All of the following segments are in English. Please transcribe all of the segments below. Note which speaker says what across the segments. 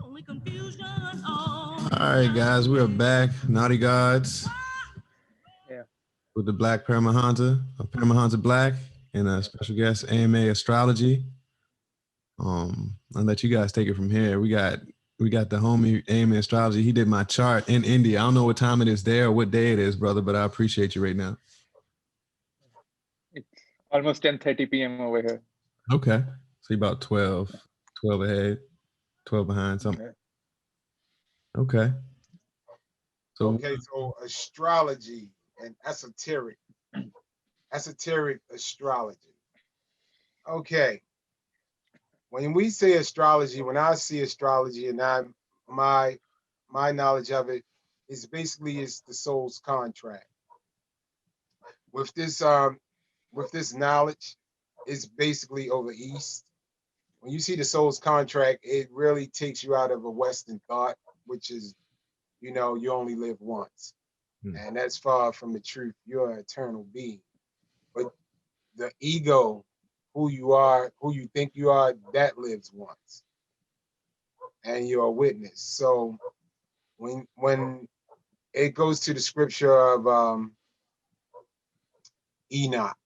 Speaker 1: All right, guys, we are back. Naughty Gods
Speaker 2: Yeah.
Speaker 1: with the Black Paramahanta Black, and a special guest, AMA Astrology. I'll let you guys take it from here. We got the homie AMA Astrology. He did my chart in India. I don't know what time it is there or what day it is, brother, but I appreciate you right now.
Speaker 2: It's almost 10:30 p.m. over here.
Speaker 1: Okay. So you about 12 ahead, 12 behind something.
Speaker 2: Yeah.
Speaker 1: Okay. So
Speaker 3: Okay, so astrology and esoteric astrology. Okay, when we say astrology, when I see astrology, and my my knowledge of it is basically is the soul's contract. With this knowledge, it's basically over East. When you see the soul's contract, it really takes you out of a Western thought, which is, you only live once. And that's far from the truth. You're an eternal being. But the ego, who you are, who you think you are, that lives once. And you're a witness. So when it goes to the scripture of Enoch,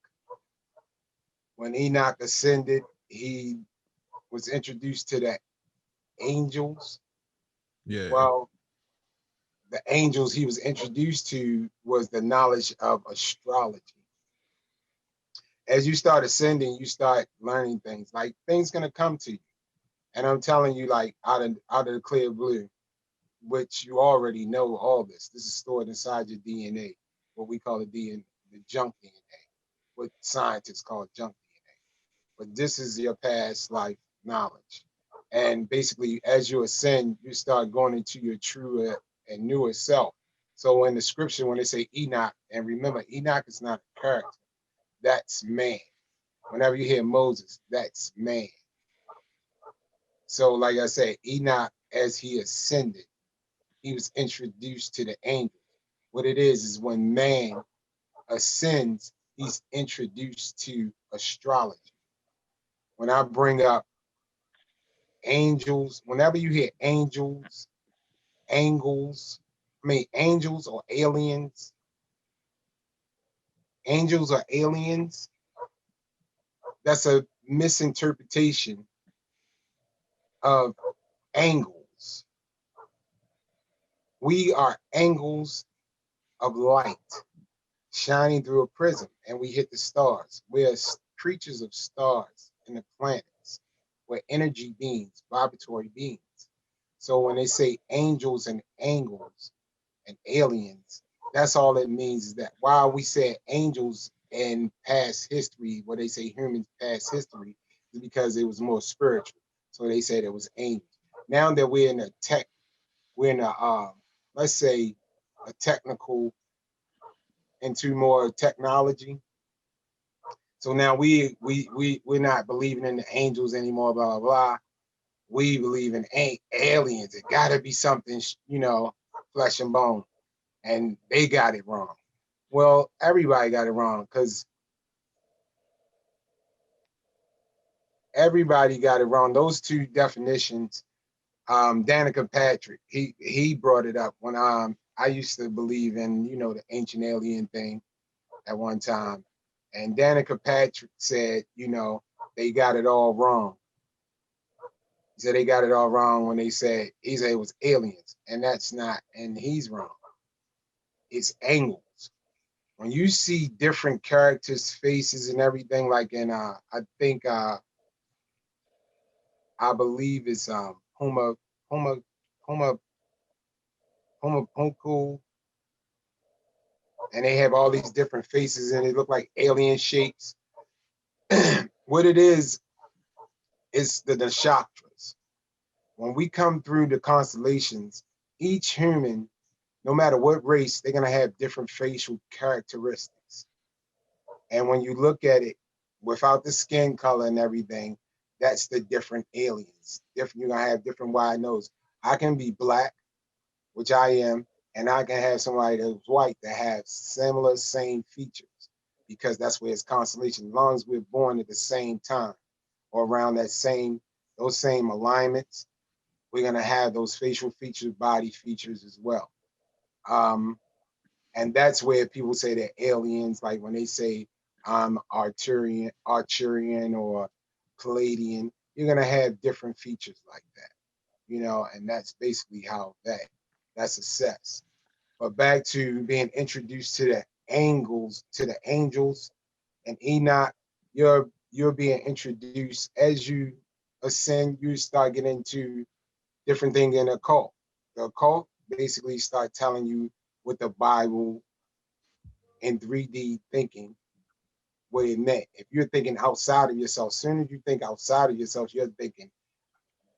Speaker 3: when Enoch ascended, he was introduced to the angels.
Speaker 1: yeah.
Speaker 3: Well, the angels he was introduced to was the knowledge of astrology. As you start ascending, you start learning things. Like things gonna come to you. And I'm telling you, like out of the clear blue, which you already know all this. This is stored inside your DNA, what we call the DNA, the junk DNA, what scientists call junk DNA. But this is your past life knowledge. And basically, as you ascend, you start going into your truer and newer self. So in the scripture, when they say Enoch, and remember, Enoch is not a character, that's man. Whenever you hear Moses, that's man. So like I said, Enoch, as he ascended, he was introduced to the angels. What it is when man ascends, he's introduced to astrology. When I bring up angels, whenever you hear angels, angels or aliens, that's a misinterpretation of angles. We are angles of light shining through a prism, and we hit the stars. We're creatures of stars and the planets. We're energy beings, vibratory beings. So when they say angels and angles and aliens, that's all it means is that while we said angels in past history, what they say humans past history, is because it was more spiritual. So they said it was angels. Now that we're in a let's say a technical into more technology. So now we're not believing in the angels anymore, blah blah blah. We believe in aliens. It gotta be something, flesh and bone. And they got it wrong. Well, everybody got it wrong because everybody got it wrong. Those two definitions, Danica Patrick, he brought it up when I used to believe in, the ancient alien thing at one time. And Danica Patrick said, they got it all wrong. He said they got it all wrong when he said it was aliens. And that's not, and he's wrong. It's angles. When you see different characters' faces and everything, like in I think I believe it's Homa Homa Homa Homa Punku, and they have all these different faces and they look like alien shapes. What it is the nakshatras. When we come through the constellations, each human, no matter what race, they're gonna have different facial characteristics. And when you look at it without the skin color and everything, that's the different aliens. You're gonna have different wide nose. I can be black, which I am, and I can have somebody that's white that have similar same features because that's where it's constellation. As long as we're born at the same time or around those same alignments, we're gonna have those facial features, body features as well. And that's where people say they're aliens, like when they say I'm Arturian or Palladian, you're gonna have different features like that, you know, and that's basically how that's assessed. But back to being introduced to the angels and Enoch, you're being introduced as you ascend, you start getting into different things in the occult. The occult basically start telling you what the Bible in 3D thinking, what it meant. If you're thinking outside of yourself, as soon as you think outside of yourself, you're thinking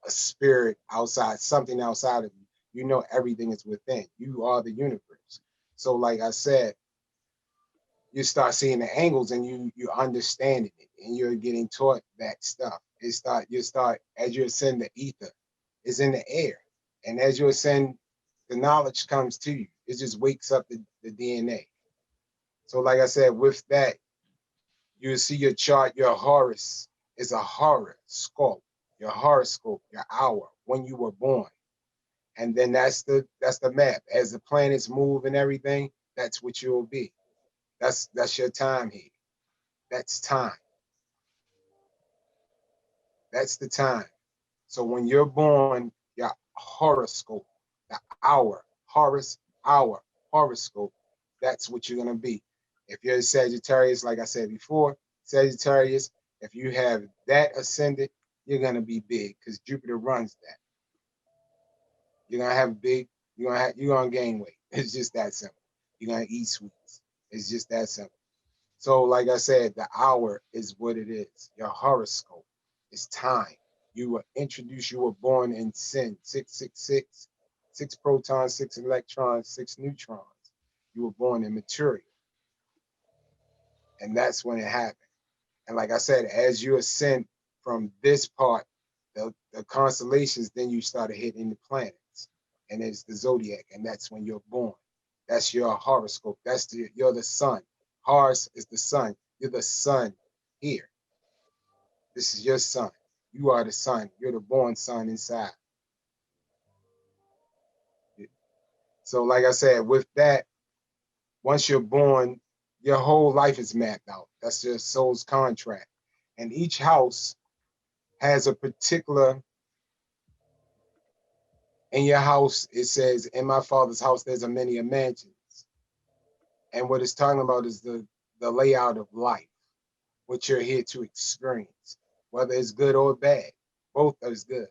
Speaker 3: a spirit outside, something outside of you. You know everything is within. You are the universe. So like I said, you start seeing the angles and you're understanding it and you're getting taught that stuff. You start as you ascend the ether, it's in the air. And as you ascend, the knowledge comes to you. It just wakes up the DNA. So like I said, with that, you see your chart, your Horus is a horoscope, your horoscope, your hour, when you were born. And then that's the map. As the planets move and everything, that's what you'll be. That's your time here. That's time. That's the time. So when you're born, your horoscope, the hour, Horus hour, horoscope, that's what you're gonna be. If you're a Sagittarius, like I said before, Sagittarius, if you have that ascendant, you're gonna be big because Jupiter runs that. You're gonna have big, you're gonna gain weight. It's just that simple. You're gonna eat sweets. It's just that simple. So, like I said, the hour is what it is. Your horoscope is time. You were introduced, you were born in sin, 666, 6 protons, 6 electrons, 6 neutrons. You were born in material. And that's when it happened. And like I said, as you ascend from this part, the constellations, then you started hitting the planets. And it's the zodiac, and that's when you're born. That's your horoscope. You're the sun. Horus is the sun. You're the sun here. This is your sun. You are the sun. You're the born sun inside. So like I said, with that, once you're born, your whole life is mapped out. That's your soul's contract. And each house has a particular, in your house, it says, in my father's house, there's a many a mansions. And what it's talking about is the layout of life, what you're here to experience, whether it's good or bad. Both is good.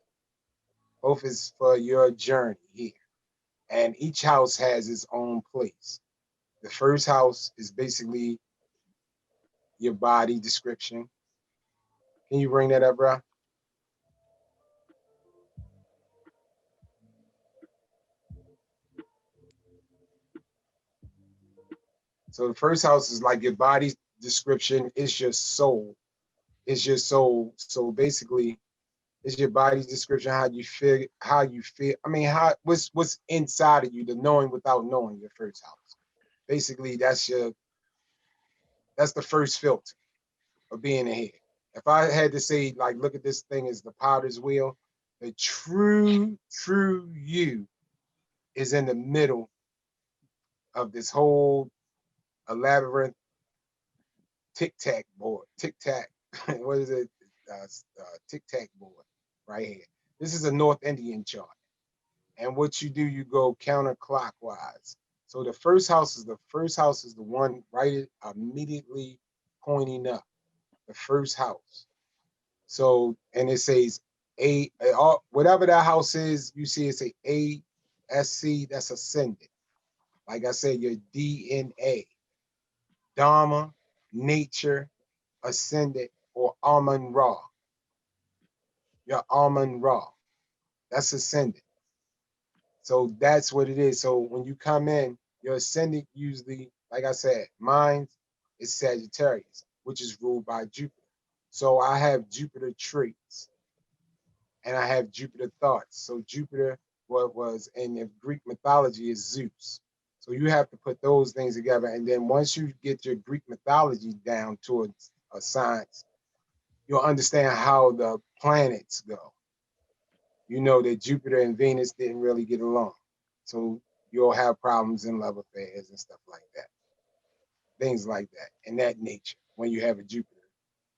Speaker 3: Both is for your journey here. And each house has its own place. The first house is basically your body description. Can you bring that up, bro? So the first house is like your body description. It's your soul. It's your soul. So basically, it's your body's description, how you feel, I mean, what's inside of you, the knowing without knowing, your first house. Basically, that's the first filter of being ahead. If I had to say, like, look at this thing as the potter's wheel, the true you is in the middle of this whole elaborate tic-tac board. Tic-tac, what is it? Tic-tac board right here. This is a North Indian chart. And what you do, you go counterclockwise. So the first house is the one right immediately pointing up. The first house. So, and it says whatever that house is, you see it say ASC, that's ascendant. Like I said, your DNA, Dharma, nature, ascendant, or Amun Ra. Your Amun Ra. That's ascendant. So that's what it is. So when you come in, your ascendant usually, like I said, mine is Sagittarius, which is ruled by Jupiter. So I have Jupiter traits and I have Jupiter thoughts. So Jupiter, what was in the Greek mythology, is Zeus. So you have to put those things together. And then once you get your Greek mythology down towards a science, you'll understand how the planets go. you know that Jupiter and Venus didn't really get along. So you'll have problems in love affairs and stuff like that. Things like that, in that nature, when you have a Jupiter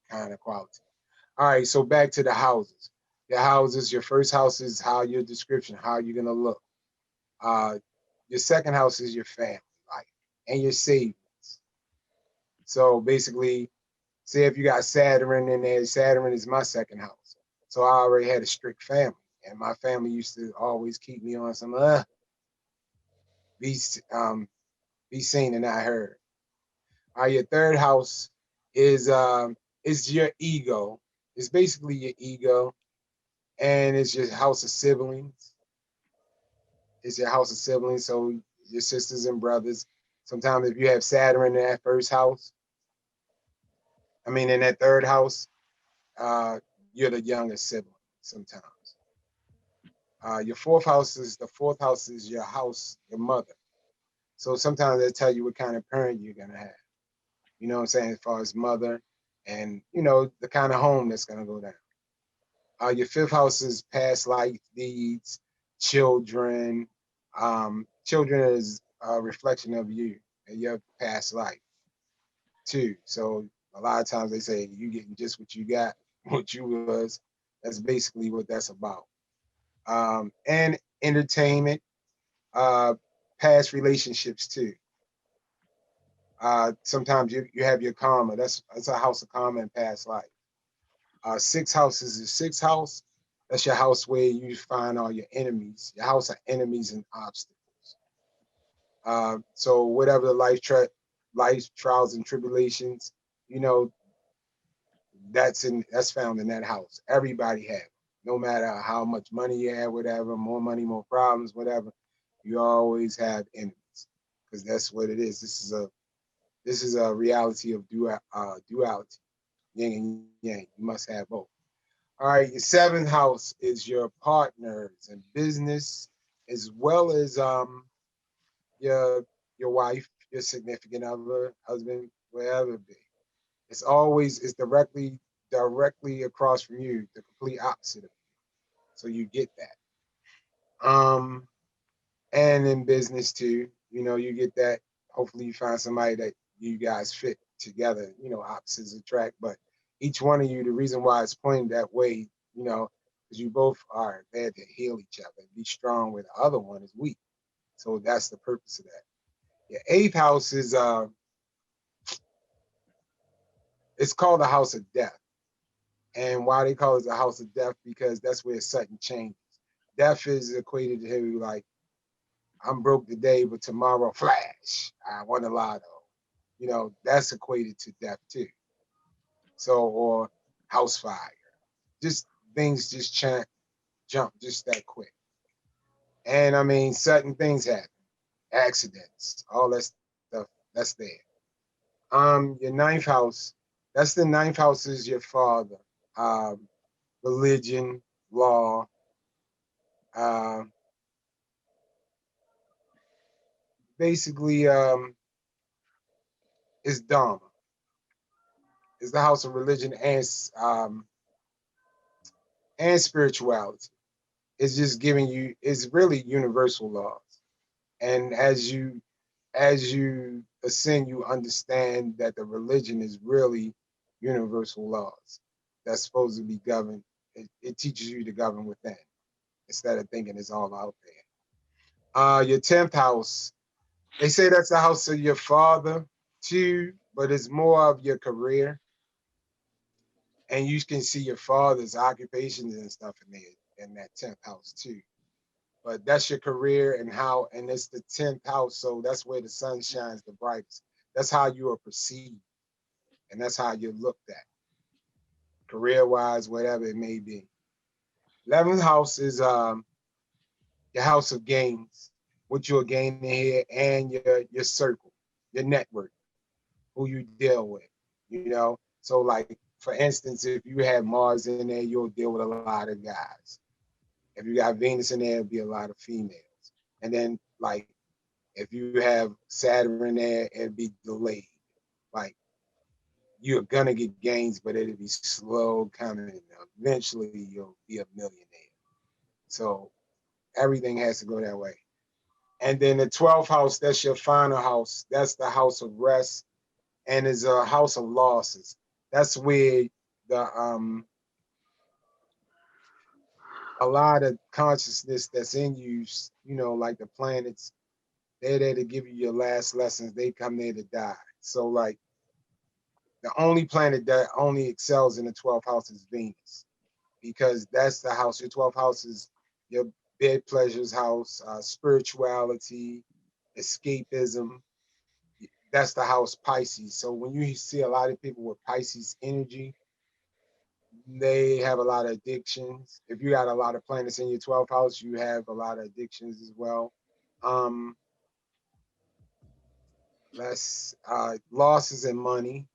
Speaker 3: kind of quality. All right, so back to the houses. Your houses, your first house is how your description, how you're gonna look. Your second house is your family life and your savings. So basically, say if you got Saturn in there, Saturn is my second house. So I already had a strict family, and my family used to always keep me on some be seen and not heard. Your third house is your ego. It's basically your ego, and it's your house of siblings. It's your house of siblings, so your sisters and brothers. Sometimes if you have Saturn in that first house, in that third house, you're the youngest sibling sometimes. Your fourth house is your house, your mother. So sometimes they tell you what kind of parent you're gonna have. You know what I'm saying, as far as mother, and the kind of home that's gonna go down. Your fifth house is past life deeds, children. Children is a reflection of you and your past life too. So a lot of times they say you getting just what you got, what you was. That's basically what that's about. And entertainment, past relationships too. Sometimes you have your karma. That's a house of karma and past life. Sixth house is the sixth house. That's your house where you find all your enemies. Your house of enemies and obstacles. So whatever the life trials and tribulations, that's found in that house. Everybody have, no matter how much money you have, whatever, more money, more problems, whatever. You always have enemies, because that's what it is. This is a reality of duality, yin and yang. You must have both. All right, your seventh house is your partners and business, as well as your wife, your significant other, husband, wherever it be. It's directly across from you, the complete opposite of you. So you get that. And in business too, you get that. Hopefully you find somebody that you guys fit together, opposites attract, but each one of you, the reason why it's pointed that way, because you both are there to heal each other, be strong where the other one is weak. So that's the purpose of that. Your eighth house is it's called the house of death. And why they call it the house of death? Because that's where sudden changes. Death is equated to like, I'm broke today, but tomorrow, flash, I won the lotto. That's equated to death too. So, or house fire. Just things just jump just that quick. And certain things happen. Accidents, all that stuff, that's there. Your ninth house, that's the ninth house is your father. Religion, law, basically is Dharma. It's the house of religion and spirituality. It's just giving you, it's really universal laws. And as you ascend, you understand that the religion is really universal laws that's supposed to be governed. It teaches you to govern within instead of thinking it's all out there. Your 10th house, they say that's the house of your father too, but it's more of your career. And you can see your father's occupations and stuff in there in that 10th house too. But that's your career and it's the 10th house. So that's where the sun shines the brightest. That's how you are perceived. And that's how you're looked at. Career-wise, whatever it may be. 11th house is your house of gains, what you're gaining here, and your circle, your network, who you deal with, So like, for instance, if you have Mars in there, you'll deal with a lot of guys. If you got Venus in there, it'll be a lot of females. And then like, if you have Saturn in there, it'll be delayed. Like, you're gonna get gains, but it'll be slow coming. Eventually, you'll be a millionaire. So everything has to go that way. And then the 12th house, that's your final house. That's the house of rest and is a house of losses. That's where the a lot of consciousness that's in you, you know, like the planets, they're there to give you your last lessons. They come there to die. So like the only planet that only excels in the 12th house is Venus, because that's the house. Your 12th house is your bed pleasures house, spirituality, escapism. That's the house Pisces. So when you see a lot of people with Pisces energy, they have a lot of addictions. If you got a lot of planets in your 12th house, you have a lot of addictions as well. Less losses in money.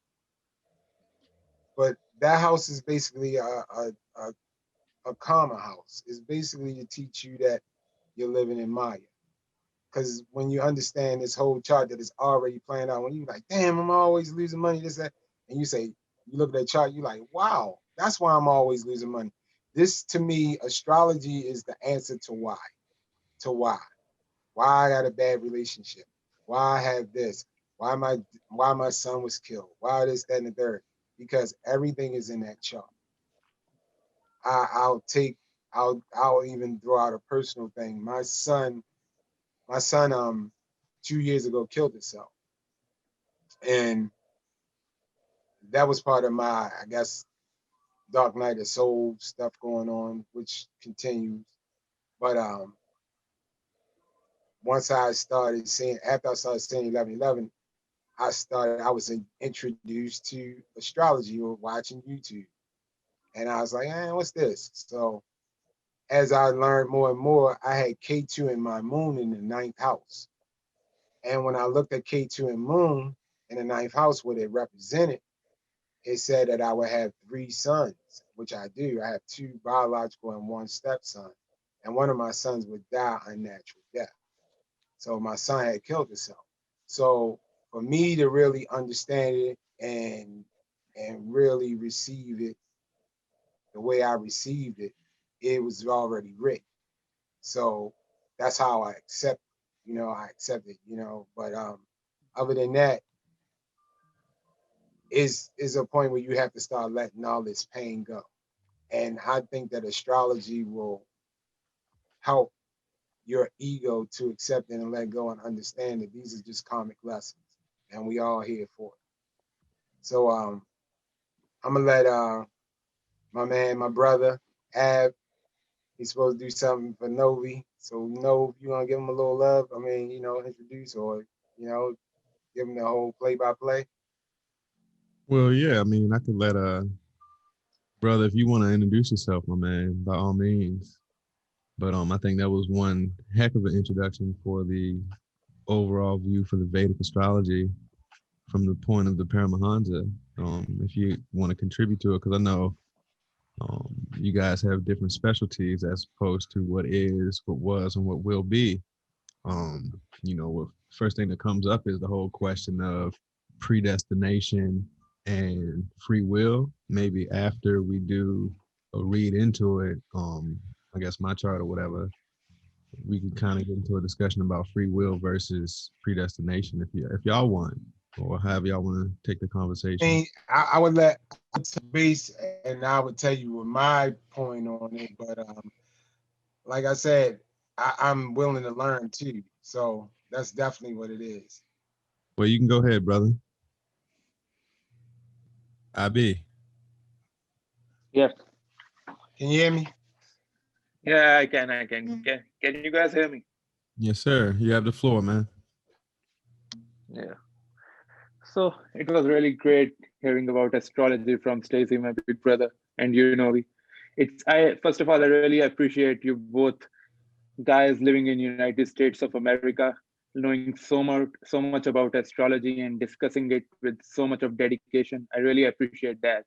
Speaker 3: But that house is basically a karma house. It's basically to teach you that you're living in Maya. Because when you understand this whole chart that is already planned out, when you're like, damn, I'm always losing money, this, that, and you say, you look at that chart, you're like, wow, that's why I'm always losing money. This, to me, astrology is the answer to why. To why. Why I got a bad relationship. Why I have this. Why my son was killed. Why this, that, and the third. Because everything is in that chart. I'll even throw out a personal thing. My son 2 years ago killed himself. And that was part of my, I guess, dark night of soul stuff going on, which continues. But once I started seeing, after I started seeing 1111, I was introduced to astrology or watching YouTube. And I was like, what's this? So as I learned more and more, I had K2 in my moon in the 9th house. And when I looked at K2 and moon in the 9th house, what it represented, it said that I would have 3 sons, which I do. I have 2 biological and 1 stepson. And one of my sons would die unnatural death. So my son had killed himself. So for me to really understand it and really receive it the way I received it, it was already written. So that's how I accept, I accept it, but other than that, is a point where you have to start letting all this pain go. And I think that astrology will help your ego to accept it and let go and understand that these are just karmic lessons and we all here for it. So I'm gonna let my man, my brother, Ab, he's supposed to do something for Novi. So Nov, you wanna give him a little love? I mean, introduce or, give him the whole play-by-play.
Speaker 1: Well, yeah, I mean, I could let brother, if you want to introduce yourself, my man, by all means. But I think that was one heck of an introduction for the overall view for the Vedic astrology from the point of the Paramahansa. If you want to contribute to it, because I know you guys have different specialties as opposed to what is, what was, and what will be. What first thing that comes up is the whole question of predestination and free will. Maybe after we do a read into it, I guess my chart or whatever, we can kind of get into a discussion about free will versus predestination if y'all want, or however y'all want to take the conversation.
Speaker 3: I mean, I would let base and I would tell you what my point on it, but like I said, I'm willing to learn too. So that's definitely what it is.
Speaker 1: Well, you can go ahead, brother. IB.
Speaker 2: Yes.
Speaker 3: Can you hear me?
Speaker 2: Yeah, I can. Can you guys hear me?
Speaker 1: Yes, sir. You have the floor, man.
Speaker 2: Yeah. So it was really great hearing about astrology from Stacy, my big brother, and Novi. First of all, I really appreciate you both guys living in United States of America, knowing so much about astrology and discussing it with so much of dedication. I really appreciate that.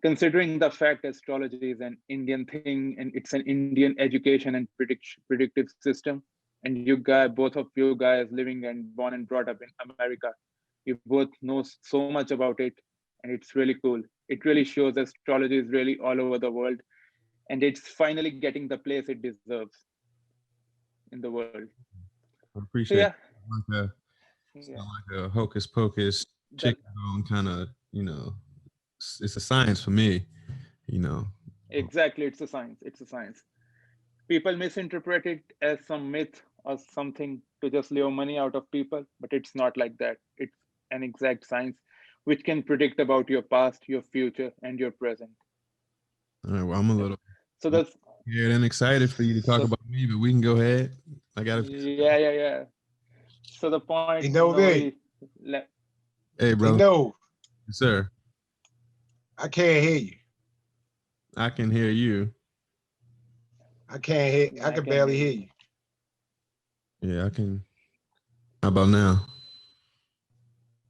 Speaker 2: Considering the fact astrology is an Indian thing and it's an Indian education and predictive system, and both of you guys living and born and brought up in America, you both know so much about it, and it's really cool. It really shows astrology is really all over the world, and it's finally getting the place it deserves in the world.
Speaker 1: I
Speaker 2: So
Speaker 1: appreciate
Speaker 2: yeah,
Speaker 1: it. Like a, it's
Speaker 2: yeah,
Speaker 1: not like a hocus pocus
Speaker 2: the,
Speaker 1: chicken bone kind of, it's a science for me, you know.
Speaker 2: exactly, it's a science. It's a science. People misinterpret it as some myth or something to just lure money out of people, but it's not like that. It's an exact science which can predict about your past, your future, and your present.
Speaker 1: All right, well, I'm a
Speaker 2: Yep.
Speaker 1: little
Speaker 2: So that's
Speaker 1: scared and excited for you to talk
Speaker 2: so
Speaker 1: about me, but we can go ahead. I got a few.
Speaker 2: yeah, yeah, yeah. So the point,
Speaker 3: Hey, Novi.
Speaker 2: le-
Speaker 1: Hey,
Speaker 3: Hey,
Speaker 1: brother.
Speaker 3: no,
Speaker 1: Yes, sir.
Speaker 3: I can't hear you.
Speaker 1: I can hear you.
Speaker 3: I can't hear. I
Speaker 2: I
Speaker 3: can
Speaker 2: can hear
Speaker 3: barely hear
Speaker 2: you.
Speaker 3: you.
Speaker 1: Yeah, I can. How about now?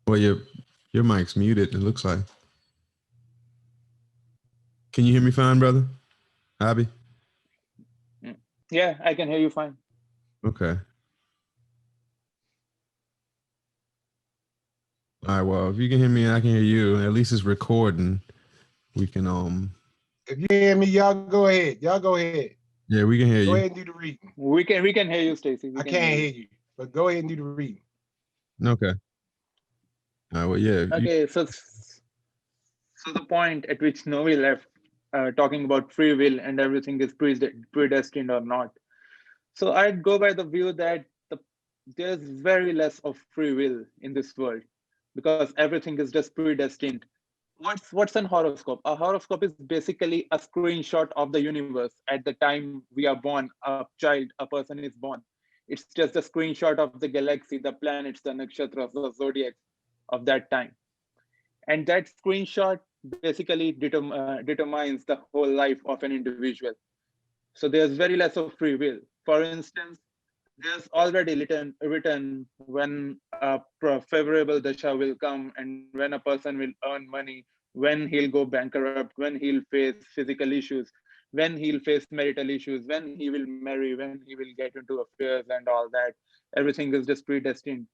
Speaker 1: Well, your mic's muted, it looks like. Can you hear me fine, brother? Abby?
Speaker 2: Mm. Yeah, I can hear you fine.
Speaker 1: Okay. All right, well, if you can hear me and I can hear you, at least it's recording. We can
Speaker 3: If you hear me, y'all go ahead. Y'all go ahead.
Speaker 1: yeah, we can hear
Speaker 3: Go
Speaker 1: you.
Speaker 3: ahead and do the reading.
Speaker 2: We can hear you, Stacy. We
Speaker 3: I
Speaker 2: can
Speaker 3: can't hear you, but go ahead and do the reading.
Speaker 1: Okay. All right, well, yeah.
Speaker 2: Okay, so the point at which Novi left, talking about free will and everything is predestined or not. So I'd go by the view that there's very less of free will in this world because everything is just predestined. What's an horoscope? A horoscope is basically a screenshot of the universe at the time we are born. A person is born. It's just a screenshot of the galaxy, the planets, the nakshatras, the zodiacs of that time, and that screenshot basically determines the whole life of an individual. So there's very less of free will. For instance, there's already written when a favorable dasha will come and when a person will earn money, when he'll go bankrupt, when he'll face physical issues, when he'll face marital issues, when he will marry, when he will get into affairs and all that. Everything is just predestined.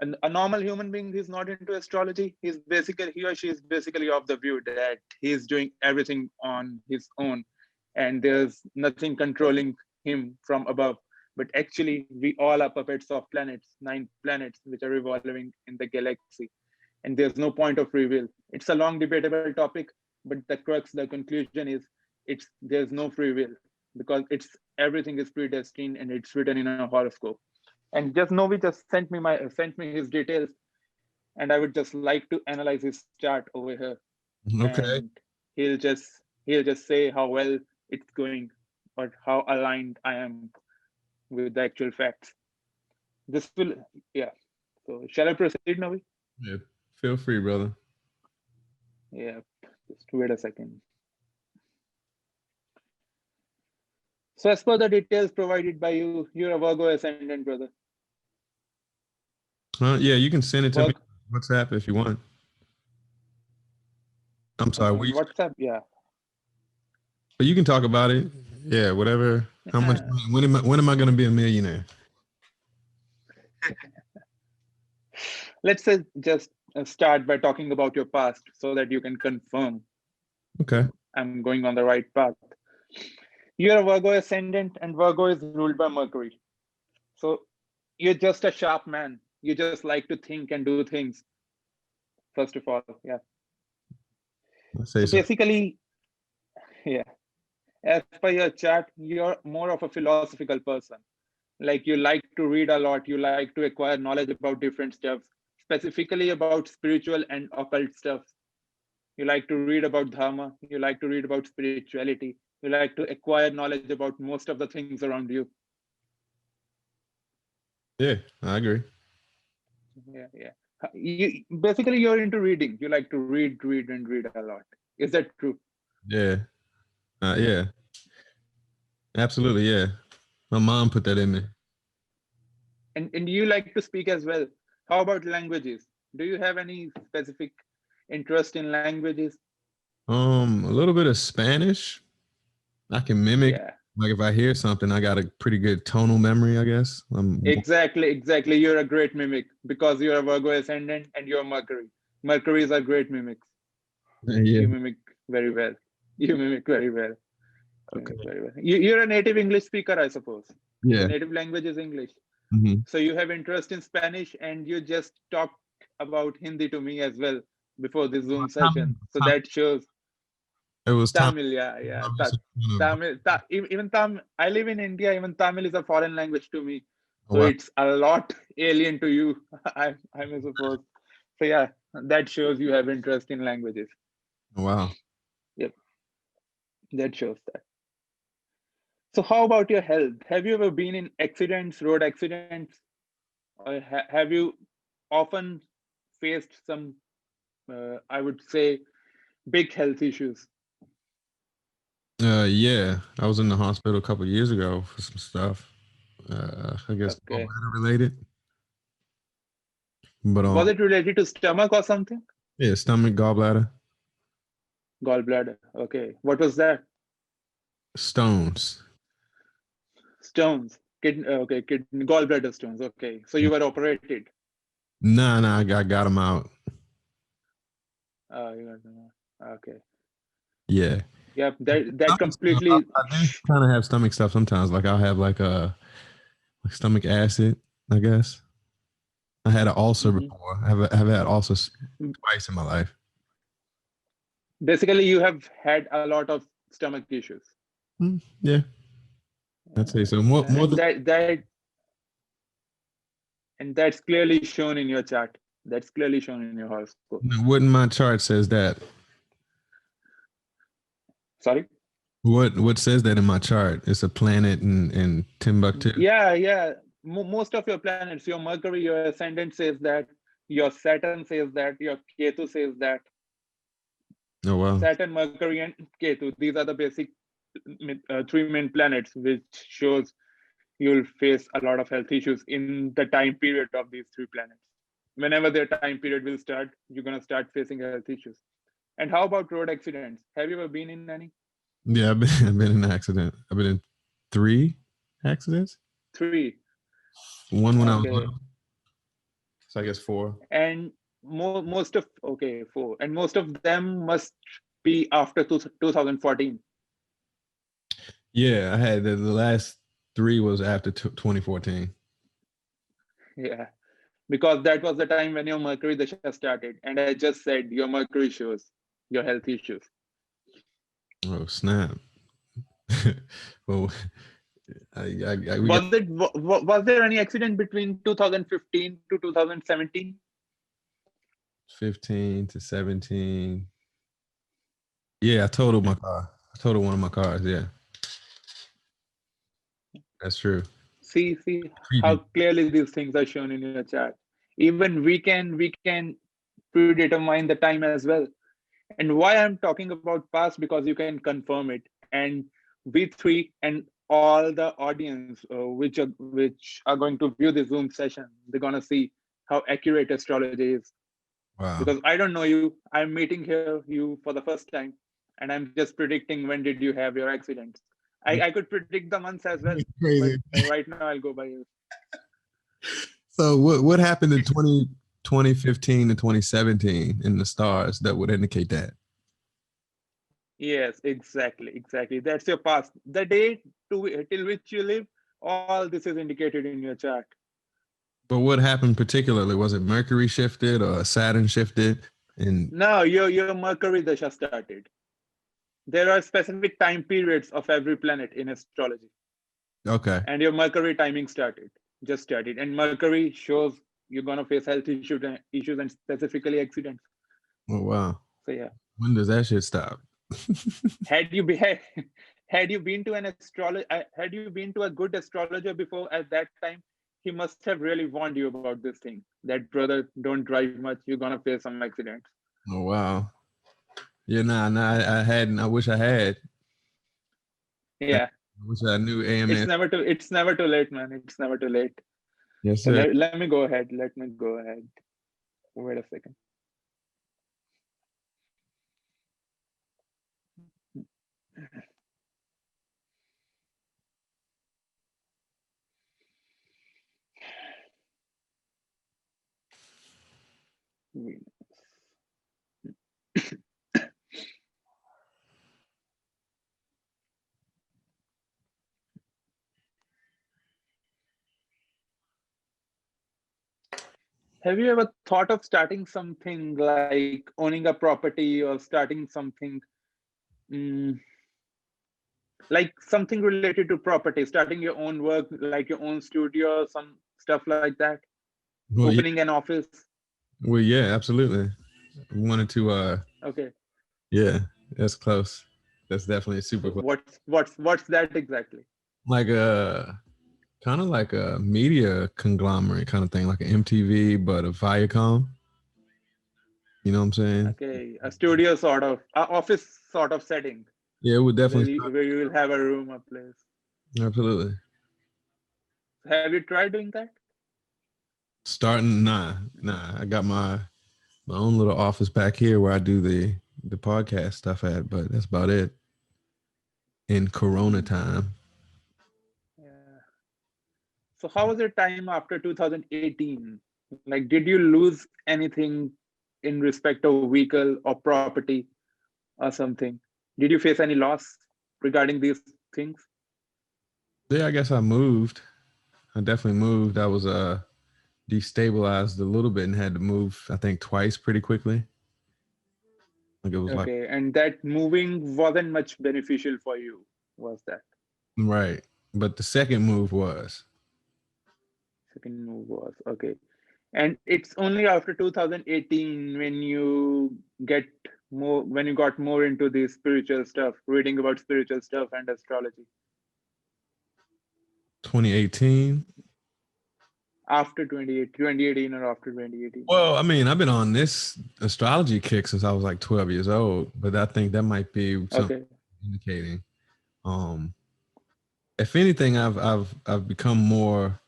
Speaker 2: And a normal human being who's not into astrology, he or she is basically of the view that he's doing everything on his own and there's nothing controlling him from above. But actually, we all are puppets of planets, 9 planets, which are revolving in the galaxy. And there's no point of free will. It's a long debatable topic, but the conclusion is there's no free will because it's everything is predestined and it's written in a horoscope. And just Novi just sent me his details, and I would just like to analyze his chart over here,
Speaker 1: Okay.
Speaker 2: and he'll just he'll just say how well it's going or how aligned I am with the actual facts. This will, yeah. So shall I proceed, Novi?
Speaker 1: Yeah. Feel free, brother.
Speaker 2: Yeah. Just wait a second. So as per the details provided by you, you're a Virgo ascendant, brother.
Speaker 1: Yeah, you can send it to me
Speaker 2: Work
Speaker 1: on WhatsApp if you want. I'm sorry,
Speaker 2: on WhatsApp, yeah.
Speaker 1: but you can talk about it. Yeah, whatever. How much?
Speaker 2: Uh,
Speaker 1: When am I going to be a millionaire?
Speaker 2: let's say just start by talking about your past so that you can confirm
Speaker 1: Okay.
Speaker 2: I'm going on the right path. You're a Virgo ascendant, and Virgo is ruled by Mercury. So you're just a sharp man. You just like to think and do things, first of all. Yeah.
Speaker 1: Let's say
Speaker 2: So
Speaker 1: so.
Speaker 2: basically, yeah, as per your chart, you're more of a philosophical person. Like you like to read a lot, you like to acquire knowledge about different stuff, specifically about spiritual and occult stuff. You like to read about dharma, you like to read about spirituality, you like to acquire knowledge about most of the things around you.
Speaker 1: Yeah, I agree.
Speaker 2: Yeah, yeah. Basically you're into reading. You like to read and read a lot. Is that true?
Speaker 1: Yeah. Yeah. Absolutely. Yeah. My mom put that in me.
Speaker 2: And you like to speak as well. How about languages? Do you have any specific interest in languages?
Speaker 1: A little bit of Spanish. I can mimic.
Speaker 2: Yeah,
Speaker 1: Like if I hear something, I got a pretty good tonal memory, I guess.
Speaker 2: exactly. You're a great mimic because you're a Virgo ascendant and you're Mercury. Mercury is a great mimics.
Speaker 1: Yeah.
Speaker 2: You mimic very well. You mimic very well.
Speaker 1: Okay.
Speaker 2: Very well. You're a native English speaker, I suppose.
Speaker 1: Yeah.
Speaker 2: Your native language is English.
Speaker 1: Mhm.
Speaker 2: So you have interest in Spanish, and you just talked about Hindi to me as well before this Zoom session. So that shows
Speaker 1: It was
Speaker 2: Tamil. Yeah. Tamil. Even Tamil. I live in India. Even Tamil is a foreign language to me. So
Speaker 1: Wow.
Speaker 2: it's a lot alien to you, I suppose. So yeah, that shows you have interest in languages.
Speaker 1: Wow.
Speaker 2: Yep, that shows that. So how about your health? Have you ever been in accidents, road accidents, or have you often faced some, I would say, big health issues?
Speaker 1: Yeah, I was in the hospital a couple of years ago for some stuff. I guess
Speaker 2: Okay.
Speaker 1: related, but
Speaker 2: Was it related to stomach or something?
Speaker 1: yeah, stomach, gallbladder,
Speaker 2: Gallbladder. Okay. What was that?
Speaker 1: stones.
Speaker 2: Stones. Kidney. Okay. Kidney. Gallbladder stones. Okay. So you were operated.
Speaker 1: Nah, I got them out.
Speaker 2: You got okay.
Speaker 1: Yeah.
Speaker 2: Yeah. That
Speaker 1: Stomach stuff, I
Speaker 2: completely.
Speaker 1: do kind of have stomach stuff sometimes. Like I'll have like like stomach acid, I guess. I had an ulcer before. Have had ulcers twice in my life.
Speaker 2: Basically, you have had a lot of stomach issues.
Speaker 1: Yeah, I'd say so. More
Speaker 2: And
Speaker 1: than
Speaker 2: that's clearly shown in your chart. That's clearly shown in your horoscope.
Speaker 1: what in my chart says that.
Speaker 2: Sorry?
Speaker 1: What says that in my chart? It's a planet in Timbuktu.
Speaker 2: Yeah. Most of your planets, your Mercury, your ascendant says that, your Saturn says that, your Ketu says that.
Speaker 1: Oh wow.
Speaker 2: Saturn, Mercury, and Ketu. These are the basic three main planets, which shows you'll face a lot of health issues in the time period of these three planets. Whenever their time period will start, you're going to start facing health issues. And how about road accidents? Have you ever been in any?
Speaker 1: Yeah, I've been in an accident. I've been in 3 accidents.
Speaker 2: 3.
Speaker 1: One when I was
Speaker 2: Okay.
Speaker 1: little. So I guess 4.
Speaker 2: And most of, okay, 4. And most of them must be after 2014.
Speaker 1: Yeah, I had the last 3 was after 2014.
Speaker 2: Yeah. Because that was the time when your Mercury Dasha started. And I just said your Mercury shows your health issues.
Speaker 1: Oh snap! Well,
Speaker 2: Was there any accident between 2015 to 2017?
Speaker 1: 15 to 17. Yeah, I totaled my car. I totaled one of my cars. Yeah, that's true.
Speaker 2: See how clearly these things are shown in your chart. Even we can predetermine the time as well. And why I'm talking about past, because you can confirm it. And we three and all the audience which are going to view the Zoom session, they're gonna see how accurate astrology is.
Speaker 1: Wow.
Speaker 2: Because I don't know you, I'm meeting you for the first time, and I'm just predicting when did you have your accidents. I could predict the months as well.
Speaker 1: Crazy.
Speaker 2: But right now I'll go by you.
Speaker 1: So what happened in 2015 to 2017 in the stars that would indicate that?
Speaker 2: Yes, exactly. That's your past. The date till which you live, all this is indicated in your chart.
Speaker 1: But what happened particularly? Was it Mercury shifted or Saturn shifted? And
Speaker 2: Now your Mercury Dasha started. There are specific time periods of every planet in astrology.
Speaker 1: okay.
Speaker 2: And your Mercury timing just started. And Mercury shows you're gonna face health issues and specifically accidents.
Speaker 1: Oh wow.
Speaker 2: So yeah.
Speaker 1: When does that shit stop?
Speaker 2: Had you been to an astrologer, had you been to a good astrologer before at that time, he must have really warned you about this thing. That brother, don't drive much. You're gonna face some accidents.
Speaker 1: Oh wow. Yeah, I hadn't. I wish I had.
Speaker 2: Yeah.
Speaker 1: I wish I knew AMA.
Speaker 2: It's never too late, man. It's never too late.
Speaker 1: Yes,
Speaker 2: So
Speaker 1: sir.
Speaker 2: let me go ahead. Wait a second. Have you ever thought of starting something like owning a property or starting something mm, like something related to property, starting your own work, like your own studio, some stuff like that,
Speaker 1: Well, yeah,
Speaker 2: opening an office?
Speaker 1: yeah, absolutely. We wanted to,
Speaker 2: Okay.
Speaker 1: yeah, that's close. That's definitely
Speaker 2: So
Speaker 1: super close.
Speaker 2: what's that exactly?
Speaker 1: Like a kind of like a media conglomerate kind of thing, like an MTV, but a Viacom. You know what I'm saying?
Speaker 2: Okay, a studio sort of, a office sort of setting
Speaker 1: Yeah, it would definitely.
Speaker 2: where you will have a room, a place.
Speaker 1: Absolutely.
Speaker 2: Have you tried doing that?
Speaker 1: Starting, nah. I got my own little office back here where I do the podcast stuff at, but that's about it. In Corona time.
Speaker 2: Yeah. So how was your time after 2018? Like, did you lose anything in respect of vehicle or property or something? Did you face any loss regarding these things?
Speaker 1: Yeah, I guess I moved. I definitely moved. I was destabilized a little bit and had to move, I think, twice pretty quickly. Like it was like
Speaker 2: Okay, and that moving wasn't much beneficial for you, was that?
Speaker 1: right. But the second move was.
Speaker 2: Second move was okay. And it's only after 2018 when you got more into the spiritual stuff, reading about spiritual stuff and astrology.
Speaker 1: 2018.
Speaker 2: After 2018 or after 2018?
Speaker 1: Well, I mean, I've been on this astrology kick since I was like 12 years old, but I think that might be something
Speaker 2: Okay.
Speaker 1: indicating. If anything, I've become more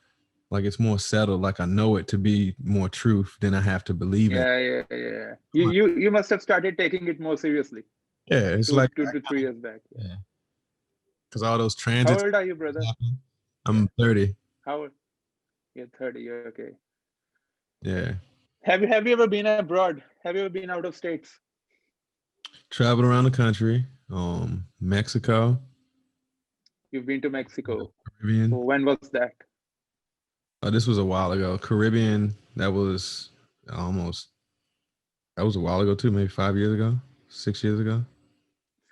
Speaker 1: like it's more settled. Like I know it to be more truth than I have to believe it.
Speaker 2: Yeah. You must have started taking it more seriously
Speaker 1: Yeah, it's like
Speaker 2: 2 to 3 years back.
Speaker 1: yeah, because all those
Speaker 2: How
Speaker 1: transits
Speaker 2: old are you, brother?
Speaker 1: happen.
Speaker 2: Yeah.
Speaker 1: I'm 30.
Speaker 2: How old? You're 30. You're okay.
Speaker 1: Yeah,
Speaker 2: Have you ever been abroad? Have you ever been out of states?
Speaker 1: traveled around the country. Mexico,
Speaker 2: You've been to Mexico. So
Speaker 1: Caribbean.
Speaker 2: when was that?
Speaker 1: This was a while ago. Caribbean. That was almost. That was a while ago too. Maybe 5 years ago, 6 years ago.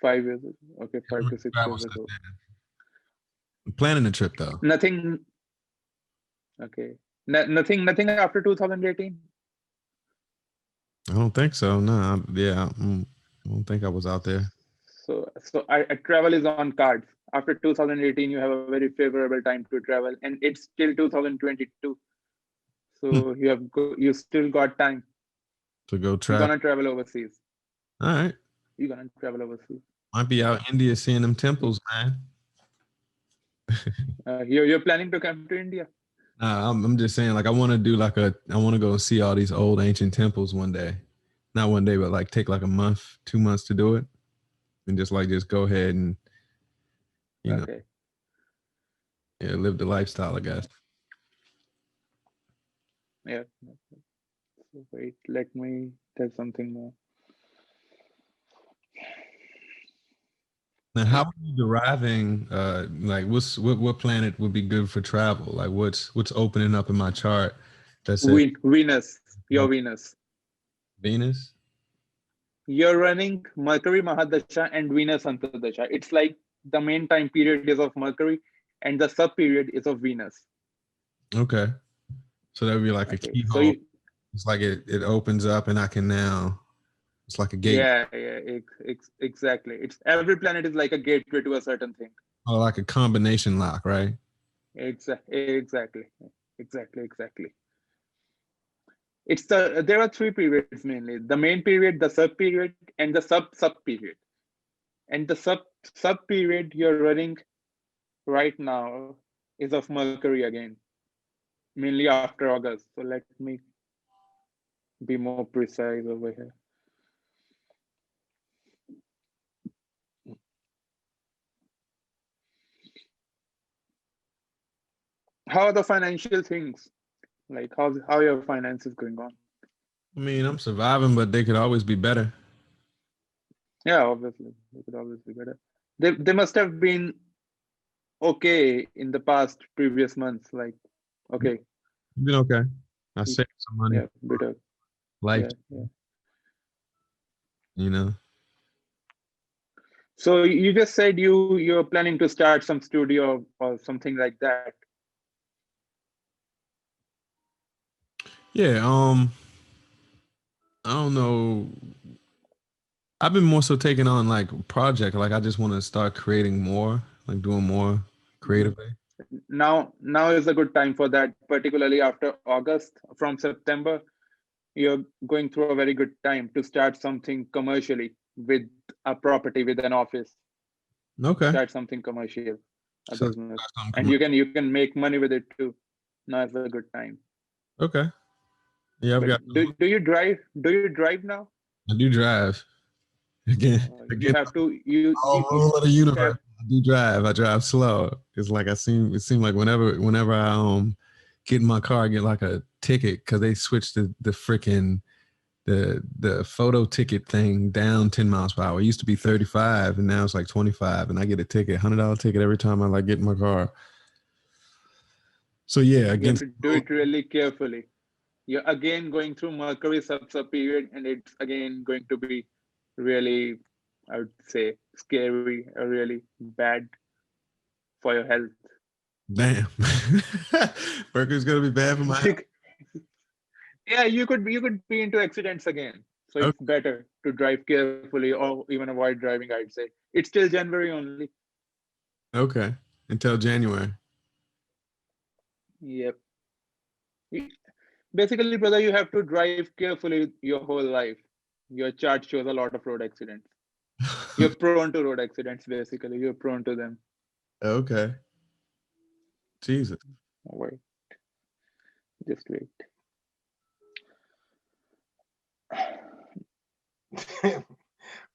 Speaker 2: 5 years ago. Okay,
Speaker 1: I don't
Speaker 2: 5 to 6 years
Speaker 1: travel since
Speaker 2: ago.
Speaker 1: then. I'm planning a trip though.
Speaker 2: Nothing. Okay. Nothing after 2018.
Speaker 1: I don't think so. No. I don't think I was out there.
Speaker 2: So I travel is on cards. After 2018, you have a very favorable time to travel, and it's still 2022. So you still got time.
Speaker 1: To go
Speaker 2: You're
Speaker 1: travel.
Speaker 2: gonna travel overseas.
Speaker 1: All right.
Speaker 2: You're gonna travel overseas.
Speaker 1: Might be out in India seeing them temples, man.
Speaker 2: You're planning to come to India.
Speaker 1: Nah, I'm just saying, like, I want to do I want to go see all these old ancient temples one day. Not one day, but like take like a month, 2 months to do it, and just go ahead and
Speaker 2: Okay.
Speaker 1: yeah, live the lifestyle, I guess.
Speaker 2: Yeah. So wait, let me tell something more.
Speaker 1: Now, how are you deriving? Like, what planet would be good for travel? Like, what's opening up in my chart that says
Speaker 2: Venus, your Venus.
Speaker 1: Venus?
Speaker 2: You're running Mercury Mahadasha and Venus Antardasha. It's like the main time period is of Mercury and the sub period is of Venus.
Speaker 1: Okay, so that would be like a
Speaker 2: Okay. So
Speaker 1: keyhole. It's like it opens up, and I can now. It's like a gate.
Speaker 2: yeah, exactly. It's every planet is like a gateway to a certain thing.
Speaker 1: Oh, like a combination lock, right?
Speaker 2: Exactly. It's there are three periods mainly: the main period, the sub period, and the sub period. And the sub period you're running right now is of Mercury again, mainly after August. So let me be more precise over here. How are the financial things? Like how your finances going on?
Speaker 1: I mean, I'm surviving, but they could always be better.
Speaker 2: Yeah, obviously they could always be better. They must have been okay in the past previous months. Like okay,
Speaker 1: Been okay. I saved some money.
Speaker 2: Yeah, better.
Speaker 1: Life,
Speaker 2: Yeah.
Speaker 1: you know.
Speaker 2: So you just said you're planning to start some studio or something like that.
Speaker 1: Yeah. I don't know. I've been more so taking on like project. Like I just want to start creating more, like doing more creatively.
Speaker 2: Now is a good time for that, particularly after August. From September, you're going through a very good time to start something commercially with a property, with an office.
Speaker 1: Okay.
Speaker 2: Start something commercial, a
Speaker 1: So
Speaker 2: business,
Speaker 1: start something
Speaker 2: and you can make money with it too. Now is a good time.
Speaker 1: okay. Yeah, I've
Speaker 2: But
Speaker 1: got.
Speaker 2: do you drive? Do you drive now?
Speaker 1: I do drive. Again,
Speaker 2: You
Speaker 1: again,
Speaker 2: have to
Speaker 1: all rule of the
Speaker 2: you
Speaker 1: universe.
Speaker 2: have
Speaker 1: I do drive. I drive slow. It's like it seemed like whenever I get in my car, I get like a ticket because they switched the freaking the photo ticket thing down 10 miles per hour. It used to be 35 and now it's like 25, and I get a ticket, $100 ticket every time I like get in my car. So yeah,
Speaker 2: you have
Speaker 1: again,
Speaker 2: to do it really carefully. You're again going through Mercury sub period, and it's again going to be really, I would say, scary or really bad for your health.
Speaker 1: damn. Mercury's gonna be bad for my health.
Speaker 2: Yeah, you could be into accidents again. So it's
Speaker 1: Okay.
Speaker 2: better to drive carefully or even avoid driving, I'd say. It's still January only.
Speaker 1: Okay. Until January.
Speaker 2: Yep. Basically, brother, you have to drive carefully your whole life. Your chart shows a lot of road accidents. You're prone to road accidents, basically. You're prone to them.
Speaker 1: Okay. Jesus.
Speaker 2: Oh, wait. Just wait.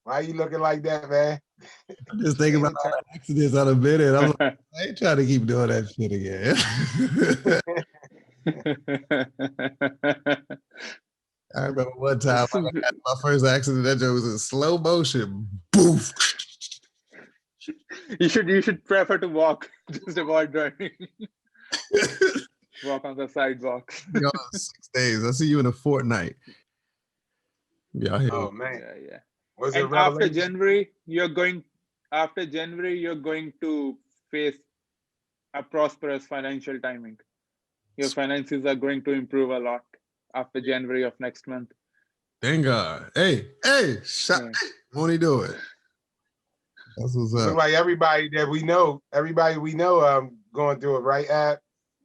Speaker 3: Why are you looking like that, man?
Speaker 1: I'm just thinking about all the accidents I've been in. I'm like, I ain't trying to keep doing that shit again. I remember one time I got my first accident. That joke was in slow motion. Boof.
Speaker 2: You should prefer to walk. Just avoid driving. Walk on the sidewalks.
Speaker 1: 6 days. I'll see you in a fortnight. Yeah, I hear
Speaker 3: Oh
Speaker 1: you.
Speaker 3: man.
Speaker 2: Yeah.
Speaker 3: Was it
Speaker 2: And after
Speaker 3: revelation?
Speaker 2: January, you're going to face a prosperous financial timing. Your finances are going to improve a lot after January of next month.
Speaker 1: Thank God. Hey, shut.
Speaker 2: Yeah.
Speaker 1: Won't he do it? That's what's
Speaker 3: Look
Speaker 1: up.
Speaker 3: like everybody we know, going through it, right, Ab?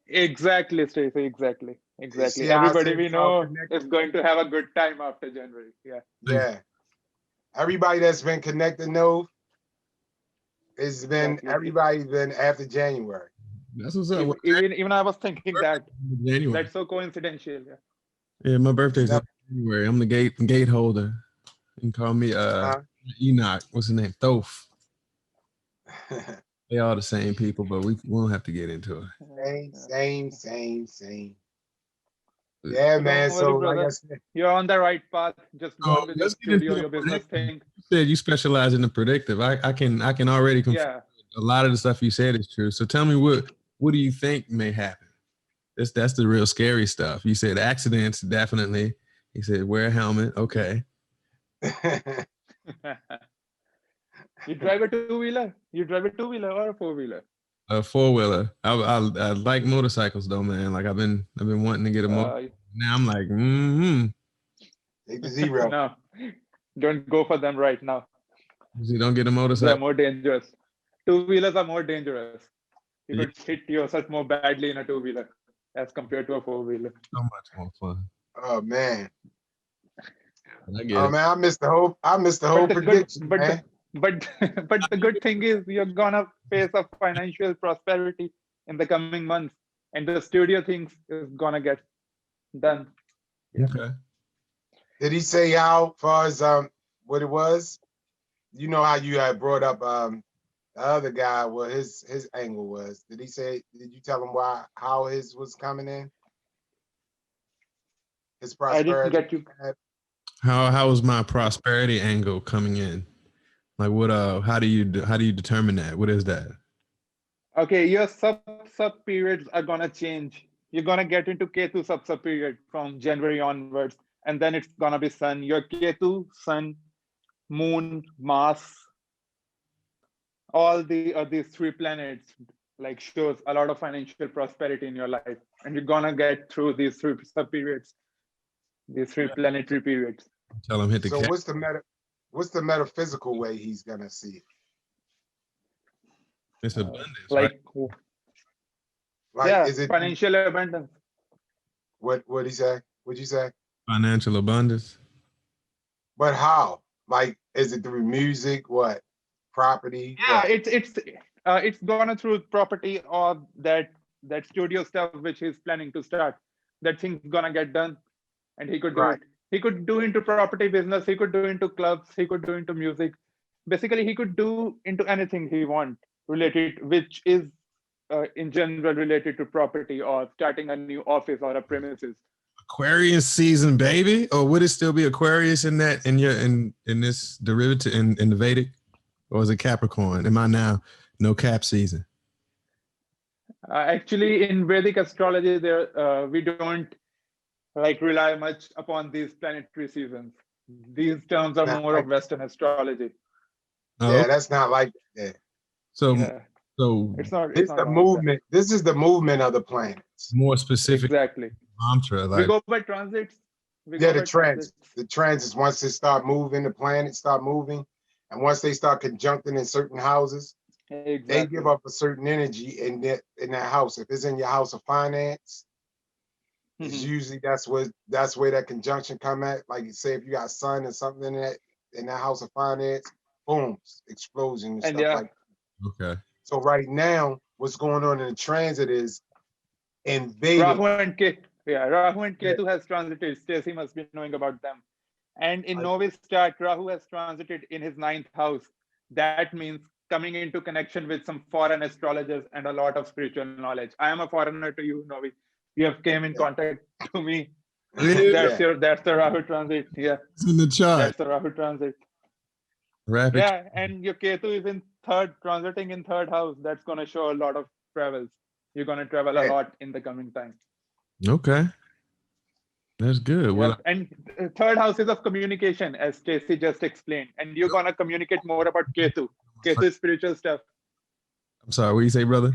Speaker 2: Exactly, Stacey. Exactly.
Speaker 3: See how I
Speaker 2: Everybody
Speaker 3: said
Speaker 2: we
Speaker 3: it's all
Speaker 2: know
Speaker 3: connected?
Speaker 2: is going to have a good time after January. Yeah.
Speaker 3: Yeah. Everybody that's been connected know it's been
Speaker 2: Exactly.
Speaker 3: everybody's been after January.
Speaker 1: That's what's up.
Speaker 2: Even I was thinking that.
Speaker 1: January.
Speaker 2: That's so coincidental. Yeah.
Speaker 1: Yeah, my birthday's
Speaker 3: Yep.
Speaker 1: in January. I'm the gate holder. You can call me Enoch. What's his name? Thoth. They all the same people, but we don't have to get into it.
Speaker 3: Same. Yeah, man.
Speaker 2: Don't
Speaker 3: So
Speaker 2: worry,
Speaker 3: like I
Speaker 2: brother.
Speaker 3: said,
Speaker 2: You're on the right path. Just go on with your
Speaker 1: Let's get into
Speaker 2: studio,
Speaker 1: the
Speaker 2: your business
Speaker 1: predictive.
Speaker 2: thing.
Speaker 1: You said you specialize in the predictive. I can already confirm
Speaker 2: Yeah.
Speaker 1: a lot of the stuff you said is true. So tell me what do you think may happen? That's the real scary stuff. You said accidents, definitely. He said wear a helmet. Okay.
Speaker 2: You drive a two-wheeler? You drive a two-wheeler or a four-wheeler?
Speaker 1: A four-wheeler. I like motorcycles though, man. Like I've been wanting to get a motor. Now I'm like,
Speaker 3: take the zero.
Speaker 2: No, don't go for them right now.
Speaker 1: You don't get a
Speaker 2: They are
Speaker 1: motorcycle.
Speaker 2: more dangerous. Two-wheelers are more dangerous. You
Speaker 1: Yeah.
Speaker 2: could hit yourself more badly in a two-wheeler as compared to a four-wheeler.
Speaker 1: So much more fun.
Speaker 3: Oh man.
Speaker 1: I get
Speaker 3: Oh
Speaker 1: it.
Speaker 3: man, I missed the whole prediction, man.
Speaker 2: But the good thing is you're gonna face a financial prosperity in the coming months, and the studio things is gonna get done.
Speaker 1: Okay.
Speaker 3: Did he say how far as what it was? You know how you had brought up the other guy, what his angle was. Did you tell him how his was coming in? His
Speaker 2: I didn't
Speaker 3: prosperity.
Speaker 2: get you.
Speaker 1: How is my prosperity angle coming in? Like what how do you determine that? What is that?
Speaker 2: Okay, your sub periods are gonna change. you're gonna get into Ketu sub period from January onwards, and then it's gonna be Sun. Your Ketu, Sun, Moon, Mars, all these three planets like shows a lot of financial prosperity in your life, and you're gonna get through these three sub periods, these three planetary periods.
Speaker 1: Tell him hit the
Speaker 3: So
Speaker 1: cap.
Speaker 3: what's the metaphysical way he's gonna see it?
Speaker 1: It's abundance,
Speaker 2: Like,
Speaker 1: right?
Speaker 3: Like,
Speaker 2: yeah,
Speaker 3: is it
Speaker 2: financial abundance.
Speaker 3: what he say? What'd you say?
Speaker 1: Financial abundance.
Speaker 3: But how? Like, is it through music? What? Property?
Speaker 2: Yeah,
Speaker 3: What?
Speaker 2: it's gonna through property or that studio stuff which he's planning to start. That thing's gonna get done, and he could do
Speaker 3: Right.
Speaker 2: it. He could do into property business. He could do into clubs. He could do into music. Basically, he could do into anything he want related, which is in general related to property or starting a new office or a premises.
Speaker 1: Aquarius season, baby. Or would it still be Aquarius in that in this derivative in the Vedic? Or is it Capricorn? Am I now no cap season?
Speaker 2: Actually, in Vedic astrology, there we don't like rely much upon these planetary seasons. These terms are
Speaker 3: Not
Speaker 2: more
Speaker 3: like-
Speaker 2: of Western astrology.
Speaker 1: Oh,
Speaker 3: Yeah, that's not like that.
Speaker 1: so
Speaker 2: Yeah,
Speaker 1: so
Speaker 2: it's not.
Speaker 3: It's the movement. This is the movement of the planets.
Speaker 1: more specific
Speaker 2: Exactly.
Speaker 1: mantra,
Speaker 2: We
Speaker 1: like
Speaker 2: go by transits. We
Speaker 3: Yeah,
Speaker 2: go
Speaker 3: the
Speaker 2: by
Speaker 3: transits. The transits, once they start moving, the planets start moving, and once they start conjuncting in certain houses,
Speaker 2: Exactly.
Speaker 3: they give up a certain energy in that house. If it's in your house of finance, it's
Speaker 2: Mhm.
Speaker 3: usually that's where that conjunction come at. Like you say, if you got sun or something in that house of finance, boom, explosion and
Speaker 2: And
Speaker 3: stuff
Speaker 2: yeah,
Speaker 3: like.
Speaker 1: okay.
Speaker 3: So right now, what's going on in the transit is invading.
Speaker 2: Rahu and Ketu. Yeah, Rahu and
Speaker 3: Yeah.
Speaker 2: Ketu has transited. Stacey must be knowing about them. And in
Speaker 3: I-
Speaker 2: Novice chart, Rahu has transited in his 9th house. That means coming into connection with some foreign astrologers and a lot of spiritual knowledge. I am a foreigner to you, Novi. You have came in
Speaker 3: Yeah.
Speaker 2: contact to me.
Speaker 3: Yeah.
Speaker 2: That's the Rahu transit. Yeah,
Speaker 1: It's in the chart.
Speaker 2: that's the Rahu transit.
Speaker 1: Rapid.
Speaker 2: Yeah, and your Ketu is in transiting in 3rd house. That's gonna show a lot of travels. You're gonna travel a
Speaker 3: Yeah.
Speaker 2: lot in the coming time.
Speaker 1: Okay. That's good. Well,
Speaker 2: Yep. And 3rd house is of communication, as Stacey just explained. And you're gonna communicate more about Ketu. Ketu is spiritual stuff.
Speaker 1: I'm sorry, what do you say, brother?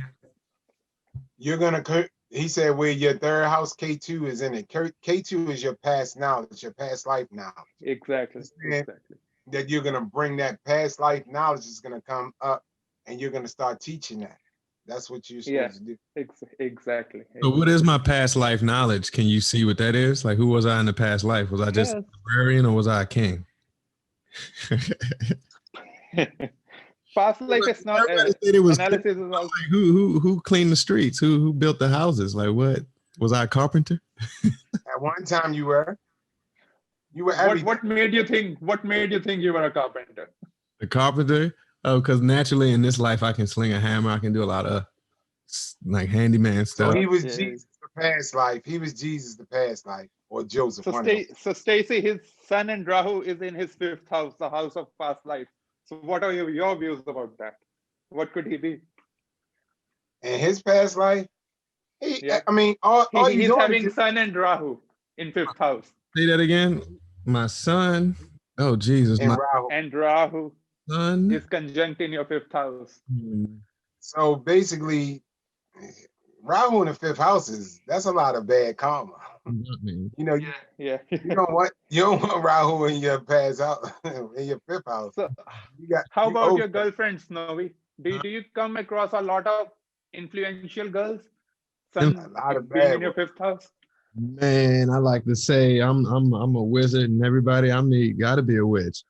Speaker 3: You're gonna. He said where your third house K2 is in it. K2 is your past knowledge, your past life knowledge.
Speaker 2: Exactly.
Speaker 3: Yeah.
Speaker 2: Exactly.
Speaker 3: That you're gonna bring that past life knowledge is gonna come up, and you're gonna start teaching that. That's what you're supposed to do.
Speaker 2: Exactly.
Speaker 1: So what is my past life knowledge? Can you see what that is? Like, who was I in the past life? Was I just a
Speaker 2: Yes.
Speaker 1: librarian or was I a king?
Speaker 2: Past life is not
Speaker 1: Everybody said it was
Speaker 2: analysis is also,
Speaker 1: like, who cleaned the streets? Who built the houses? Like, what was I a carpenter?
Speaker 3: At one time, you were everything.
Speaker 2: what made you think you were a carpenter?
Speaker 1: A carpenter? Oh, because naturally in this life I can sling a hammer. I can do a lot of like handyman
Speaker 3: So
Speaker 1: stuff.
Speaker 3: he was
Speaker 2: Yeah.
Speaker 3: Jesus the past life. He was Jesus the past life, or Joseph. one of them.
Speaker 2: So Stacey, his sun and Rahu is in his 5th house, the house of past life. So what are your views about that? What could he be?
Speaker 3: In his past life,
Speaker 2: Yeah.
Speaker 3: I mean, all you
Speaker 2: He's
Speaker 3: doing
Speaker 2: having
Speaker 3: is
Speaker 2: sun and Rahu in 5th house.
Speaker 1: Say that again. My son. Oh Jesus,
Speaker 3: in
Speaker 1: my
Speaker 3: Rahu.
Speaker 2: And Rahu
Speaker 1: son.
Speaker 2: is conjunct in your 5th house.
Speaker 3: So basically, Rahu in the 5th house that's a lot of bad karma. You know,
Speaker 2: Yeah.
Speaker 3: you don't want Rahu in your past house, in your 5th house.
Speaker 2: So
Speaker 3: You got
Speaker 2: how
Speaker 3: you
Speaker 2: about
Speaker 3: owe-
Speaker 2: your girlfriends, Novi? Do you come across a lot of influential girls? Sun
Speaker 3: A lot of
Speaker 2: being
Speaker 3: bad
Speaker 2: in your 5th house?
Speaker 1: Man, I like to say I'm a wizard, and everybody I meet got to be a witch.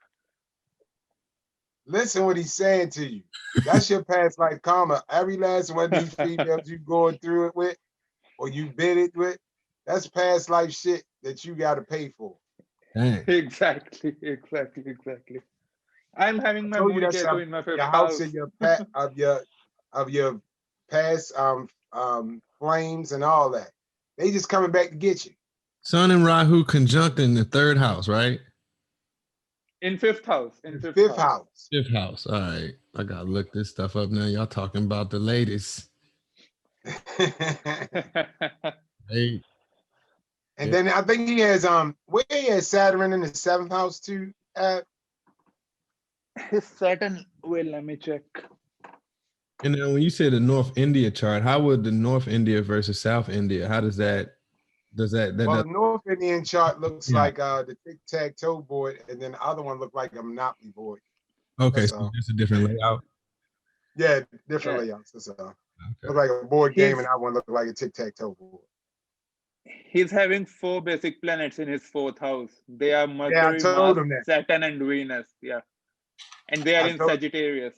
Speaker 3: Listen what he's saying to you. That's your past life karma. Every last one of these females you going through it with, or you bid it with, that's past life shit that you got to pay for.
Speaker 1: Dang.
Speaker 2: Exactly. I'm having my
Speaker 3: told you
Speaker 2: moon
Speaker 3: that's
Speaker 2: Ketu in my 5th
Speaker 3: Your house
Speaker 2: house.
Speaker 3: and of your past flames and all that. They just coming back to get you.
Speaker 1: Sun and Rahu conjunct in the 3rd house, right?
Speaker 2: In 5th house. In
Speaker 3: The
Speaker 2: 5th,
Speaker 3: fifth
Speaker 2: house.
Speaker 3: house.
Speaker 1: 5th house. All right. I gotta look this stuff up now. Y'all talking about the ladies. 8.
Speaker 3: And
Speaker 1: Yeah.
Speaker 3: then I think he has where he has Saturn in the 7th house too.
Speaker 2: His Saturn. Well, let me check.
Speaker 1: And then when you say the North India chart, how would the North India versus South India? How does that?
Speaker 3: Well, the North Indian chart looks
Speaker 1: Yeah.
Speaker 3: like the tic-tac-toe board, and then the other one looked like a Monopoly board.
Speaker 1: Okay,
Speaker 3: That's
Speaker 1: so
Speaker 3: all.
Speaker 1: it's a different layout.
Speaker 3: Yeah, different layouts. That's all. Look like a board game, and that one looked like a tic-tac-toe board.
Speaker 2: He's having 4 basic planets in his 4th house. They are Mercury,
Speaker 3: Yeah, I told
Speaker 2: Mars,
Speaker 3: him that.
Speaker 2: Saturn, and Venus. Yeah, and they are in Sagittarius.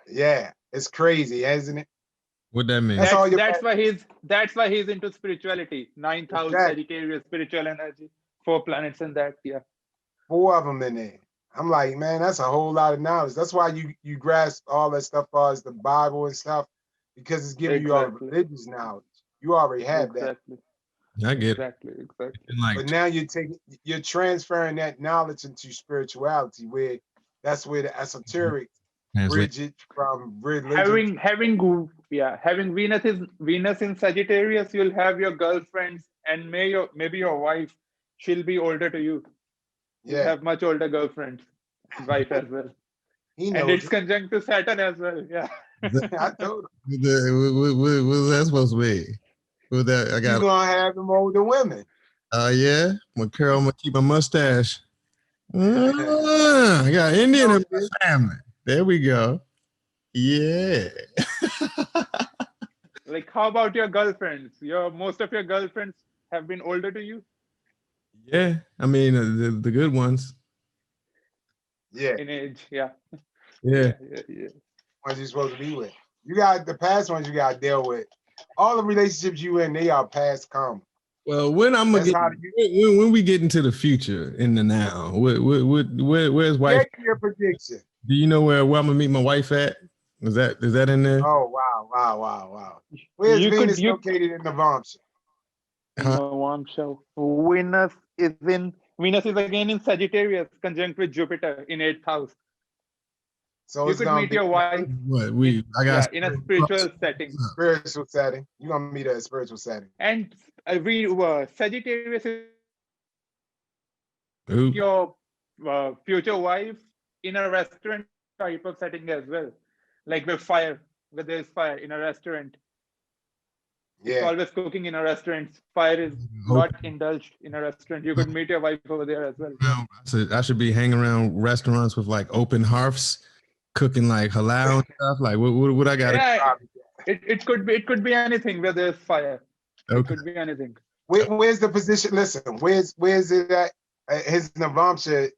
Speaker 3: Yeah, it's crazy, isn't it?
Speaker 1: What that mean?
Speaker 3: That's all your
Speaker 2: That's why he's into spirituality. 9th house,
Speaker 3: Exactly.
Speaker 2: Sagittarius, spiritual energy. 4 planets in that. Yeah.
Speaker 3: 4 of them in there. I'm like, man, that's a whole lot of knowledge. That's why you grasp all that stuff as the Bible and stuff, because it's giving you all the religious knowledge. You already have that.
Speaker 1: I get
Speaker 2: exactly.
Speaker 1: Like,
Speaker 3: but now you're transferring that knowledge into spirituality, where that's where the esoteric bridge it from religion.
Speaker 2: Having Venus in Sagittarius, you'll have your girlfriends, and maybe your wife. She'll be older to you. You have much older girlfriends, wife as well. And it's conjunct to Saturn as well. Yeah.
Speaker 3: I told him.
Speaker 1: What's that supposed to be? With that,
Speaker 3: You're gonna have them older women.
Speaker 1: Yeah, my curl, I'm gonna keep my mustache. I got Indian in my family. There we go. Yeah.
Speaker 2: Like, how about your girlfriends? Most of your girlfriends have been older to you?
Speaker 1: Yeah, I mean the good ones.
Speaker 3: Yeah.
Speaker 2: In age, yeah.
Speaker 1: Yeah.
Speaker 3: Ones you're supposed to be with. You got the past ones you gotta deal with. All the relationships you in, they are past karma.
Speaker 1: Well, when when we get into the future, in the now, where's wife?
Speaker 3: Make your prediction.
Speaker 1: Do you know where I'm gonna meet my wife at? Is that in there?
Speaker 3: Oh wow. Where's Venus located in Navamsha?
Speaker 2: Navamsha. Venus is again in Sagittarius, conjunct with Jupiter in 8th house.
Speaker 3: So
Speaker 2: you could meet your wife. In a spiritual setting.
Speaker 3: Spiritual setting. You're gonna meet her at a spiritual setting.
Speaker 2: And Sagittarius is your future wife in a restaurant type of setting as well. Like where there's fire in a restaurant.
Speaker 3: Yeah.
Speaker 2: It's always cooking in a restaurant. Fire is not indulged in a restaurant. You could meet your wife over there as well.
Speaker 1: I should be hanging around restaurants with like open hearths, cooking like halal and stuff. Like what I got?
Speaker 2: Yeah, it could be anything where there's fire. Okay. It could be anything.
Speaker 3: Where's the position? Listen, where's it at? His Navamsha,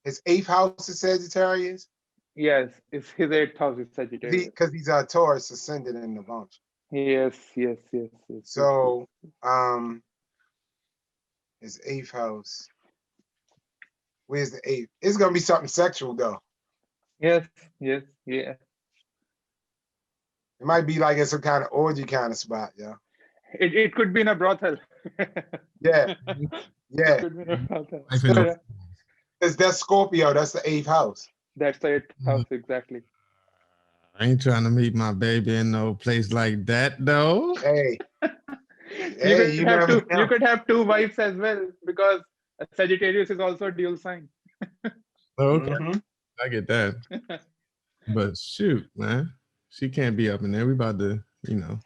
Speaker 3: his 8th house is Sagittarius.
Speaker 2: Yes, it's his 8th house is Sagittarius.
Speaker 3: Because he's a Taurus ascendant in Navamsha.
Speaker 2: Yes.
Speaker 3: So, his 8th house. Where's the 8th? It's gonna be something sexual though.
Speaker 2: Yes.
Speaker 3: It might be like in some kind of orgy kind of spot, yeah.
Speaker 2: It could be in a brothel.
Speaker 3: Yeah.
Speaker 2: It could be in a brothel.
Speaker 3: That's Scorpio. That's the 8th house.
Speaker 2: That's the 8th house, exactly.
Speaker 1: I ain't trying to meet my baby in no place like that, though.
Speaker 3: Hey.
Speaker 2: You could have 2 wives as well, because Sagittarius is also a dual sign.
Speaker 1: Okay. Mm-hmm. I get that. But shoot, man. She can't be up in there. We about to, coronavirus.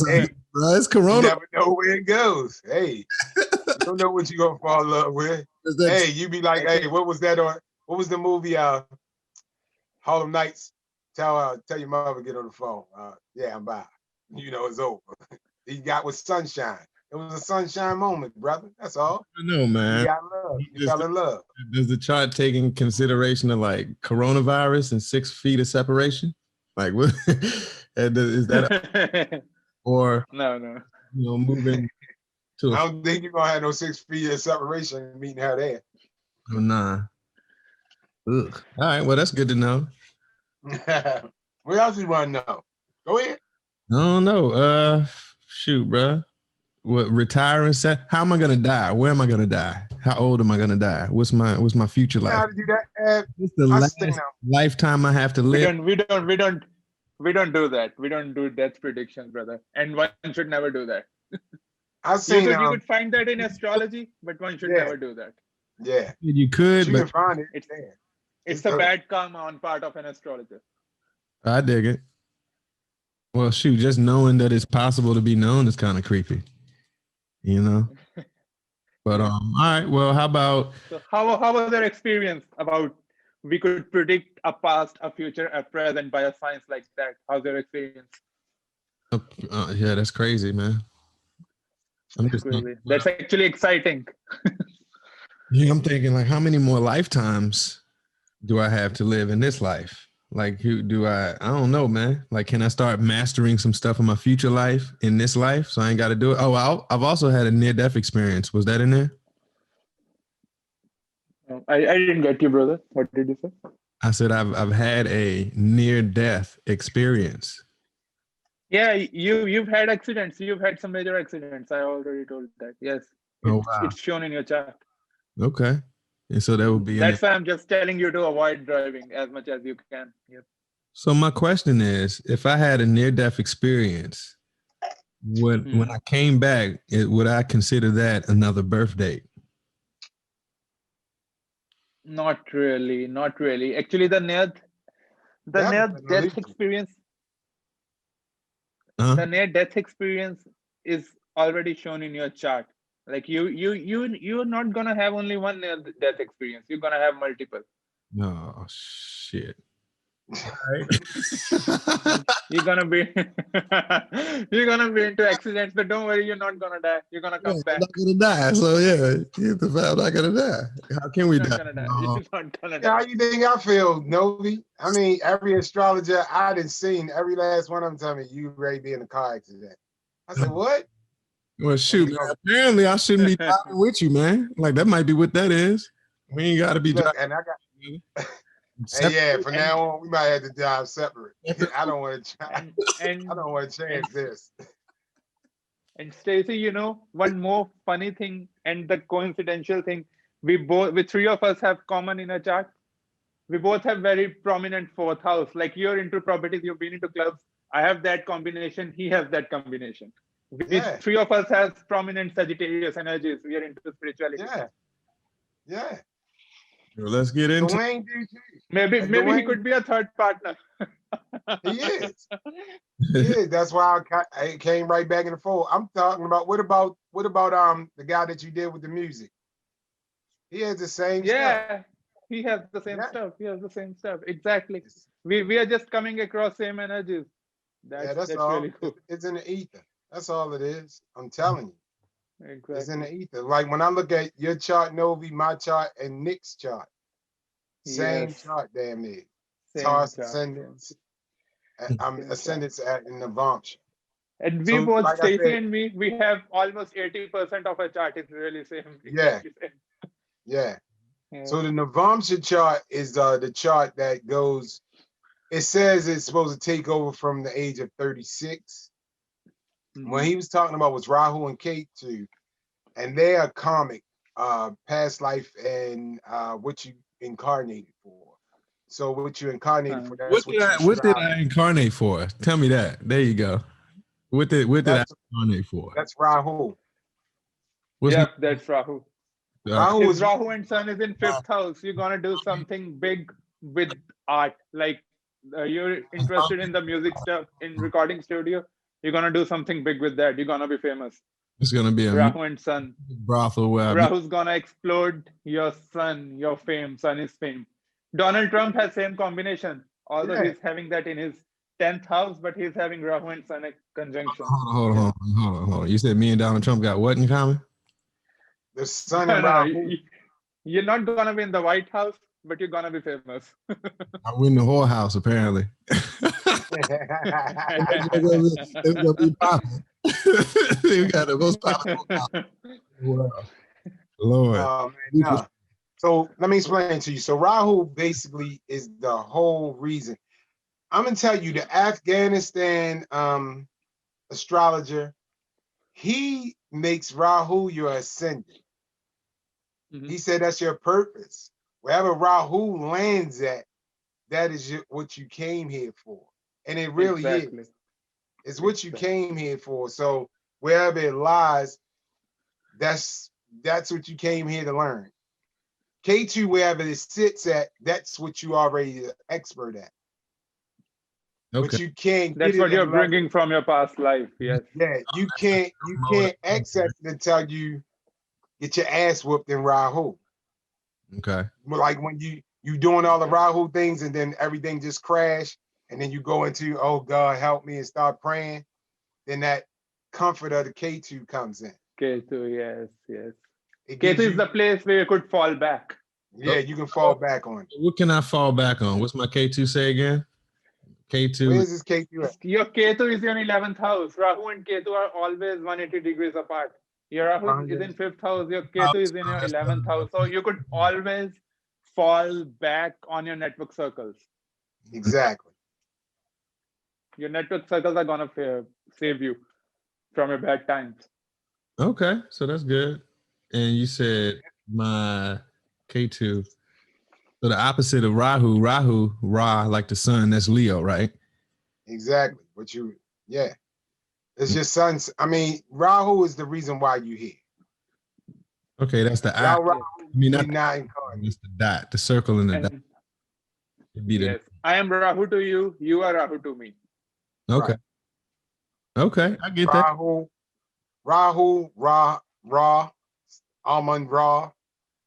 Speaker 3: Hey,
Speaker 1: bro. It's corona.
Speaker 3: You never know where it goes. Hey, you don't know what you're gonna fall in love with. Hey, you be like, hey, what was the movie? Harlem Nights. Tell your mother to get on the phone. Yeah, I'm by. It's over. He got with sunshine. It was a sunshine moment, brother. That's all.
Speaker 1: No, man.
Speaker 3: You got love. You fell in love.
Speaker 1: Does the chart take in consideration of like coronavirus and 6 feet of separation? Like, what is that? Or
Speaker 2: no.
Speaker 1: Moving to.
Speaker 3: I don't think you're gonna have no 6 feet of separation meeting her there.
Speaker 1: Oh, nah. Ugh. All right. Well, that's good to know.
Speaker 3: What else you want to know? Go ahead.
Speaker 1: I don't know. Shoot, bro. What retiring set? How am I gonna die? Where am I gonna die? How old am I gonna die? What's my future life?
Speaker 3: How to do that?
Speaker 1: What's the last lifetime I have to live?
Speaker 2: We don't We don't do that. We don't do death predictions, brother. And one should never do that.
Speaker 3: I've
Speaker 2: You
Speaker 3: seen
Speaker 2: could find that in astrology, but one should
Speaker 3: yeah,
Speaker 2: never do that.
Speaker 3: yeah.
Speaker 1: You
Speaker 3: But
Speaker 1: could,
Speaker 3: you can
Speaker 1: but
Speaker 3: find it
Speaker 2: It's
Speaker 3: there.
Speaker 2: it's a
Speaker 3: good.
Speaker 2: bad karma on part of an astrologer.
Speaker 1: I dig it. Well, shoot, just knowing that it's possible to be known is kind of creepy, you know? But
Speaker 2: Yeah.
Speaker 1: all right. Well, how about
Speaker 2: So how was their experience about we could predict a past, a future, a present by a science like that? How's your experience?
Speaker 1: yeah, that's crazy, man. I'm just
Speaker 2: Crazy. That's actually exciting.
Speaker 1: yeah, I'm thinking like how many more lifetimes do I have to live in this life? Like who do I don't know, man. Like can I start mastering some stuff in my future life in this life so I ain't got to do it? Oh, I've also had a near death experience. Was that in there?
Speaker 2: I didn't get you, brother. What did you say?
Speaker 1: I said I've had a near death experience.
Speaker 2: Yeah, you've had accidents. You've had some major accidents. I already told that. Yes,
Speaker 1: Oh wow.
Speaker 2: it's shown in your chart.
Speaker 1: Okay. And so that would be
Speaker 2: That's why I'm just telling you to avoid driving as much as you can. Yep.
Speaker 1: So my question is, if I had a near death experience, when I came back, would I consider that another birth date?
Speaker 2: Not really, not really. Actually, the near death experience, the near death experience is already shown in your chart. Like you're not gonna have only one near death experience. You're gonna have multiple.
Speaker 1: Oh shit.
Speaker 3: Right.
Speaker 2: You're gonna be into accidents, but don't worry, you're not gonna die. You're gonna come back.
Speaker 1: I'm not gonna die. So yeah, I'm not gonna die. How can we die?
Speaker 2: You're not gonna die.
Speaker 3: How you think I feel, Novi? I mean, every astrologer I done seen, every last one of them tell me you ready to be in a car accident. I said, what?
Speaker 1: Well, shoot, man, apparently I shouldn't be driving with you, man. Like that might be what that is. We ain't got to be driving.
Speaker 3: And I got. And yeah, from now on, we might have to drive separate. I don't want to try. I don't want to change this.
Speaker 2: And Stacy, you know, one more funny thing and the coincidental thing, we three of us have common in a chart. We both have very prominent fourth house. Like you're into properties, you've been into clubs. I have that combination. He has that combination. Three of us has prominent Sagittarius energies. We are into spirituality.
Speaker 3: Yeah.
Speaker 1: Well, let's get into
Speaker 3: Dwayne,
Speaker 2: maybe Dwayne, he could be a third partner.
Speaker 3: He is. That's why I came right back in the fold. I'm talking about what about the guy that you did with the music? He has the same stuff.
Speaker 2: Yeah, he has the same stuff. He has the same stuff. Exactly. We are just coming across same energies. That's
Speaker 3: all.
Speaker 2: really cool.
Speaker 3: It's in the ether. That's all it is. I'm telling you.
Speaker 2: Exactly.
Speaker 3: It's in the ether. Like when I look at your chart, Novi, my chart, and Nick's chart, same chart, damn near. Taurus ascendants. I'm ascendants in the Navamsha.
Speaker 2: And we both, like Stacey and me, we have almost 80% of our chart is really same.
Speaker 3: Exactly yeah. So the Navamsha chart is the chart that goes. It says it's supposed to take over from the age of 36. What he was talking about was Rahu and Ketu, and they are karmic, past life and what you incarnated for. So what you incarnated for, that's
Speaker 1: what did I incarnate for? Tell me that. There you go. What did I incarnate for?
Speaker 3: That's Rahu.
Speaker 2: That's Rahu. Rahu and Sun is in 5th house. You're gonna do something big with art. Like you're interested in the music stuff in recording studio. You're gonna do something big with that. You're gonna be famous.
Speaker 1: It's gonna be a
Speaker 2: Rahu and Sun
Speaker 1: brothel where
Speaker 2: Rahu's gonna explode your sun, your fame. Sun is fame. Donald Trump has same combination, although he's having that in his 10th house, but he's having Rahu and Sun conjunction.
Speaker 1: Hold on. You said me and Donald Trump got what in common?
Speaker 3: The Sun and Rahu.
Speaker 2: You're not gonna be in the White House, but you're gonna be famous.
Speaker 1: I win the whorehouse, apparently. It's gonna be popping. You got the most powerful wow. Lord.
Speaker 3: So let me explain to you. So Rahu basically is the whole reason. I'm gonna tell you, the Afghanistan astrologer, he makes Rahu your ascendant. He said that's your purpose. Wherever Rahu lands at, that is what you came here for. And it really
Speaker 2: Exactly.
Speaker 3: is. It's what you came here for. So wherever it lies, that's what you came here to learn. K2, wherever it sits at, that's what you already expert at.
Speaker 1: Okay.
Speaker 3: But you can't
Speaker 2: That's
Speaker 3: get
Speaker 2: what
Speaker 3: it
Speaker 2: you're
Speaker 3: unless,
Speaker 2: bringing from your past life. Yes.
Speaker 3: yeah, you can't access it until you get your ass whooped in Rahu.
Speaker 1: Okay.
Speaker 3: Like when you doing all the Rahu things and then everything just crash, and then you go into, oh God, help me, and start praying, then that comfort of the K2 comes in.
Speaker 2: K2, yes, yes.
Speaker 3: It
Speaker 2: K2
Speaker 3: gives
Speaker 2: is
Speaker 3: you,
Speaker 2: the place where you could fall back.
Speaker 3: yeah, you can fall back on it.
Speaker 1: What can I fall back on? What's my K2 say again? K2.
Speaker 3: Where is this K2 at?
Speaker 2: Your K2 is in 11th house. Rahu and Ketu are always 180 degrees apart. Your Rahu is in 5th house. Your Ketu is in your 11th house. So you could always fall back on your network circles.
Speaker 3: Exactly.
Speaker 2: Your network circles are gonna save you from your bad times.
Speaker 1: Okay, so that's good. And you said my K2. So the opposite of Rahu, Ra, like the sun, that's Leo, right?
Speaker 3: Exactly. What you, yeah. It's your son's, I mean, Rahu is the reason why you here.
Speaker 1: Okay, that's the
Speaker 3: Without
Speaker 1: eye.
Speaker 3: Rahu,
Speaker 1: I mean,
Speaker 3: you're
Speaker 1: not
Speaker 3: not incarnate.
Speaker 1: it's the dot, the circle and the dot.
Speaker 2: And
Speaker 1: It'd be the,
Speaker 2: yes, I am Rahu to you. You are Rahu to me.
Speaker 1: okay.
Speaker 3: Right.
Speaker 1: Okay, I get that.
Speaker 3: Rahu, Ra, Amun Ra.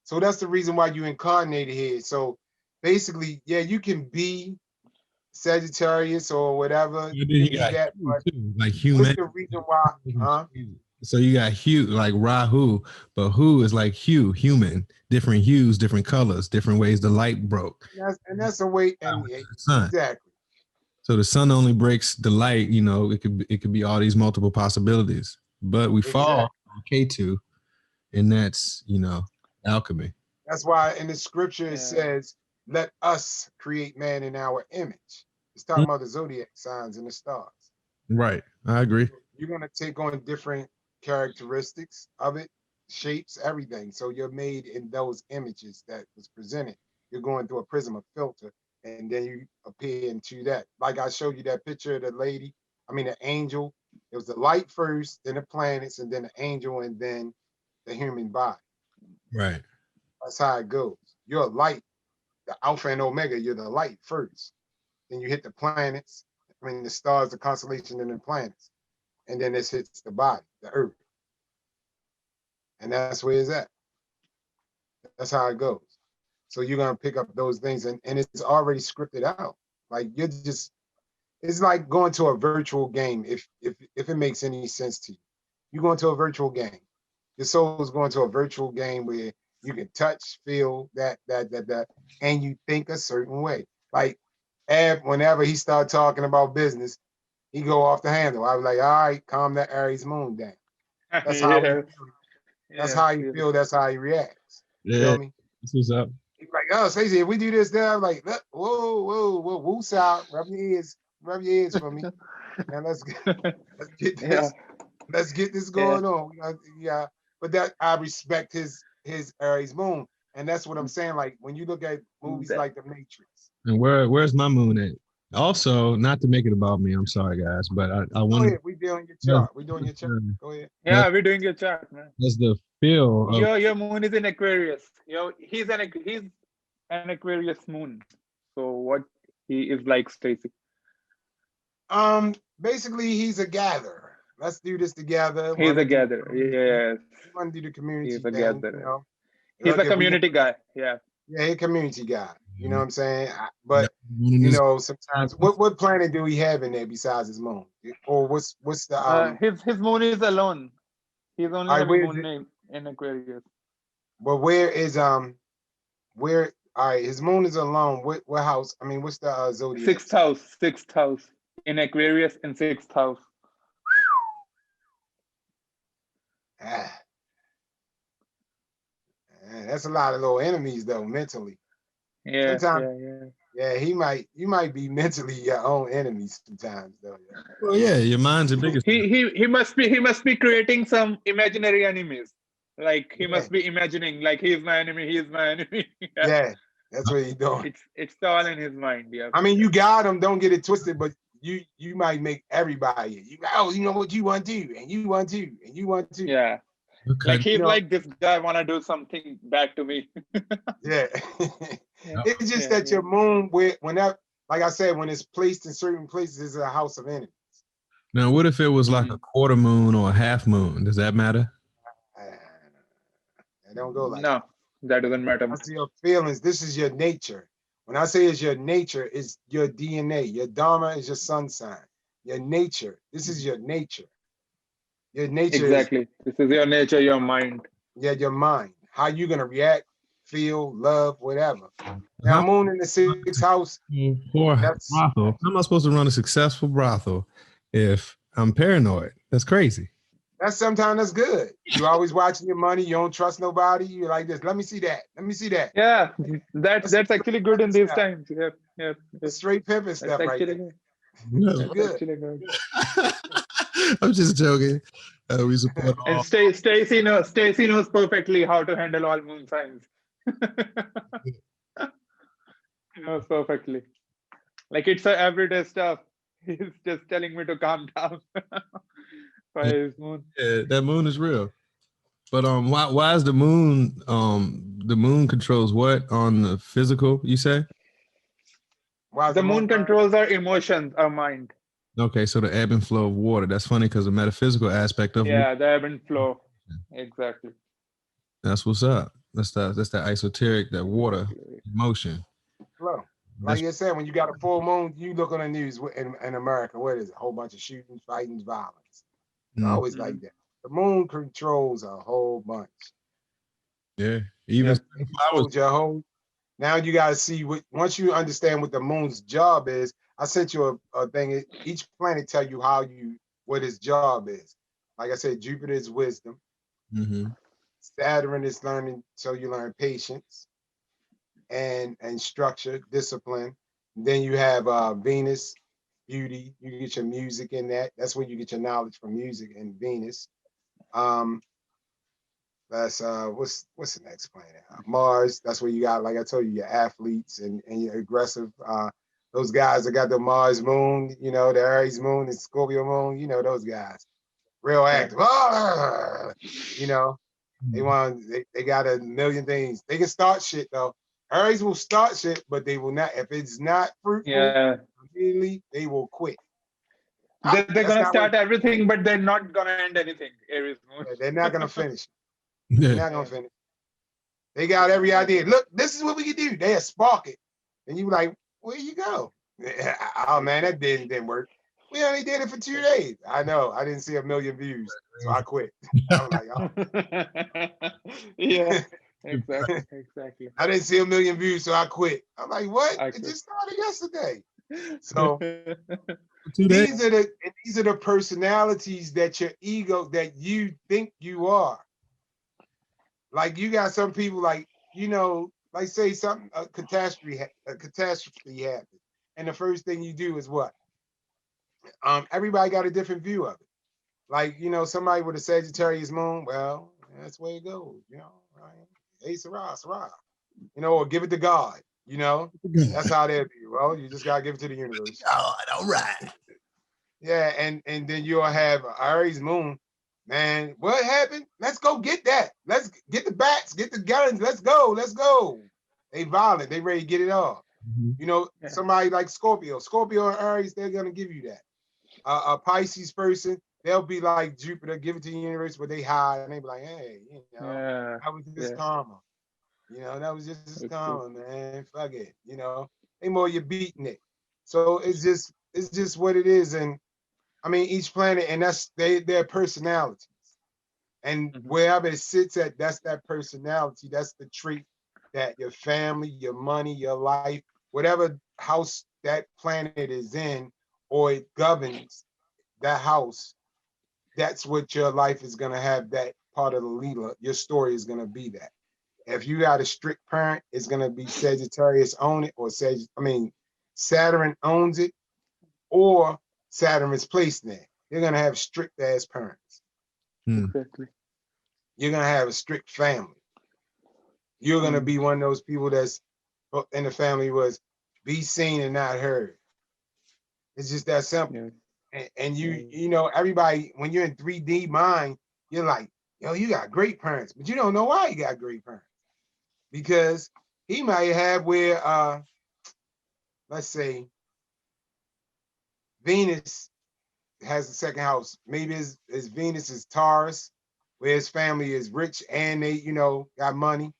Speaker 3: So that's the reason why you incarnated here. So basically, yeah, you can be Sagittarius or whatever.
Speaker 1: You
Speaker 3: You can be
Speaker 1: got
Speaker 3: that,
Speaker 1: Hugh
Speaker 3: but
Speaker 1: too, like
Speaker 3: what's
Speaker 1: human.
Speaker 3: the reason why? Huh?
Speaker 1: So you got hue, like Rahu, but Hu is like hue, human, different hues, different colors, different ways the light broke.
Speaker 3: And that's a way, and
Speaker 1: The sun.
Speaker 3: exactly.
Speaker 1: So the sun only breaks the light, you know, it could be all these multiple possibilities. But we fall on K2, and that's, you know, alchemy.
Speaker 3: That's why in the scripture it
Speaker 2: Yeah.
Speaker 3: says, "Let us create man in our image." It's talking about the zodiac signs and the stars.
Speaker 1: Right. I agree.
Speaker 3: You're gonna take on different characteristics of it, shapes, everything. So you're made in those images that was presented. You're going through a prism, a filter, and then you appear into that. Like I showed you that picture of the lady, I mean the angel. It was the light first, then the planets, and then the angel, and then the human body.
Speaker 1: Right.
Speaker 3: That's how it goes. You're a light, the alpha and omega, you're the light first. Then you hit the planets, I mean the stars, the constellation, and the planets. And then this hits the body, the earth. And that's where it's at. That's how it goes. So you're gonna pick up those things, and it's already scripted out. Like you're just, it's like going to a virtual game, if it makes any sense to you. You go into a virtual game. Your soul is going to a virtual game where you can touch, feel that, and you think a certain way. Like Ab, whenever he started talking about business, he go off the handle. I was like, all right, calm that Aries moon down. That's how he, that's how he feel. That's how he reacts. You feel me?
Speaker 1: This is up.
Speaker 3: He's like, oh, Stacey, if we do this now, I'm like, whoa, woos out, rub your ears for me. Now let's get this, let's get this going on. Yeah, but that I respect his Aries moon, and that's what I'm saying. Like when you look at movies like The Matrix.
Speaker 1: And where's my moon at? Also, not to make it about me, I'm sorry guys, but I want to.
Speaker 3: We doing your chart. We doing your chart. Go ahead.
Speaker 2: Yeah, we're doing your chart, man.
Speaker 1: That's the feel of
Speaker 2: Your moon is in Aquarius. He's an Aquarius moon. So what he is like, Stacy?
Speaker 3: Basically, he's a gatherer. Let's do this together.
Speaker 2: He's a gatherer. Yes.
Speaker 3: We want to do the community
Speaker 2: He's a
Speaker 3: thing.
Speaker 2: gatherer.
Speaker 3: You know?
Speaker 2: He's a community guy. Yeah.
Speaker 3: Yeah, he's a community guy. You know what I'm saying? But you know, sometimes what planet do we have in there besides his moon? Or what's the
Speaker 2: his moon is alone. He's only having moon name in Aquarius.
Speaker 3: But where is where all right, his moon is alone. What house? I mean, what's the zodiac?
Speaker 2: Sixth house. In Aquarius in 6th house.
Speaker 3: That's a lot of little enemies though, mentally.
Speaker 2: Yeah,
Speaker 3: sometimes, yeah. You might be mentally your own enemy sometimes though. Yeah.
Speaker 1: Well, yeah, your mind's the biggest.
Speaker 2: He must be creating some imaginary enemies. Like he must be imagining like he's my enemy, he's my enemy.
Speaker 3: Yeah, that's what he's doing.
Speaker 2: It's all in his mind. Yeah.
Speaker 3: I mean, you got him. Don't get it twisted, but you might make everybody. You oh, you know what you want to do, and you want to, and you want to.
Speaker 2: Yeah.
Speaker 1: Okay.
Speaker 2: Like he's like, this guy wanna do something bad to me.
Speaker 3: Yeah.
Speaker 2: Yeah.
Speaker 3: It's just
Speaker 2: Yeah,
Speaker 3: that your moon, whenever, like I said, when it's placed in certain places, is a house of enemies.
Speaker 1: Now, what if it was like a quarter moon or a half moon? Does that matter?
Speaker 3: It don't go like
Speaker 2: No, that doesn't matter much.
Speaker 3: that's your feelings. This is your nature. When I say it's your nature, it's your DNA. Your dharma is your sun sign. Your nature. This is your nature. Your nature
Speaker 2: Exactly. This is your nature, your mind.
Speaker 3: is your mind. How you gonna react, feel, love, whatever. Now,
Speaker 1: How,
Speaker 3: moon in the sixth house.
Speaker 1: for
Speaker 3: That's
Speaker 1: brothel, how am I supposed to run a successful brothel if I'm paranoid? That's crazy.
Speaker 3: sometimes that's good. You always watching your money. You don't trust nobody. You're like this. Let me see that. Let me see that.
Speaker 2: Yeah, that's actually good in these
Speaker 3: stuff.
Speaker 2: times. Yeah, yeah.
Speaker 3: That's straight pimping
Speaker 2: That's
Speaker 3: stuff right
Speaker 2: actually
Speaker 3: there.
Speaker 2: good.
Speaker 1: No.
Speaker 2: That's
Speaker 3: Good.
Speaker 2: actually good.
Speaker 1: I'm just joking. We support all.
Speaker 2: And Stacy knows perfectly how to handle all moon signs. He knows perfectly. Like it's a everyday stuff. He's just telling me to calm down by his moon.
Speaker 1: Yeah, that moon is real. But why is the moon controls what on the physical, you say?
Speaker 3: Why is
Speaker 2: The moon controls our emotions, our mind.
Speaker 1: Okay, so the ebb and flow of water. That's funny because the metaphysical aspect of
Speaker 2: Yeah, the ebb and flow. Exactly.
Speaker 1: that's what's up. That's that esoteric, that water emotion.
Speaker 3: flow? Like you said, when you got a full moon, you look on the news in America. What is it? A whole bunch of shootings, fighting, violence. It's always like that. The moon controls a whole bunch.
Speaker 1: Yeah, even
Speaker 2: Yep.
Speaker 3: It controls your whole. Now you got to see what. Once you understand what the moon's job is, I sent you a thing. Each planet tell you what its job is. Like I said, Jupiter is wisdom.
Speaker 1: Mm-hmm.
Speaker 3: Saturn is learning, so you learn patience and structure, discipline. Then you have Venus, beauty. You get your music in that. That's where you get your knowledge from music and Venus. That's what's the next planet? Mars. That's where you got, like I told you, your athletes and your aggressive. Those guys that got the Mars moon, you know, the Aries moon and Scorpio moon, you know, those guys. Real active. You know, they got a million things. They can start shit though. Aries will start shit, but they will not, if it's not fruitful, immediately they will quit.
Speaker 2: They're gonna start everything, but they're not gonna end anything. Aries moon.
Speaker 3: Yeah, they're not gonna finish.
Speaker 1: Yeah.
Speaker 3: They're not gonna finish. They got every idea. Look, this is what we can do. They'll spark it. And you like, where you go? Oh man, that didn't work. We only did it for 2 days. I know. I didn't see 1 million views, so I quit. I was like, oh.
Speaker 2: Yeah, exactly.
Speaker 3: I didn't see 1 million views, so I quit. I'm like, what? It just started yesterday. So these are the personalities that your ego, that you think you are. Like you got some people like, you know, like say something, a catastrophe happens. And the first thing you do is what? Everybody got a different view of it. Like, you know, somebody with a Sagittarius moon, well, that's the way it goes, you know, right? Hey, Sarah. You know, or give it to God, you know? That's how they'll be. Well, you just gotta give it to the universe.
Speaker 1: God, all right.
Speaker 3: Yeah, and then you'll have Aries moon. Man, what happened? Let's go get that. Let's get the bats, get the guns. Let's go. They violent. They ready to get it all.
Speaker 1: Mm-hmm.
Speaker 3: You know, somebody like Scorpio and Aries, they're gonna give you that. A Pisces person, they'll be like Jupiter, give it to the universe, but they hide and they be like, hey, you know, that was just karma. You know, that was just karma, man. Fuck it. You know, they more you beating it. So it's just what it is. And I mean, each planet, and that's their personalities. And wherever it sits at, that's that personality. That's the trait that your family, your money, your life, whatever house that planet is in, or it governs that house, that's what your life is going to have, that part of the Leela. Your story is going to be that. If you got a strict parent, it's going to be Sagittarius own it, or Saturn owns it, or Saturn is placed there. You're going to have strict ass parents.
Speaker 2: Exactly.
Speaker 3: You're going to have a strict family. You're going to be one of those people that's in the family was be seen and not heard. It's just that simple.
Speaker 2: Yeah.
Speaker 3: And you know, everybody, when you're in 3D mind, you're like, yo, you got great parents, but you don't know why you got great parents. Because he might have where, let's say, Venus has the second house. Maybe his Venus is Taurus, where his family is rich and they, you know, got money.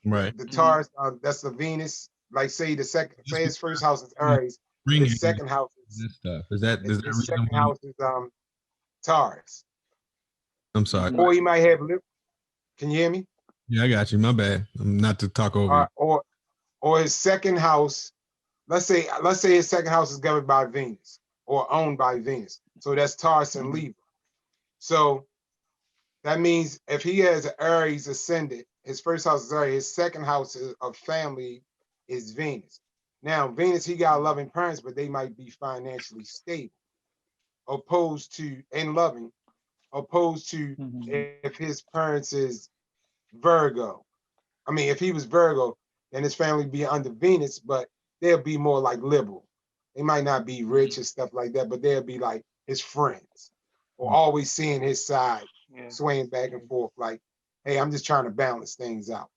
Speaker 1: Right.
Speaker 3: The Taurus, that's the Venus. Like say say his first house is Aries, but
Speaker 1: Bring
Speaker 3: his second house is
Speaker 1: this stuff. Is that reason
Speaker 3: his second
Speaker 1: why?
Speaker 3: house is Taurus.
Speaker 1: I'm sorry.
Speaker 3: Or he might have. Can you hear me?
Speaker 1: Yeah, I got you. My bad. Not to talk over you.
Speaker 3: Or his second house. Let's say his second house is governed by Venus or owned by Venus. So that's Taurus and Libra. So that means if he has an Aries ascendant, his first house is Aries, his second house of family is Venus. Now, Venus, he got loving parents, but they might be financially stable, opposed to, and loving, opposed to if his parents is Virgo. I mean, if he was Virgo, then his family would be under Venus, but they'll be more like liberal. They might not be rich and stuff like that, but they'll be like his friends, or always seeing his side, swaying back and forth, like, hey, I'm just trying to balance things out.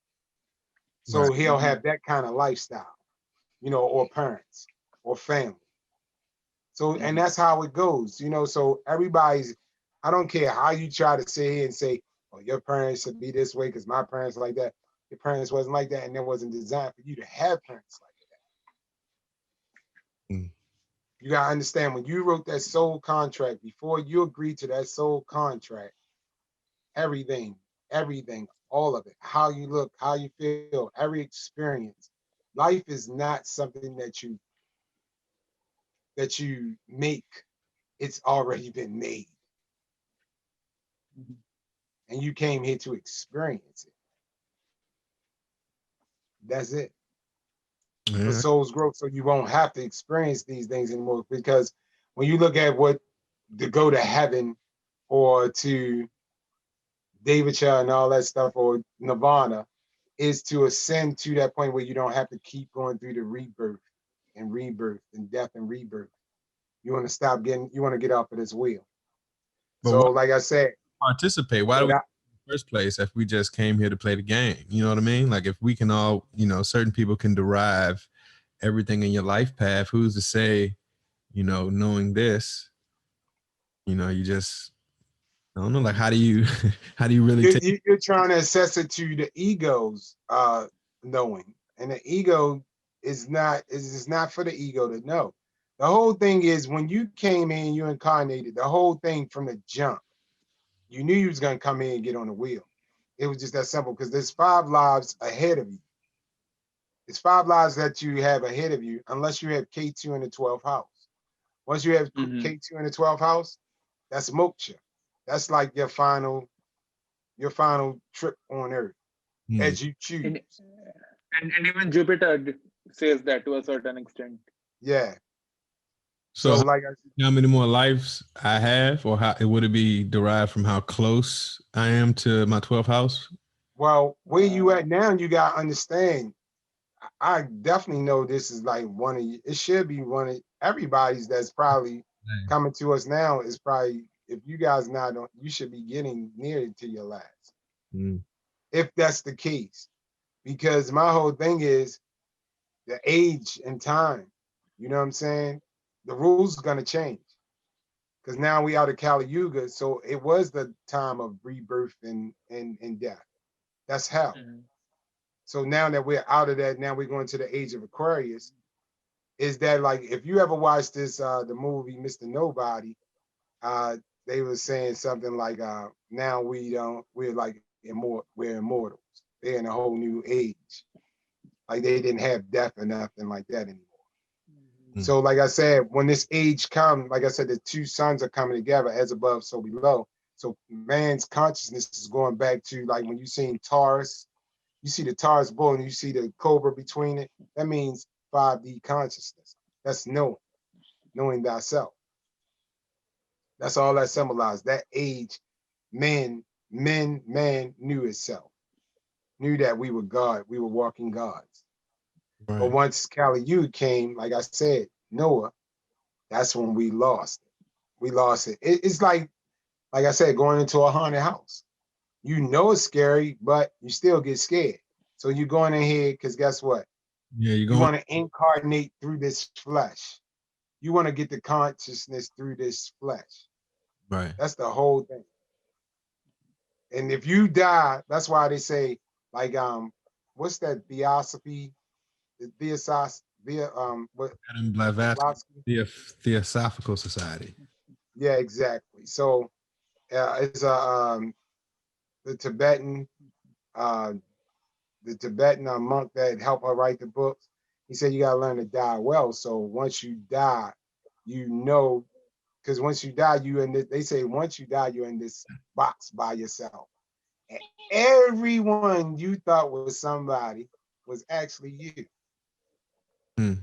Speaker 3: So he'll have that kind of lifestyle, you know, or parents or family. So, and that's how it goes, you know. So everybody's, I don't care how you try to sit here and say, oh, your parents should be this way because my parents like that. Your parents wasn't like that, and it wasn't designed for you to have parents like that. You gotta understand, when you wrote that soul contract, before you agreed to that soul contract, everything, all of it, how you look, how you feel, every experience, life is not something that you make. It's already been made. And you came here to experience it. That's it. For soul's growth, so you won't have to experience these things anymore. Because when you look at what to go to heaven or to Devachan and all that stuff, or Nirvana, is to ascend to that point where you don't have to keep going through the rebirth and death and rebirth. You want to get off of this wheel. But so like I said,
Speaker 1: participate. Why do we in the first place if we just came here to play the game? You know what I mean? Like if we can all, you know, certain people can derive everything in your life path, who's to say, you know, knowing this, you know, you just, I don't know, like how do you really
Speaker 3: you're trying to assess it to the ego's knowing, and the ego is not for the ego to know. The whole thing is, when you came in, you incarnated, the whole thing from the jump, you knew you was going to come in and get on the wheel. It was just that simple, because there's 5 lives ahead of you. It's 5 lives that you have ahead of you, unless you have K2 in the 12th house. Once you have K2 in the 12th house, that's moksha. That's like your final trip on Earth, as you choose.
Speaker 2: And even Jupiter says that to a certain extent.
Speaker 3: Yeah.
Speaker 1: So like, how many more lives I have, or how would it be derived from how close I am to my 12th house?
Speaker 3: Well, where you at now, you gotta understand. I definitely know this is like one of you. It should be one of everybody's that's probably coming to us now. Is probably, if you guys not on, you should be getting near to your last. If that's the case, because my whole thing is the age and time. You know what I'm saying? The rules are gonna change, because now we out of Kali Yuga, so it was the time of rebirth and death. That's hell. So now that we're out of that, now we're going to the age of Aquarius. Is that like, if you ever watched this the movie Mr. Nobody, they were saying something like now we're like we're immortals. They're in a whole new age. Like they didn't have death or nothing like that anymore. So like I said, when this age comes, like I said, the 2 suns are coming together, as above, so below. So man's consciousness is going back to, like, when you seen Taurus, you see the Taurus bull and you see the cobra between it. That means 5D consciousness. That's knowing thyself. That's all that symbolizes. That age, man knew itself, knew that we were God, we were walking gods. Right. But once Kali Yuga came, like I said, Noah, That's when we lost it. We lost it. It's like I said, going into a haunted house. You know it's scary, but you still get scared. So you're going in here because guess what?
Speaker 1: Yeah, you're
Speaker 3: You
Speaker 1: going.
Speaker 3: want to incarnate through this flesh. You want to get the consciousness through this flesh.
Speaker 1: Right.
Speaker 3: That's the whole thing. And if you die, that's why they say, like, what's that theosophy? The what?
Speaker 1: Adam Blavatsky,
Speaker 3: Blavatsky?
Speaker 1: the Theosophical Society.
Speaker 3: Yeah, exactly. So it's the Tibetan monk that helped her write the books. He said you gotta learn to die well. So once you die, you know, because once you die, they say once you die, you're in this box by yourself. And everyone you thought was somebody was actually you.
Speaker 1: Hmm.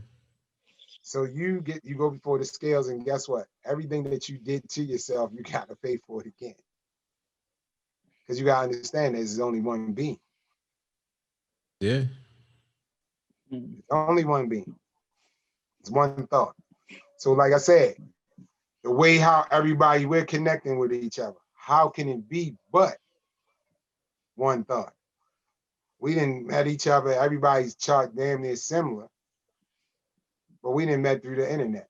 Speaker 3: So you go before the scales, and guess what? Everything that you did to yourself, you gotta pay for it again. Because you gotta understand there's only one being.
Speaker 1: Yeah.
Speaker 3: There's only one being. It's one thought. So like I said, the way how everybody we're connecting with each other, how can it be but one thought? We didn't met each other, everybody's chart damn near similar, but we didn't met through the internet.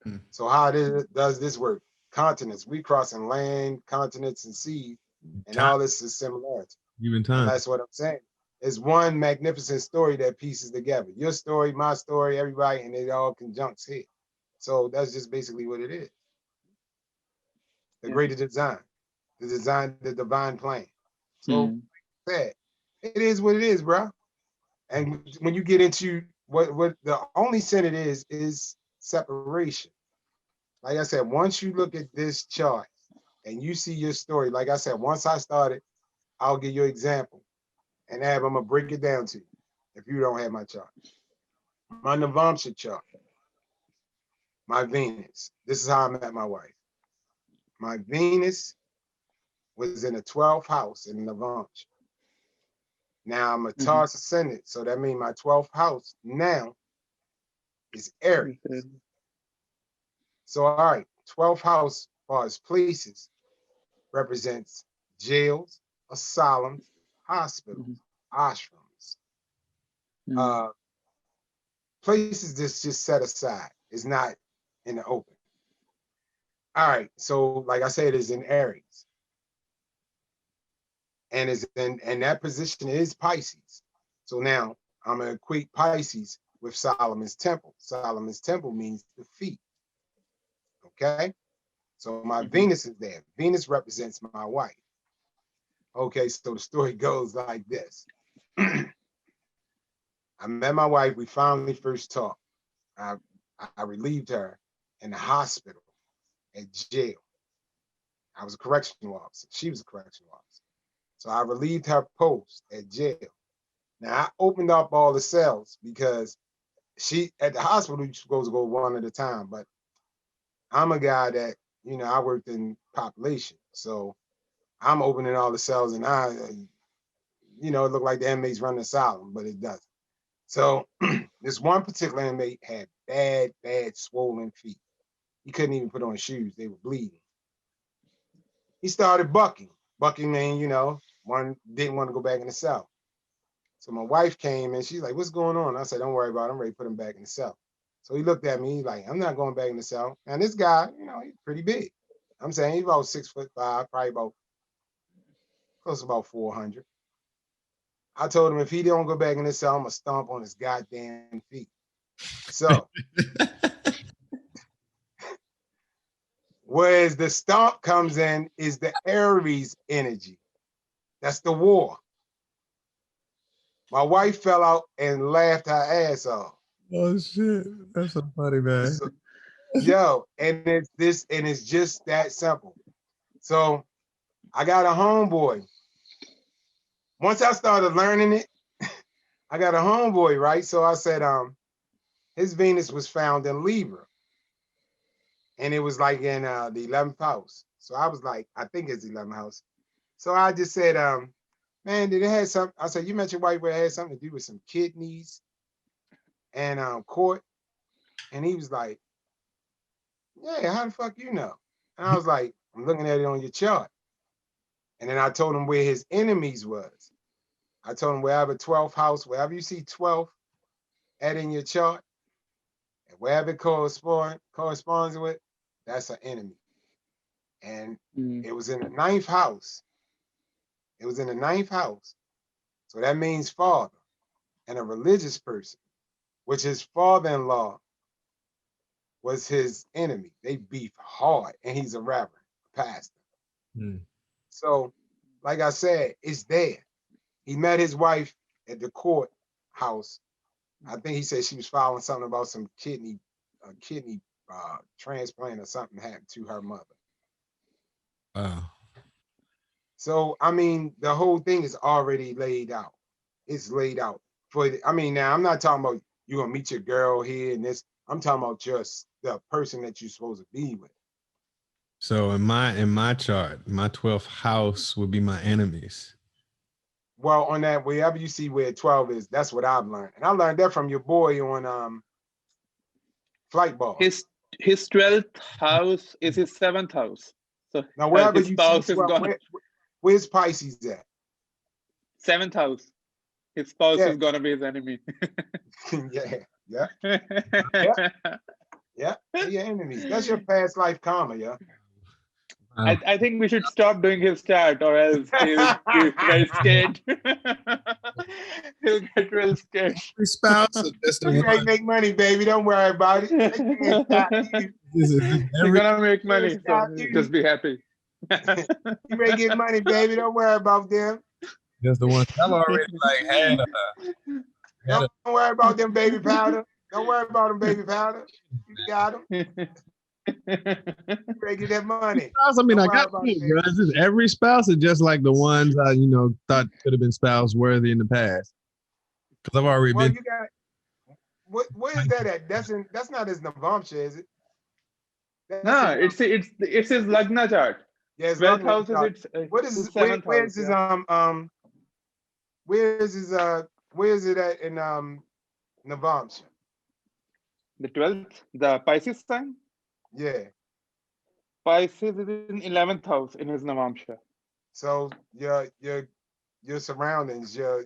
Speaker 1: Hmm.
Speaker 3: So how does this work? Continents, we crossing land, continents, and seas, and all this is similarity.
Speaker 1: Even
Speaker 3: And
Speaker 1: time.
Speaker 3: that's what I'm saying. It's one magnificent story that pieces together. Your story, my story, everybody, and it all conjuncts here. So that's just basically what it is. The greater design, the divine plan. So that it is what it is, bro. And when you get into what the only sin it is separation. Like I said, once you look at this chart and you see your story, like I said, once I started, I'll give you an example. And I'm gonna break it down to you if you don't have my chart. My Navamsha chart, my Venus. This is how I met my wife. My Venus was in the 12th house in Navamsha. Now I'm a Taurus ascendant, so that means my 12th house now is Aries. So all right, 12th house as far as places represents jails, asylums, hospitals, ashrams, places that's just set aside. It's not in the open. All right, so like I said, it's in Aries. And that position is Pisces. So now I'm gonna equate Pisces with Solomon's temple. Solomon's temple means the feet. Okay, so my Venus is there. Venus represents my wife. Okay, so the story goes like this. I met my wife. We finally first talked. I relieved her in the hospital at jail. I was a correctional officer. She was a correctional officer. So I relieved her post at jail. Now I opened up all the cells because she at the hospital you're supposed to go one at a time, but I'm a guy that, I worked in population. So I'm opening all the cells and it looked like the inmates run the asylum, but it doesn't. So this one particular inmate had bad swollen feet. He couldn't even put on shoes. They were bleeding. He started bucking. Bucking mean, one didn't want to go back in the cell. So my wife came and she's like, what's going on? I said, don't worry about it. I'm ready to put him back in the cell. So he looked at me, he's like, I'm not going back in the cell. And this guy, he's pretty big. I'm saying he's about 6'5", probably about close to about 400. I told him if he don't go back in the cell, I'm gonna stomp on his goddamn feet. So whereas the stomp comes in is the Aries energy. That's the war. My wife fell out and laughed her ass off.
Speaker 1: Oh shit, that's so funny, man.
Speaker 3: So, and it's just that simple. So I got a homeboy. Once I started learning it, I got a homeboy, right? So I said, his Venus was found in Libra. And it was like in the 11th house. So I was like, I think it's the 11th house. So I just said, man, did it have something? I said, you met your wife where it had something to do with some kidneys and court. And he was like, Yeah, how the fuck you know? And I was like, I'm looking at it on your chart. And then I told him where his enemies was. I told him wherever 12th house, wherever you see 12 at in your chart, and wherever it corresponds with, that's an enemy. And it was in the 9th house. It was in the 9th house. So that means father and a religious person, which his father-in-law was his enemy. They beef hard, and he's a reverend, a pastor. So, like I said, it's there. He met his wife at the courthouse. I think he said she was filing something about some kidney transplant or something happened to her mother.
Speaker 1: Wow.
Speaker 3: So, I mean, the whole thing is already laid out. It's laid out. I mean, now I'm not talking about you're gonna meet your girl here and this. I'm talking about just the person that you're supposed to be with.
Speaker 1: So in my chart, my 12th house would be my enemies.
Speaker 3: Well, on that, wherever you see where 12 is, that's what I've learned. And I learned that from your boy on Flight Ball.
Speaker 2: His 12th house is his 7th house. So
Speaker 3: now wherever
Speaker 2: his
Speaker 3: you
Speaker 2: spouse
Speaker 3: see
Speaker 2: is
Speaker 3: 12,
Speaker 2: gonna
Speaker 3: where's Pisces at?
Speaker 2: 7th house. His spouse
Speaker 3: Yeah.
Speaker 2: is gonna be his enemy.
Speaker 3: yeah. They're your enemies. That's your past life karma, yeah.
Speaker 2: I think we should stop doing his chart, or else he'll be very scared. He'll get real scared.
Speaker 1: Every spouse or just the
Speaker 3: You
Speaker 1: one?
Speaker 3: make money, baby. Don't worry about it. They can't stop you.
Speaker 2: You're gonna make money, so
Speaker 3: Stop you.
Speaker 2: just be happy.
Speaker 3: You may get money, baby. Don't worry about them.
Speaker 1: Just the one. I've already like had
Speaker 3: Don't worry about them, baby powder. Don't worry about them, baby powder. You got them. You ready to get that money.
Speaker 1: I mean,
Speaker 3: Don't
Speaker 1: I got
Speaker 3: worry
Speaker 1: two,
Speaker 3: about it,
Speaker 1: bro. Is this every spouse or just like the ones I, thought could have been spouse worthy in the past? Because I've already
Speaker 3: well,
Speaker 1: been.
Speaker 3: you got where is that at? That's not his Navamsha, is it?
Speaker 2: No, it's his Lagna chart.
Speaker 3: Yeah, it's
Speaker 2: 12th
Speaker 3: Lagna
Speaker 2: house
Speaker 3: chart.
Speaker 2: is
Speaker 3: What is
Speaker 2: his
Speaker 3: his,
Speaker 2: 7th
Speaker 3: where's
Speaker 2: house.
Speaker 3: his
Speaker 2: Yeah.
Speaker 3: where is it at in Navamsha?
Speaker 2: The 12th, the Pisces sign.
Speaker 3: Yeah.
Speaker 2: Pisces is in 11th house in his Navamsha.
Speaker 3: So your surroundings, your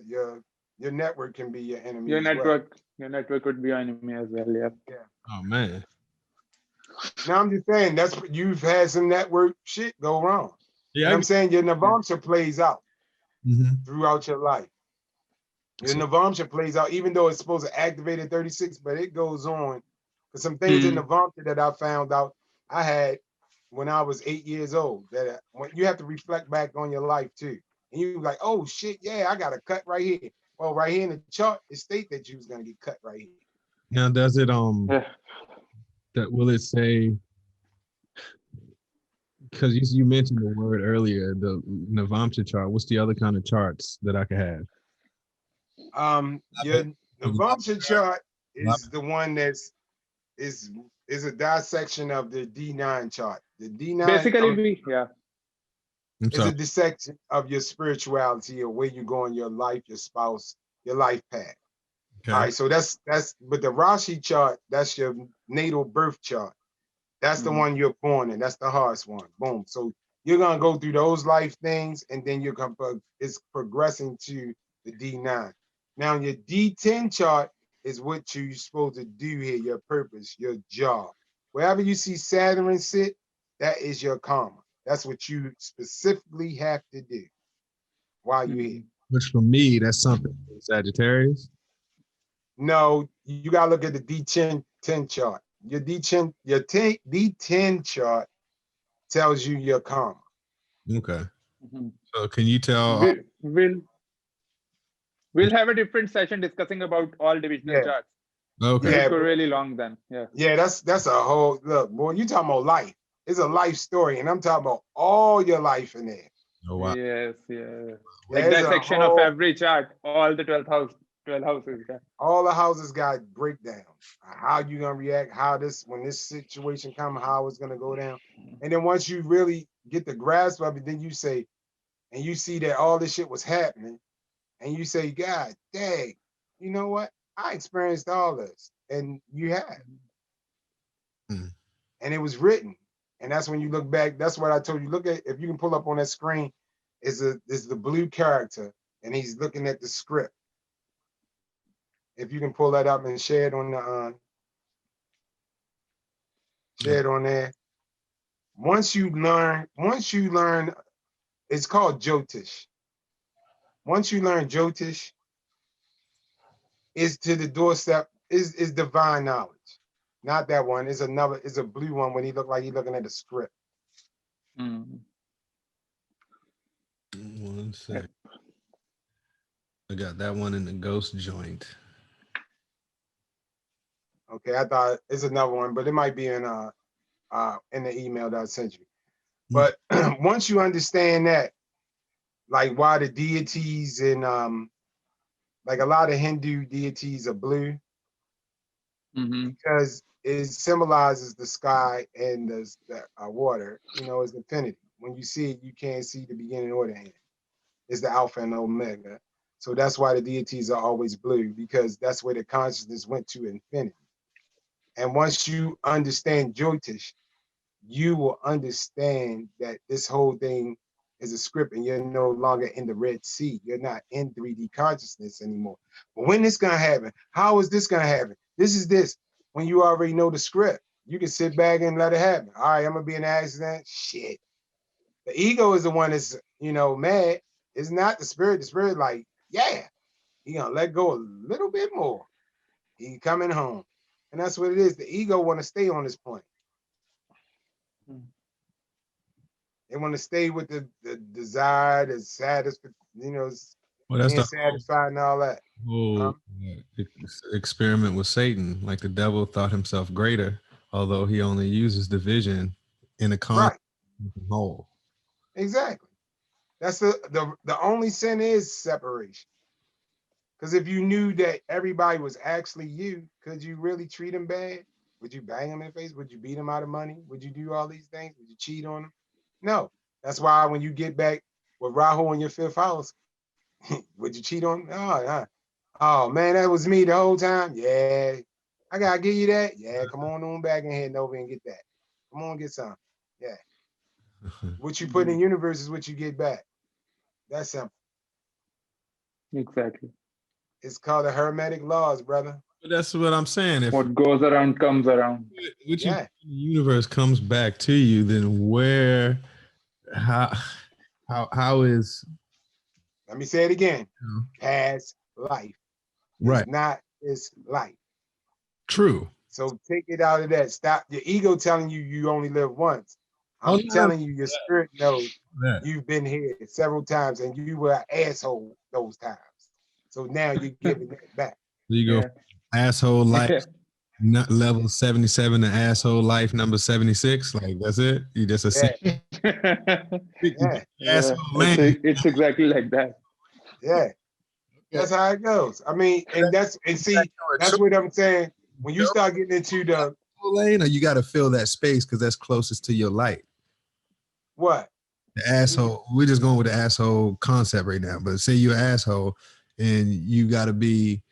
Speaker 3: network can be your enemy.
Speaker 2: Your
Speaker 3: as
Speaker 2: network,
Speaker 3: well.
Speaker 2: your network could be your enemy as well. Yeah.
Speaker 1: Oh man.
Speaker 3: Now I'm just saying you've had some network shit go wrong.
Speaker 1: Yeah.
Speaker 3: I'm saying your Navamsha plays out
Speaker 1: Mm-hmm.
Speaker 3: throughout your life. Your Navamsha plays out, even though it's supposed to activate at 36, but it goes on. Because some things in Navamsha that I found out I had when I was 8 years old, that when you have to reflect back on your life too. And you're like, oh shit, yeah, I got a cut right here. Well, right here in the chart, it states that you was gonna get cut right here.
Speaker 1: Now, does it will it say? Because you mentioned the word earlier, the Navamsha chart. What's the other kind of charts that I could have?
Speaker 3: Your Navamsha chart is the one that's is a dissection of the D9 chart. The D9
Speaker 2: basically
Speaker 3: is a dissection of your spirituality or where you go in your life, your spouse, your life path. Okay. All right, so that's but the Rashi chart, that's your natal birth chart. That's the one you're born in. That's the hardest one. Boom. So you're gonna go through those life things, and then you're gonna it's progressing to the D9. Now your D10 chart is what you're supposed to do here, your purpose, your job. Wherever you see Saturn sit, that is your karma. That's what you specifically have to do while you're here.
Speaker 1: Which for me, that's something for Sagittarius.
Speaker 3: No, you gotta look at the D10 chart. Your D10 chart tells you your karma.
Speaker 1: Okay. So can you tell?
Speaker 2: We'll have a different session discussing about all divisional charts.
Speaker 1: Okay.
Speaker 2: It'll go really long then. Yeah.
Speaker 3: Yeah, that's a whole look, boy. You talking about life. It's a life story, and I'm talking about all your life in there.
Speaker 1: Oh wow.
Speaker 2: Yes, yeah. Like that section of every chart, all the 12 houses. Yeah.
Speaker 3: All the houses got breakdowns. How you gonna react? When this situation comes, how it's gonna go down. And then once you really get the grasp of it, then you say, and you see that all this shit was happening, and you say, God dang, you know what? I experienced all this, and you have. and it was written. And that's when you look back, that's what I told you. Look at, if you can pull up on that screen, is the blue character, and he's looking at the script. If you can pull that up and share it on the share it on there. Once you learn, it's called Jyotish. Once you learn Jyotish, is to the doorstep, is divine knowledge. Not that one. It's another, it's a blue one when he looked like he's looking at the script.
Speaker 2: Mm.
Speaker 1: One sec. I got that one in the ghost joint.
Speaker 3: Okay, I thought it's another one, but it might be in the email that I sent you. But once you understand that, like why the deities and like a lot of Hindu deities are blue, because it symbolizes the sky and the water, you know, is infinity. When you see it, you can't see the beginning or the end. It's the alpha and omega. So that's why the deities are always blue, because that's where the consciousness went to infinity. And once you understand Jyotish, you will understand that this whole thing is a script and you're no longer in the Red Sea. You're not in 3D consciousness anymore. But when this gonna happen? How is this gonna happen? This is this. When you already know the script, you can sit back and let it happen. All right, I'm gonna be in an accident. Shit. The ego is the one that's, you know, mad. It's not the spirit. The spirit like, yeah, he gonna let go a little bit more. He coming home. And that's what it is. The ego want to stay on this point. They want to stay with the desire, the satisfaction, you know,
Speaker 1: Well, that's
Speaker 3: being
Speaker 1: the
Speaker 3: satisfied and all that.
Speaker 1: whole experiment with Satan. Like the devil thought himself greater, although he only uses division in a
Speaker 3: Right.
Speaker 1: whole.
Speaker 3: Exactly. That's the only sin is separation. Because if you knew that everybody was actually you, could you really treat them bad? Would you bang them in the face? Would you beat them out of money? Would you do all these things? Would you cheat on them? No. That's why when you get back with Rahu in your 5th house, would you cheat on them? Oh man, that was me the whole time. Yeah. I gotta give you that. Yeah, come on back and head over and get that. Come on, get some. Yeah. What you put in the universe is what you get back. That's simple.
Speaker 2: Exactly.
Speaker 3: It's called the Hermetic laws, brother.
Speaker 1: But that's what I'm saying. If
Speaker 2: What goes around comes around.
Speaker 1: what you the universe comes back to you, then where, how is?
Speaker 3: Let me say it again. Past life.
Speaker 1: Right.
Speaker 3: It's not this life.
Speaker 1: True.
Speaker 3: So take it out of that. Stop your ego telling you you only live once. I'm telling you, your spirit knows you've been here several times and you were an asshole those times. So now you're giving that back.
Speaker 1: So you go asshole life, not level 77 to asshole life number 76. Like that's it. You just
Speaker 2: it's exactly like that.
Speaker 3: Yeah. That's how it goes. I mean, and see, that's what I'm saying. When you start getting into the
Speaker 1: lane, or you got to fill that space because that's closest to your light.
Speaker 3: What?
Speaker 1: The asshole. We're just going with the asshole concept right now. But say you're an asshole and you got to be,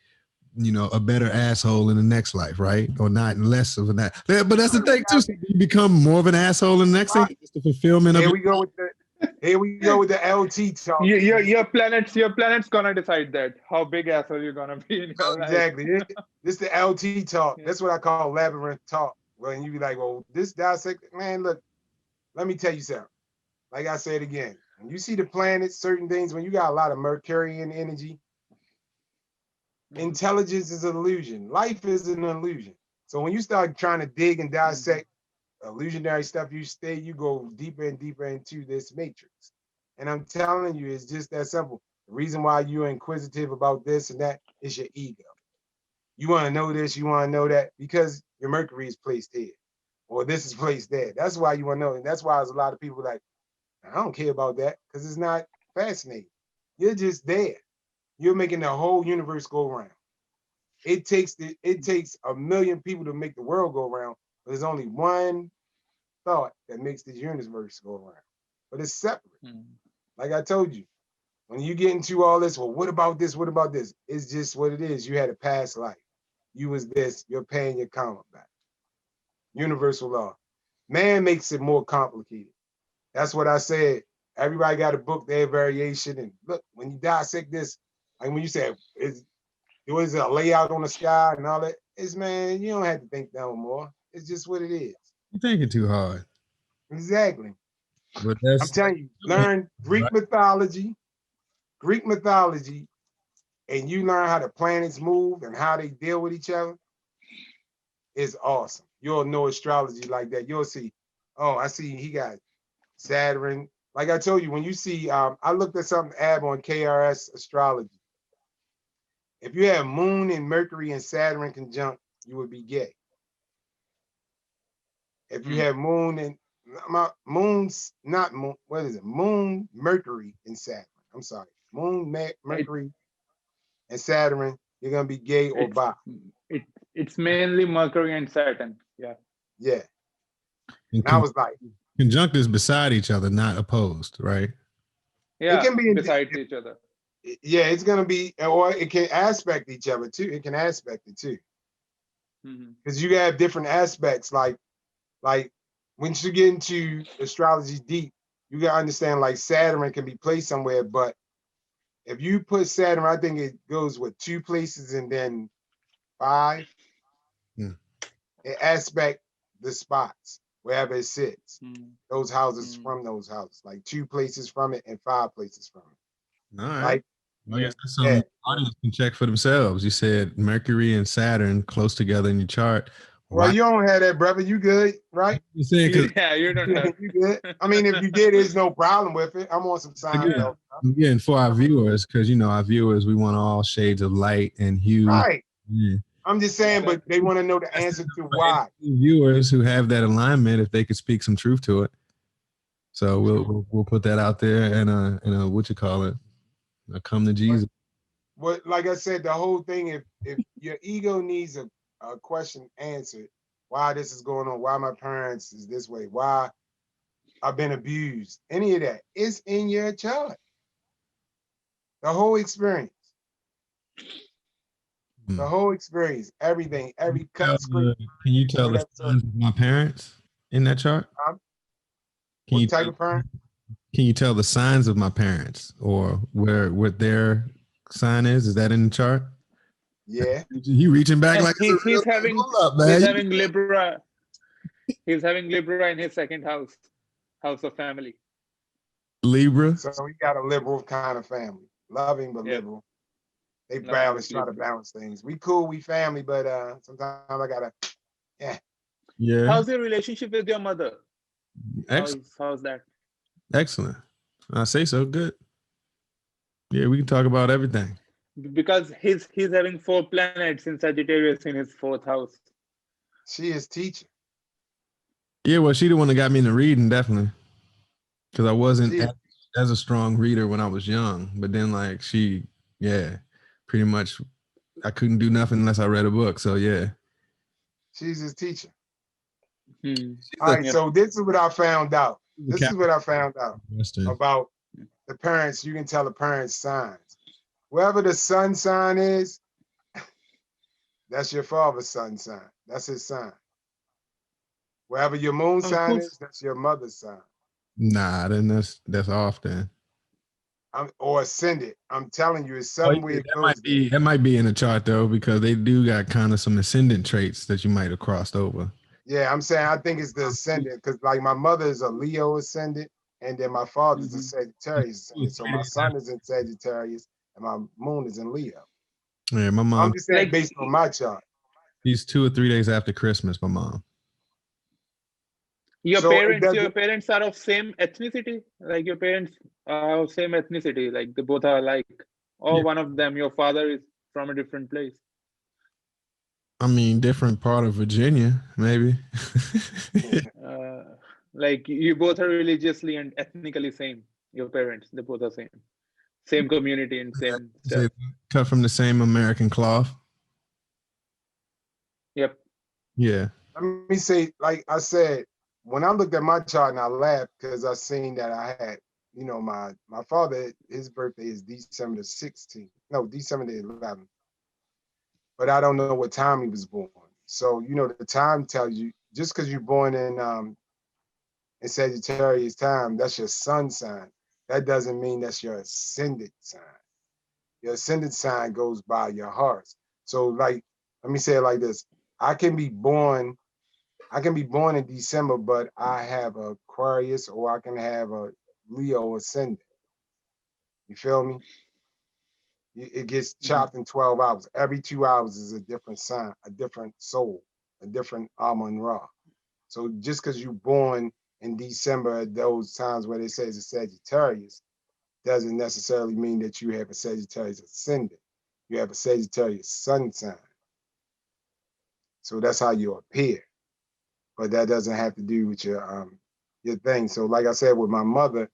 Speaker 1: you know, a better asshole in the next life, right? Or not less of that. But that's the thing too. So you become more of an asshole in the next thing. It's the fulfillment of.
Speaker 3: Here we go with the LT talk.
Speaker 2: Your planet's gonna decide that how big asshole you're gonna be in your life.
Speaker 3: Exactly. This the LT talk. That's what I call labyrinth talk. When you be like, well, this dissect, man, look, let me tell you something. Like I said again, when you see the planets, certain things, when you got a lot of Mercurian energy, intelligence is an illusion. Life is an illusion. So when you start trying to dig and dissect illusionary stuff, you go deeper and deeper into this matrix. And I'm telling you, it's just that simple. The reason why you're inquisitive about this and that is your ego. You want to know this, you want to know that, because your Mercury is placed here, or this is placed there. That's why you want to know. And that's why there's a lot of people like, I don't care about that, because it's not fascinating. You're just there. You're making the whole universe go around. It takes a million people to make the world go around, but there's only one thought that makes this universe go around. But it's separate. Like I told you, when you get into all this, well, what about this? What about this? It's just what it is. You had a past life. You was this. You're paying your karma back. Universal law. Man makes it more complicated. That's what I said. Everybody got to book their variation. And look, when you dissect this, like when you say, what is it, a layout on the sky and all that? It's, man, you don't have to think no more. It's just what it is.
Speaker 1: You're thinking too hard.
Speaker 3: Exactly.
Speaker 1: But
Speaker 3: I'm telling you, learn Greek mythology, and you learn how the planets move and how they deal with each other. Is awesome. You'll know astrology like that. You'll see, oh, I see he got Saturn. Like I told you, when you see, I looked at something ab on KRS astrology. If you have Moon and Mercury and Saturn conjunct, you would be gay. If you have Moon and Moon's not Moon, what is it? Moon, Mercury, and Saturn. I'm sorry, Moon, Mercury, and Saturn. You're gonna be gay or bi.
Speaker 2: It's mainly Mercury and Saturn. Yeah.
Speaker 3: Yeah. And I was like,
Speaker 1: conjunct is beside each other, not opposed, right?
Speaker 2: Yeah.
Speaker 3: It can be
Speaker 2: beside each other.
Speaker 3: Yeah, it's gonna be, or it can aspect each other too. It can aspect it too, because you have different aspects. Like once you get into astrology deep, you gotta understand like Saturn can be placed somewhere, but if you put Saturn, I think it goes with 2 places and then 5. It aspect the spots wherever it sits. Those houses from those houses, like 2 places from it and 5 places from it.
Speaker 1: All right.
Speaker 3: Like,
Speaker 1: I guess that's something audience can check for themselves. You said Mercury and Saturn close together in your chart.
Speaker 3: Well, you don't have that, brother. You good, right?
Speaker 1: You saying,
Speaker 2: yeah, you don't have.
Speaker 3: You good. I mean, if you did, there's no problem with it. I'm on some sign though.
Speaker 1: Again, for our viewers, because you know our viewers, we want all shades of light and hue.
Speaker 3: Right.
Speaker 1: Yeah.
Speaker 3: I'm just saying, but they want to know the answer to why.
Speaker 1: Viewers who have that alignment, if they could speak some truth to it. So we'll put that out there and what you call it, a come to Jesus.
Speaker 3: What, like I said, the whole thing, if your ego needs a question answered, why this is going on, why my parents is this way, why I've been abused, any of that, it's in your chart. The whole experience. The whole experience, everything, every cut scrape.
Speaker 1: Can you tell the signs of my parents in that chart?
Speaker 3: What type of parent?
Speaker 1: Can you tell the signs of my parents or what their sign is? Is that in the chart?
Speaker 3: Yeah.
Speaker 1: You reaching back like
Speaker 2: he's having Libra. He's having Libra in his second house of family.
Speaker 1: Libra.
Speaker 3: So we got a liberal kind of family, loving but liberal. They try to balance things. We cool, we family, but sometimes I gotta,
Speaker 1: Yeah.
Speaker 2: How's your relationship with your mother?
Speaker 1: Excellent.
Speaker 2: How's that?
Speaker 1: Excellent. I say so. Good. Yeah, we can talk about everything.
Speaker 2: Because he's having 4 planets in Sagittarius in his 4th house.
Speaker 3: She is teaching.
Speaker 1: Yeah, well, she the one that got me into reading, definitely. Because I wasn't as a strong reader when I was young. But then like pretty much I couldn't do nothing unless I read a book. So yeah.
Speaker 3: She's his teacher. All right, so this is what I found out. About the parents. You can tell the parents' signs. Wherever the sun sign is, that's your father's sun sign. That's his sign. Wherever your moon sign is, that's your mother's sign.
Speaker 1: Nah, then that's off then.
Speaker 3: Or ascendant. I'm telling you, it's somewhere.
Speaker 1: That might be in the chart though, because they do got kind of some ascendant traits that you might have crossed over.
Speaker 3: Yeah, I'm saying I think it's the ascendant because like my mother is a Leo ascendant, and then my father's a Sagittarius ascendant. So my son is in Sagittarius, and my moon is in Leo.
Speaker 1: Yeah, my mom.
Speaker 3: I'm just saying based on my chart.
Speaker 1: She's 2 or 3 days after Christmas. My mom.
Speaker 2: Your parents are of same ethnicity. Like your parents are of same ethnicity. Like they both are alike. Or one of them, your father is from a different place.
Speaker 1: I mean, different part of Virginia, maybe.
Speaker 2: Like you both are religiously and ethnically same. Your parents, they both are same community and same stuff.
Speaker 1: Cut from the same American cloth.
Speaker 2: Yep.
Speaker 1: Yeah.
Speaker 3: Let me say, like I said, when I looked at my chart and I laughed because I seen that I had, my father, his birthday is December the 16th. No, December the 11th. But I don't know what time he was born. So, the time tells you, just because you're born in in Sagittarius time, that's your sun sign. That doesn't mean that's your ascendant sign. Your ascendant sign goes by your hearts. So like, let me say it like this. I can be born in December, but I have a Aquarius, or I can have a Leo ascendant. You feel me? It gets chopped in 12 hours. Every 2 hours is a different sign, a different soul, a different Amun Ra. So just because you're born in December at those times where they say it's a Sagittarius, doesn't necessarily mean that you have a Sagittarius ascendant. You have a Sagittarius sun sign. So that's how you appear. But that doesn't have to do with your thing. So like I said, with my mother,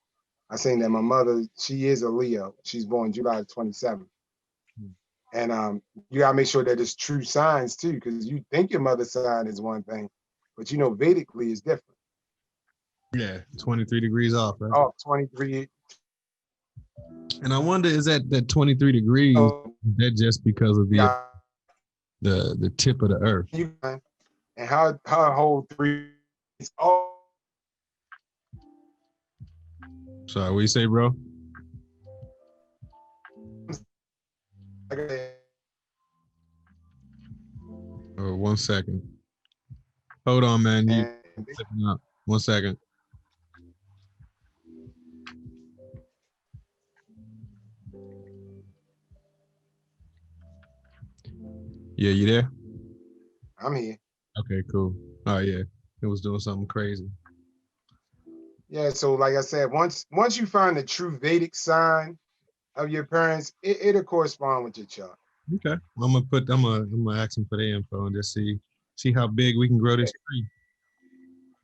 Speaker 3: I seen that my mother, she is a Leo. She's born July 27th. And you gotta make sure that it's true signs too, because you think your mother's sign is one thing, but you know, Vedically is different.
Speaker 1: Yeah, 23 degrees off, right?
Speaker 3: Oh, 23.
Speaker 1: And I wonder, is that 23 degrees, that just because of the tip of the earth?
Speaker 3: And her whole 3 is all.
Speaker 1: Sorry, what you say, bro? Oh, 1 second. Hold on, man. You flipping up. 1 second. Yeah, you there?
Speaker 3: I'm here.
Speaker 1: Okay, cool. Oh yeah, it was doing something crazy.
Speaker 3: Yeah, so like I said, once you find the true Vedic sign of your parents, it'll correspond with your chart.
Speaker 1: Okay, I'm gonna ask them for their info and just see how big we can grow this tree.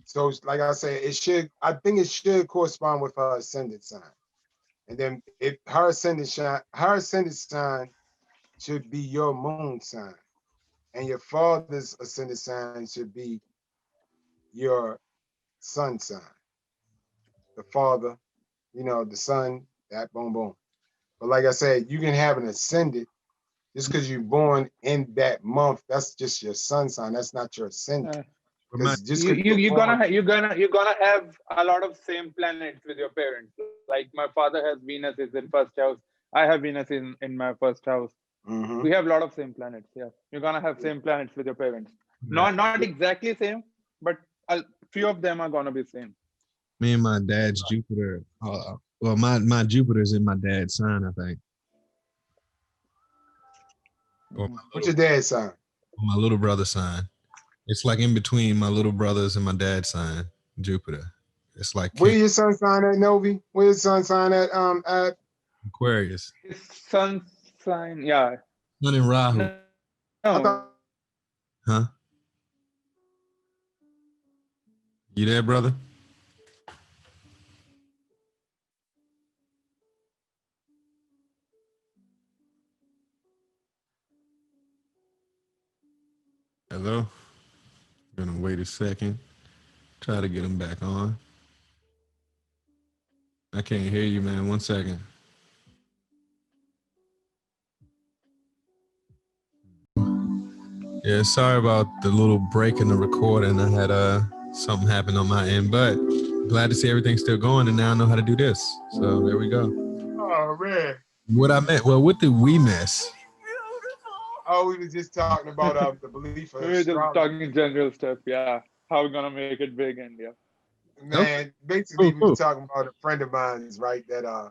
Speaker 3: So like I said, I think it should correspond with her ascendant sign. And then if her ascendant sign should be your moon sign. And your father's ascendant sign should be your sun sign. The father, the son, that boom, boom. But like I said, you can have an ascendant just because you're born in that month. That's just your sun sign. That's not your ascendant.
Speaker 2: You're gonna have a lot of same planets with your parents. Like my father has Venus is in first house. I have Venus in my first house.
Speaker 3: Mm-hmm.
Speaker 2: We have a lot of same planets. Yeah, you're gonna have same planets with your parents. Not exactly same, but a few of them are gonna be same.
Speaker 1: Me and my dad's Jupiter. Well, my Jupiter's in my dad's sign, I think.
Speaker 3: What's your dad's sign?
Speaker 1: My little brother's sign. It's like in between my little brother's and my dad's sign, Jupiter. It's like
Speaker 3: where your sun sign at, Novi? Where your sun sign at
Speaker 1: Aquarius.
Speaker 2: His sun sign, yeah.
Speaker 1: Sun in Rahu.
Speaker 2: No.
Speaker 1: Huh? You there, brother? Hello? I'm gonna wait a second. Try to get him back on. I can't hear you, man. 1 second. Yeah, sorry about the little break in the recording. I had something happen on my end, but glad to see everything's still going, and now I know how to do this. So there we go.
Speaker 3: Oh man.
Speaker 1: What did we miss?
Speaker 3: Oh, we were just talking about the belief of
Speaker 2: We were just
Speaker 3: astrology.
Speaker 2: talking general stuff, yeah. How we're gonna make it big in India.
Speaker 3: Man, basically we were talking about a friend of mine's, right? That I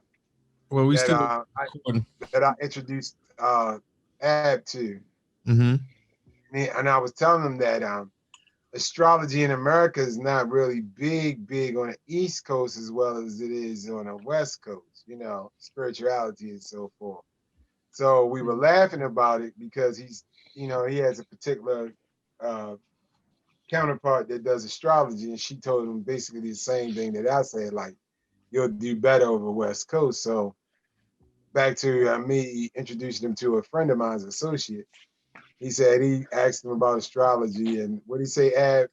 Speaker 3: introduced Ab to.
Speaker 1: Mm-hmm.
Speaker 3: And I was telling him that astrology in America is not really big on the East Coast as well as it is on the West Coast, spirituality and so forth. So we were laughing about it because he has a particular counterpart that does astrology, and she told him basically the same thing that I said, like, you'll do better over West Coast. So back to me introducing him to a friend of mine's associate. He said he asked him about astrology, and what did he say, Ab?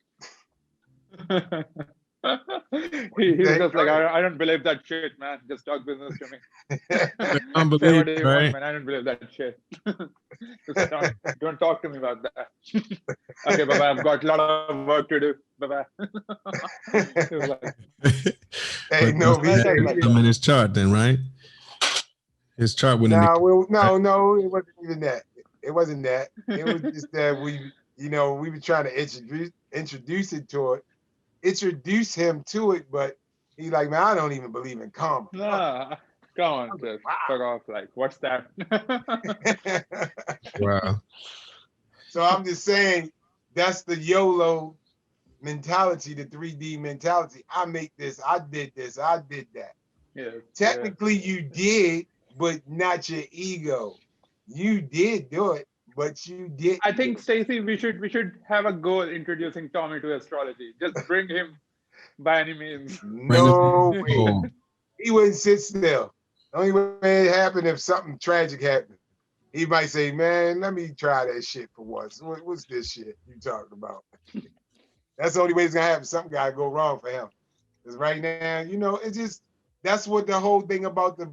Speaker 2: He's just like, I don't believe that shit, man. Just talk business to me. Say what you want,
Speaker 1: Right?
Speaker 2: man. I don't believe that shit. Just don't talk to me about that. Okay, bye bye. I've got a lot of work to do. Bye bye. Like,
Speaker 3: Hey, no, he
Speaker 2: I
Speaker 3: said
Speaker 2: said,
Speaker 3: like
Speaker 1: I'm in his chart then, right? His chart wouldn't
Speaker 3: no,
Speaker 1: indicate.
Speaker 3: well, no, it wasn't even that. It wasn't that. It was just that we were trying to introduce him to it, but he's like, man, I don't even believe in karma.
Speaker 2: nah, come on, just fuck off. Like, what's that?
Speaker 1: Wow.
Speaker 3: So I'm just saying that's the YOLO mentality, the 3D mentality. I make this, I did this, I did that.
Speaker 2: Yeah.
Speaker 3: Technically, you did, but not your ego. You did do it, but you did.
Speaker 2: I think, Stacy, we should have a goal introducing Tommy to astrology. Just bring him by any means.
Speaker 3: No way.
Speaker 1: Oh,
Speaker 3: He wouldn't sit still. The only way it happened if something tragic happened. He might say, man, let me try that shit for once. What's this shit you talking about? That's the only way it's gonna happen. Something gotta go wrong for him. Because right now, it's just that's what the whole thing about the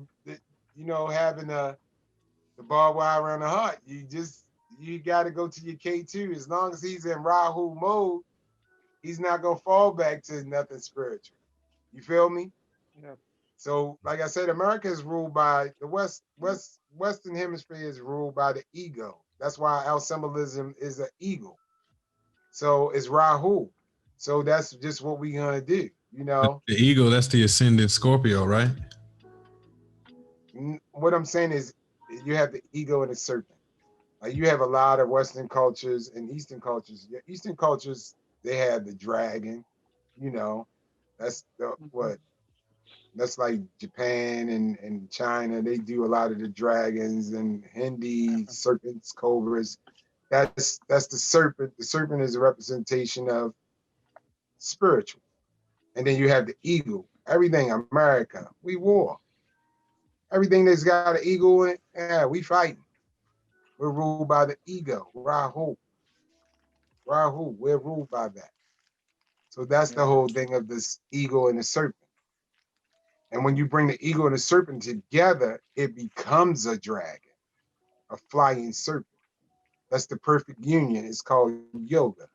Speaker 3: having the barbed wire around the heart. You gotta go to your K2. As long as he's in Rahu mode, he's not gonna fall back to nothing spiritual. You feel me?
Speaker 2: Yeah.
Speaker 3: So, like I said, America is ruled by the Western Hemisphere is ruled by the ego. That's why our symbolism is an eagle. So it's Rahu. So that's just what we're gonna do.
Speaker 1: the ego, that's the ascendant Scorpio, right?
Speaker 3: What I'm saying is, you have the ego and the serpent. You have a lot of Western cultures and Eastern cultures. Eastern cultures, they have the dragon. That's what. That's like Japan and China. They do a lot of the dragons and Hindi serpents, cobras. That's the serpent. The serpent is a representation of spiritual. And then you have the eagle. Everything, America, we war. Everything that's got an eagle in it, yeah, we fighting. We're ruled by the ego, Rahu. Rahu, we're ruled by that. So that's the whole thing of this ego and the serpent. And when you bring the ego and the serpent together, it becomes a dragon, a flying serpent. That's the perfect union. It's called yoga.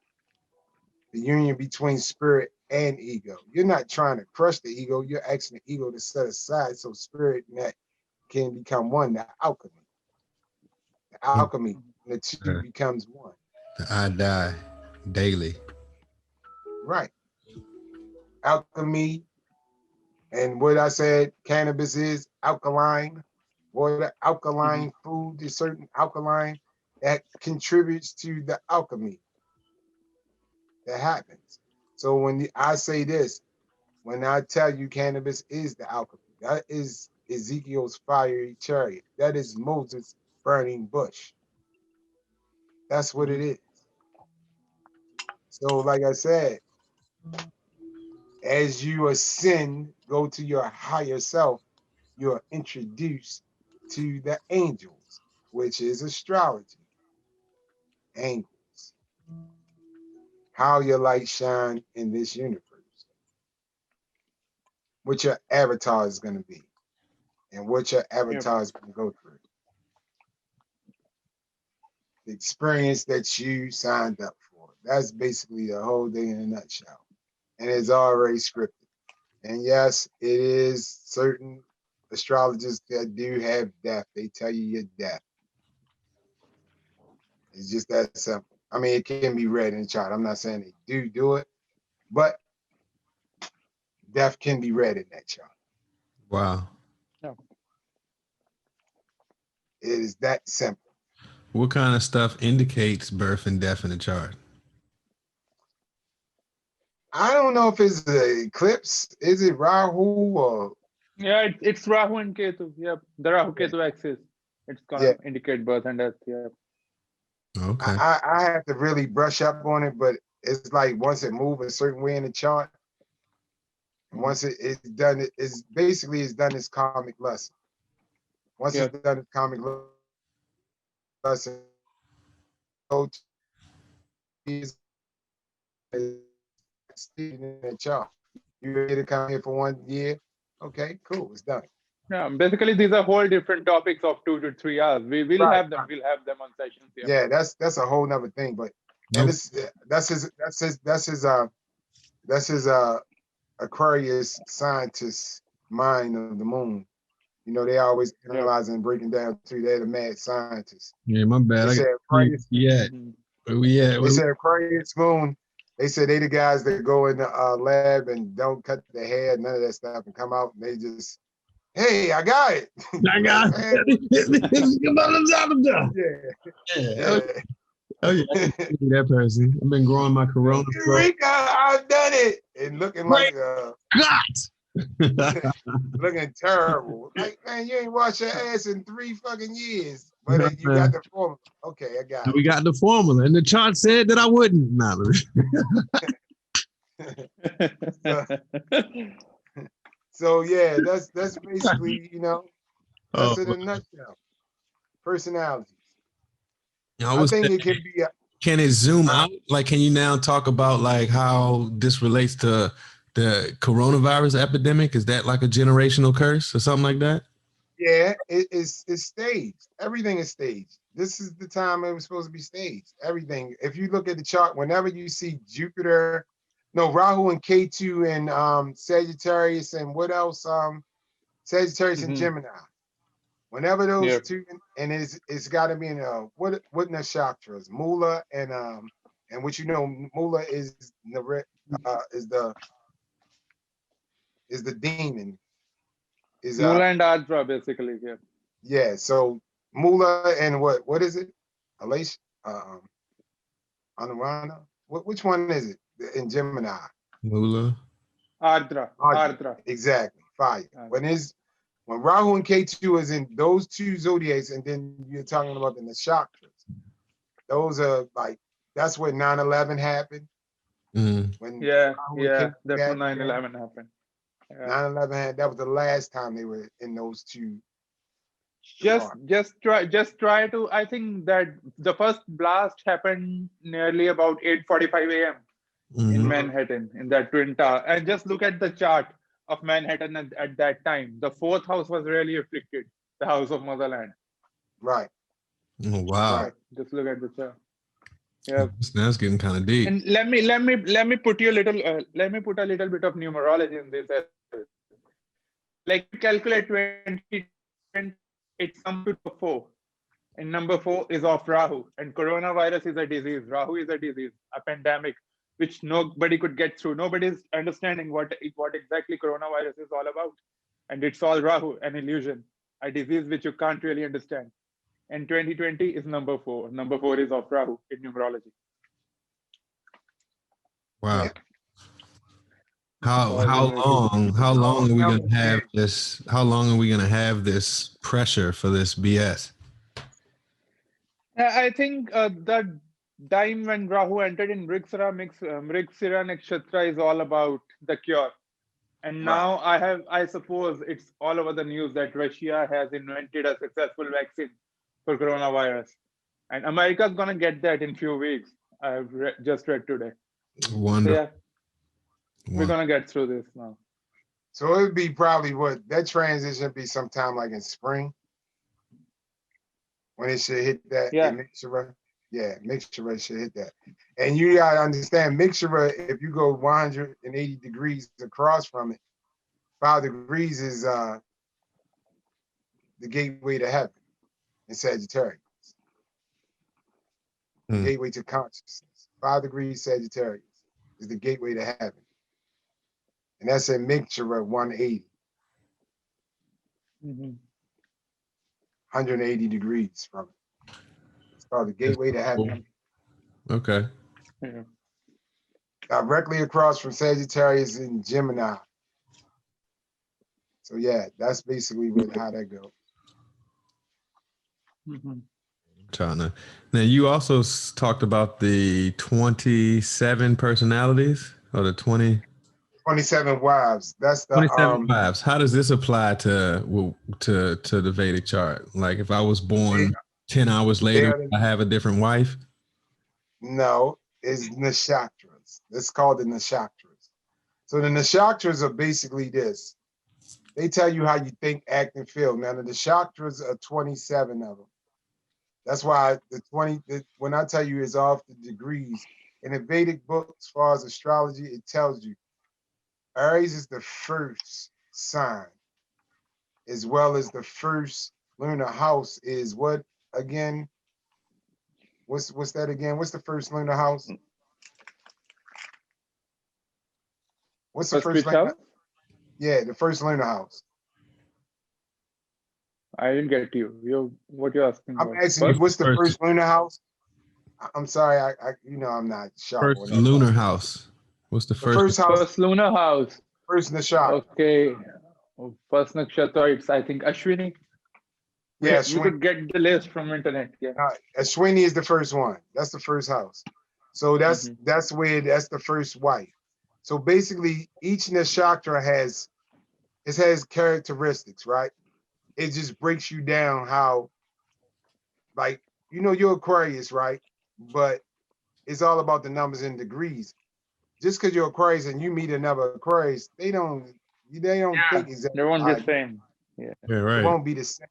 Speaker 3: The union between spirit and ego. You're not trying to crush the ego. You're asking the ego to set aside so spirit and that can become one, the alchemy. The alchemy, the two becomes one.
Speaker 1: I die daily.
Speaker 3: Right. Alchemy, and what I said, cannabis is alkaline. Water, alkaline food, is certain alkaline that contributes to the alchemy that happens. So when I say this, when I tell you cannabis is the alchemy, that is Ezekiel's fiery chariot. That is Moses' burning bush. That's what it is. So like I said, as you ascend, go to your higher self, you're introduced to the angels, which is astrology. Angels. How your light shine in this universe. What your avatar is going to be. And what your avatar is going to go through. The experience that you signed up for. That's basically the whole thing in a nutshell. And it's already scripted. And yes, it is certain astrologers that do have death. They tell you you're deaf. It's just that simple. I mean, it can be read in the chart. I'm not saying they do it, but death can be read in that chart.
Speaker 1: Wow.
Speaker 2: Yeah.
Speaker 3: It is that simple.
Speaker 1: What kind of stuff indicates birth and death in the chart?
Speaker 3: I don't know if it's the eclipse. Is it Rahu or?
Speaker 2: Yeah, it's Rahu and Ketu. Yep, the Rahu Ketu axis. It's gonna indicate birth and death. Yeah.
Speaker 1: Okay.
Speaker 3: I have to really brush up on it, but it's like once it moves a certain way in the chart, once it's done, it's done its karmic lesson. Once it's done its karmic lesson, is in the chart. You're here to come here for 1 year. Okay, cool. It's done.
Speaker 2: Yeah, basically these are whole different topics of 2 to 3 hours. We will
Speaker 3: Right,
Speaker 2: have them.
Speaker 3: right.
Speaker 2: We'll have them on sessions here.
Speaker 3: Yeah, that's a whole nother thing. But and that's his Aquarius scientist mind of the moon. You know, they always analyzing and breaking down too. They're the mad scientists.
Speaker 1: Yeah, my bad.
Speaker 3: They said Aquarius.
Speaker 1: Where we at?
Speaker 3: They said Aquarius moon. They said they the guys that go in the lab and don't cut their hair, none of that stuff, and come out and they just, hey, I got it.
Speaker 1: I got it.
Speaker 3: Yeah.
Speaker 1: Oh yeah, that person. I've been growing my corona.
Speaker 3: Eureka, I've done it. And looking like looking terrible. Like, man, you ain't washed your ass in 3 fucking years. But you got the formula. Okay, I got it.
Speaker 1: We got the formula. And the chart said that I wouldn't. Nah,
Speaker 3: so yeah, that's basically, you know, that's in a nutshell. Personalities. I think it can be
Speaker 1: can it zoom out? Like, can you now talk about like how this relates to the coronavirus epidemic? Is that like a generational curse or something like that?
Speaker 3: Yeah, it's staged. Everything is staged. This is the time it was supposed to be staged. Everything. If you look at the chart, whenever you see Jupiter, Rahu and Ketu and Sagittarius and what else? Sagittarius and Gemini. Whenever those two, and it's got to be in what nakshatras? Mula and which Mula is the demon. Is
Speaker 2: Mula and Ardra basically here.
Speaker 3: Yeah, so Mula and what is it? Alish, Anurana. Which one is it in Gemini?
Speaker 1: Mula.
Speaker 2: Ardra.
Speaker 3: Exactly. Fire. When Rahu and Ketu is in those 2 zodiacs, and then you're talking about the nakshatras. Those are like, that's where 9/11 happened.
Speaker 1: Mm.
Speaker 3: When
Speaker 2: that's when 9/11 happened.
Speaker 3: 9/11 that was the last time they were in those 2.
Speaker 2: Just try to. I think that the first blast happened nearly about 8:45 a.m. in Manhattan in that twin tower, and just look at the chart of Manhattan at that time. The 4th house was really afflicted, the house of motherland.
Speaker 3: Right.
Speaker 1: Oh, wow.
Speaker 3: Right.
Speaker 2: Just look at the chart. Yeah.
Speaker 1: That's getting kind of deep.
Speaker 2: And let me put you a little. Let me put a little bit of numerology in this. Like calculate 20, it's come to 4, and number 4 is of Rahu, and coronavirus is a disease. Rahu is a disease, a pandemic, which nobody could get through. Nobody's understanding what exactly coronavirus is all about, and it's all Rahu, an illusion, a disease which you can't really understand. And 2020 is number 4. Number 4 is of Rahu in numerology.
Speaker 1: Wow. How long are we gonna have this? How long are we gonna have this pressure for this BS?
Speaker 2: I think the time when Rahu entered in Mriksara Nakshatra is all about the cure. And now I suppose it's all over the news that Russia has invented a successful vaccine for coronavirus. And America's gonna get that in few weeks. I've just read today.
Speaker 1: Wonderful.
Speaker 2: So yeah, we're gonna get through this now.
Speaker 3: So it would be probably that transition would be sometime like in spring when it should hit that. Mixture. Yeah, mixture should hit that. And you gotta understand, mixture, if you go 180 degrees across from it, 5 degrees is the gateway to heaven in Sagittarius. The gateway to consciousness. 5 degrees Sagittarius is the gateway to heaven. And that's a mixture of 180. 180 degrees from it. It's called the gateway to heaven.
Speaker 1: Okay.
Speaker 2: Yeah.
Speaker 3: Directly across from Sagittarius and Gemini. So yeah, that's basically how that goes.
Speaker 1: China. Now you also talked about the 27 personalities or the
Speaker 3: 27 wives. That's the
Speaker 1: 27 wives. How does this apply to the Vedic chart? Like if I was born 10 hours later, I have a different wife?
Speaker 3: No, it's nakshatras. It's called the nakshatras. So the nakshatras are basically this. They tell you how you think, act, and feel. Now the nakshatras are 27 of them. That's why when I tell you it's off the degrees, in the Vedic book, as far as astrology, it tells you Aries is the first sign, as well as the first lunar house is what again? What's that again? What's the first lunar house? What's the first lunar house? Yeah, the first lunar house.
Speaker 2: I didn't get you. What you're asking
Speaker 3: I'm
Speaker 2: about?
Speaker 3: asking you, what's the first lunar house? I'm sorry, I'm not sharp.
Speaker 1: First lunar house. What's the first
Speaker 3: house?
Speaker 2: First lunar house.
Speaker 3: First nakshatra.
Speaker 2: Okay. First nakshatra, it's I think Ashwini.
Speaker 3: Yeah,
Speaker 2: we could get the list from internet. Yeah.
Speaker 3: Ashwini is the first one. That's the first house. So that's the first wife. So basically, each nakshatra has characteristics, right? It just breaks you down how, like, you're Aquarius, right? But it's all about the numbers and degrees. Just because you're Aquarius and you meet another Aquarius, they don't think exactly.
Speaker 2: They won't be the same. Yeah,
Speaker 1: right.
Speaker 3: It won't be the same.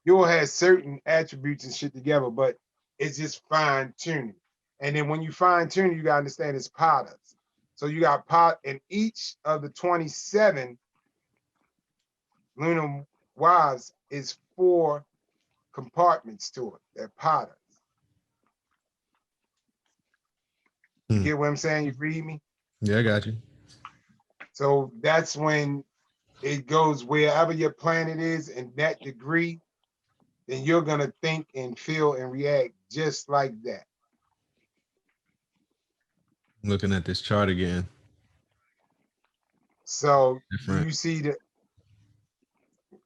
Speaker 3: You'll have certain attributes and shit together, but it's just fine tuning. And then when you fine tune, you gotta understand it's patterns. So you got pot in each of the 27 lunar wives is 4 compartments to it. They're patterns. You get what I'm saying? You read me?
Speaker 1: Yeah, I got you.
Speaker 3: So that's when it goes wherever your planet is in that degree, then you're gonna think and feel and react just like that.
Speaker 1: I'm looking at this chart again.
Speaker 3: So you see the.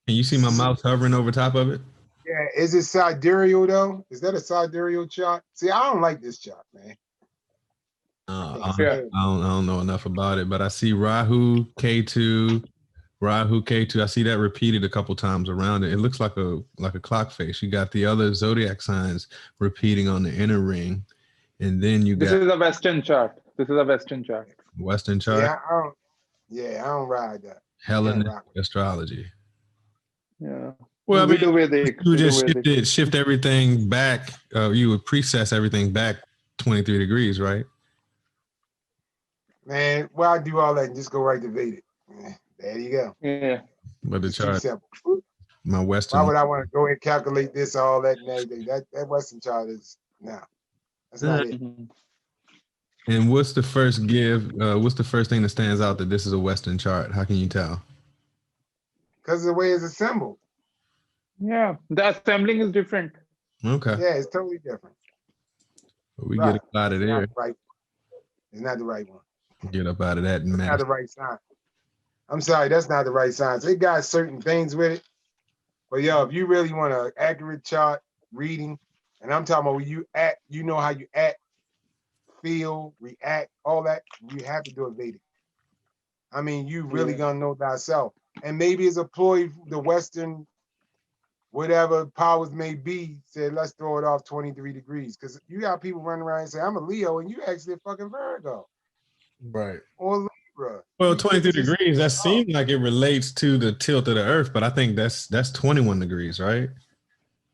Speaker 1: Can you see my mouse hovering over top of it?
Speaker 3: Yeah, is it sidereal though? Is that a sidereal chart? See, I don't like this chart, man.
Speaker 1: I don't know enough about it, but I see Rahu K2. I see that repeated a couple times around it. It looks like a clock face. You got the other zodiac signs repeating on the inner ring, and then you got.
Speaker 2: This is a Western chart.
Speaker 1: Western chart.
Speaker 3: Yeah, I don't ride that.
Speaker 1: Hellenistic astrology.
Speaker 2: Yeah.
Speaker 1: Well,
Speaker 2: we do Vedic.
Speaker 1: You just shift everything back. You would precess everything back 23 degrees, right?
Speaker 3: Man, well, I do all that and just go right to Vedic. There you go.
Speaker 2: Yeah.
Speaker 1: But the chart, my Western.
Speaker 3: Why would I want to go and calculate this, all that, and everything? That Western chart is that's not it.
Speaker 1: And what's the first what's the first thing that stands out that this is a Western chart? How can you tell?
Speaker 3: Because of the way it's assembled.
Speaker 2: Yeah, the assembling is different.
Speaker 1: Okay.
Speaker 3: Yeah, it's totally different.
Speaker 1: But we get up out of there.
Speaker 3: It's not the right one.
Speaker 1: Get up out of that.
Speaker 3: That's not the right sign. I'm sorry, that's not the right sign. So it got certain things with it. But yo, if you really want an accurate chart reading, and I'm talking about when you act, how you act, feel, react, all that, you have to do it Vedic. I mean, you really gonna know thyself. And maybe it's a ploy, the Western, whatever powers may be, said, let's throw it off 23 degrees. Because you got people running around and say, I'm a Leo, and you actually a fucking Virgo.
Speaker 1: Right.
Speaker 3: Or Libra.
Speaker 1: Well, 23 degrees, that seems like it relates to the tilt of the earth, but I think that's 21 degrees, right?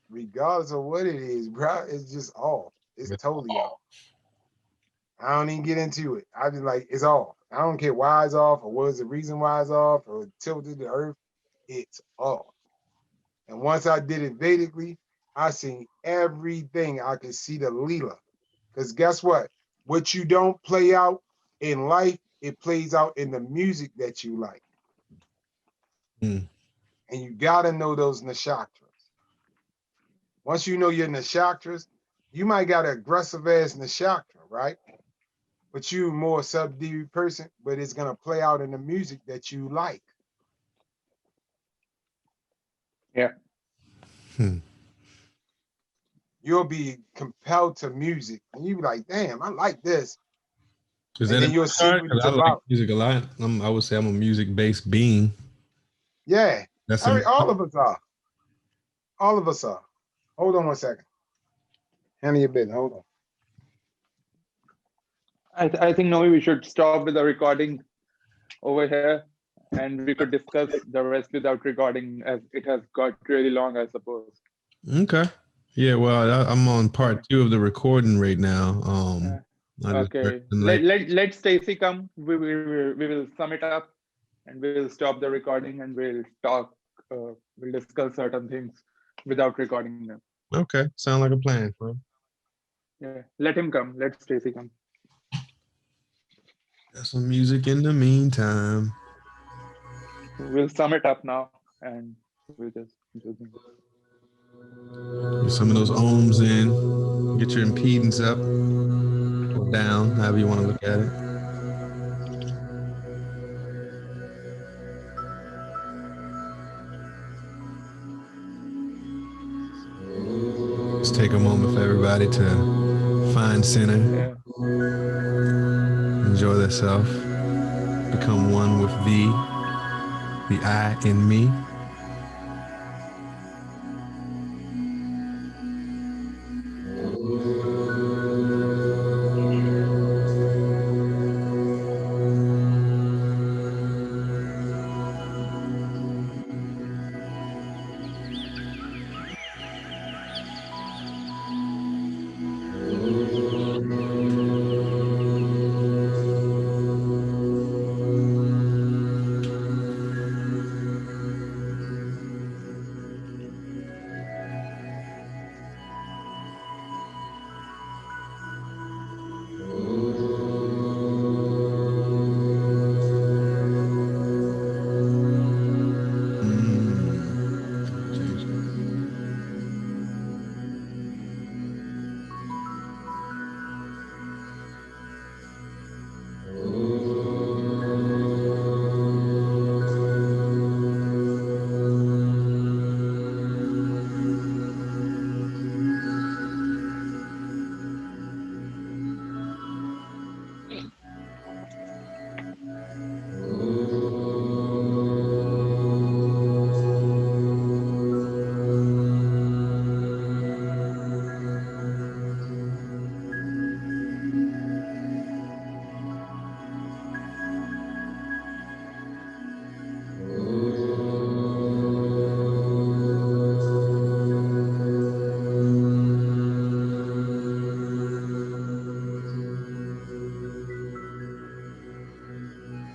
Speaker 3: Regardless of what it is, bro, it's just off. It's totally off. I don't even get into it. I just like, it's off. I don't care why it's off or what is the reason why it's off or tilted the earth. It's off. And once I did it Vedically, I seen everything. I could see the Leela. Because guess what? What you don't play out in life, it plays out in the music that you like. And you got to know those nakshatras. Once you know your nakshatras, you might got an aggressive ass nakshatra, right? But you more subdued person, but it's going to play out in the music that you like.
Speaker 2: Yeah.
Speaker 3: You'll be compelled to music and you be like, damn, I like this.
Speaker 1: Is that you'll see what it's about. Like music a lot. I would say I'm a music-based being.
Speaker 3: Yeah. All of us are. All of us are. Hold on one second. Handle your business. Hold on.
Speaker 2: I think, Noe, we should stop with the recording. over here, and we could discuss the rest without recording, as it has got really long, I suppose.
Speaker 1: Okay. Yeah, well, I'm on part 2 of the recording right now. I just
Speaker 2: Okay,
Speaker 1: like,
Speaker 2: let Stacy come. We will sum it up, and we'll stop the recording, and we'll talk. We'll discuss certain things without recording them.
Speaker 1: okay, sound like a plan, bro.
Speaker 2: Yeah, let him come. Let Stacy come.
Speaker 1: Got some music in the meantime.
Speaker 2: We'll sum it up now, and we'll just do things.
Speaker 1: Get some of those ohms in. Get your impedance up or down, however you want to look at it. Let's take a moment for everybody to find center, enjoy themselves, become one with the I in me.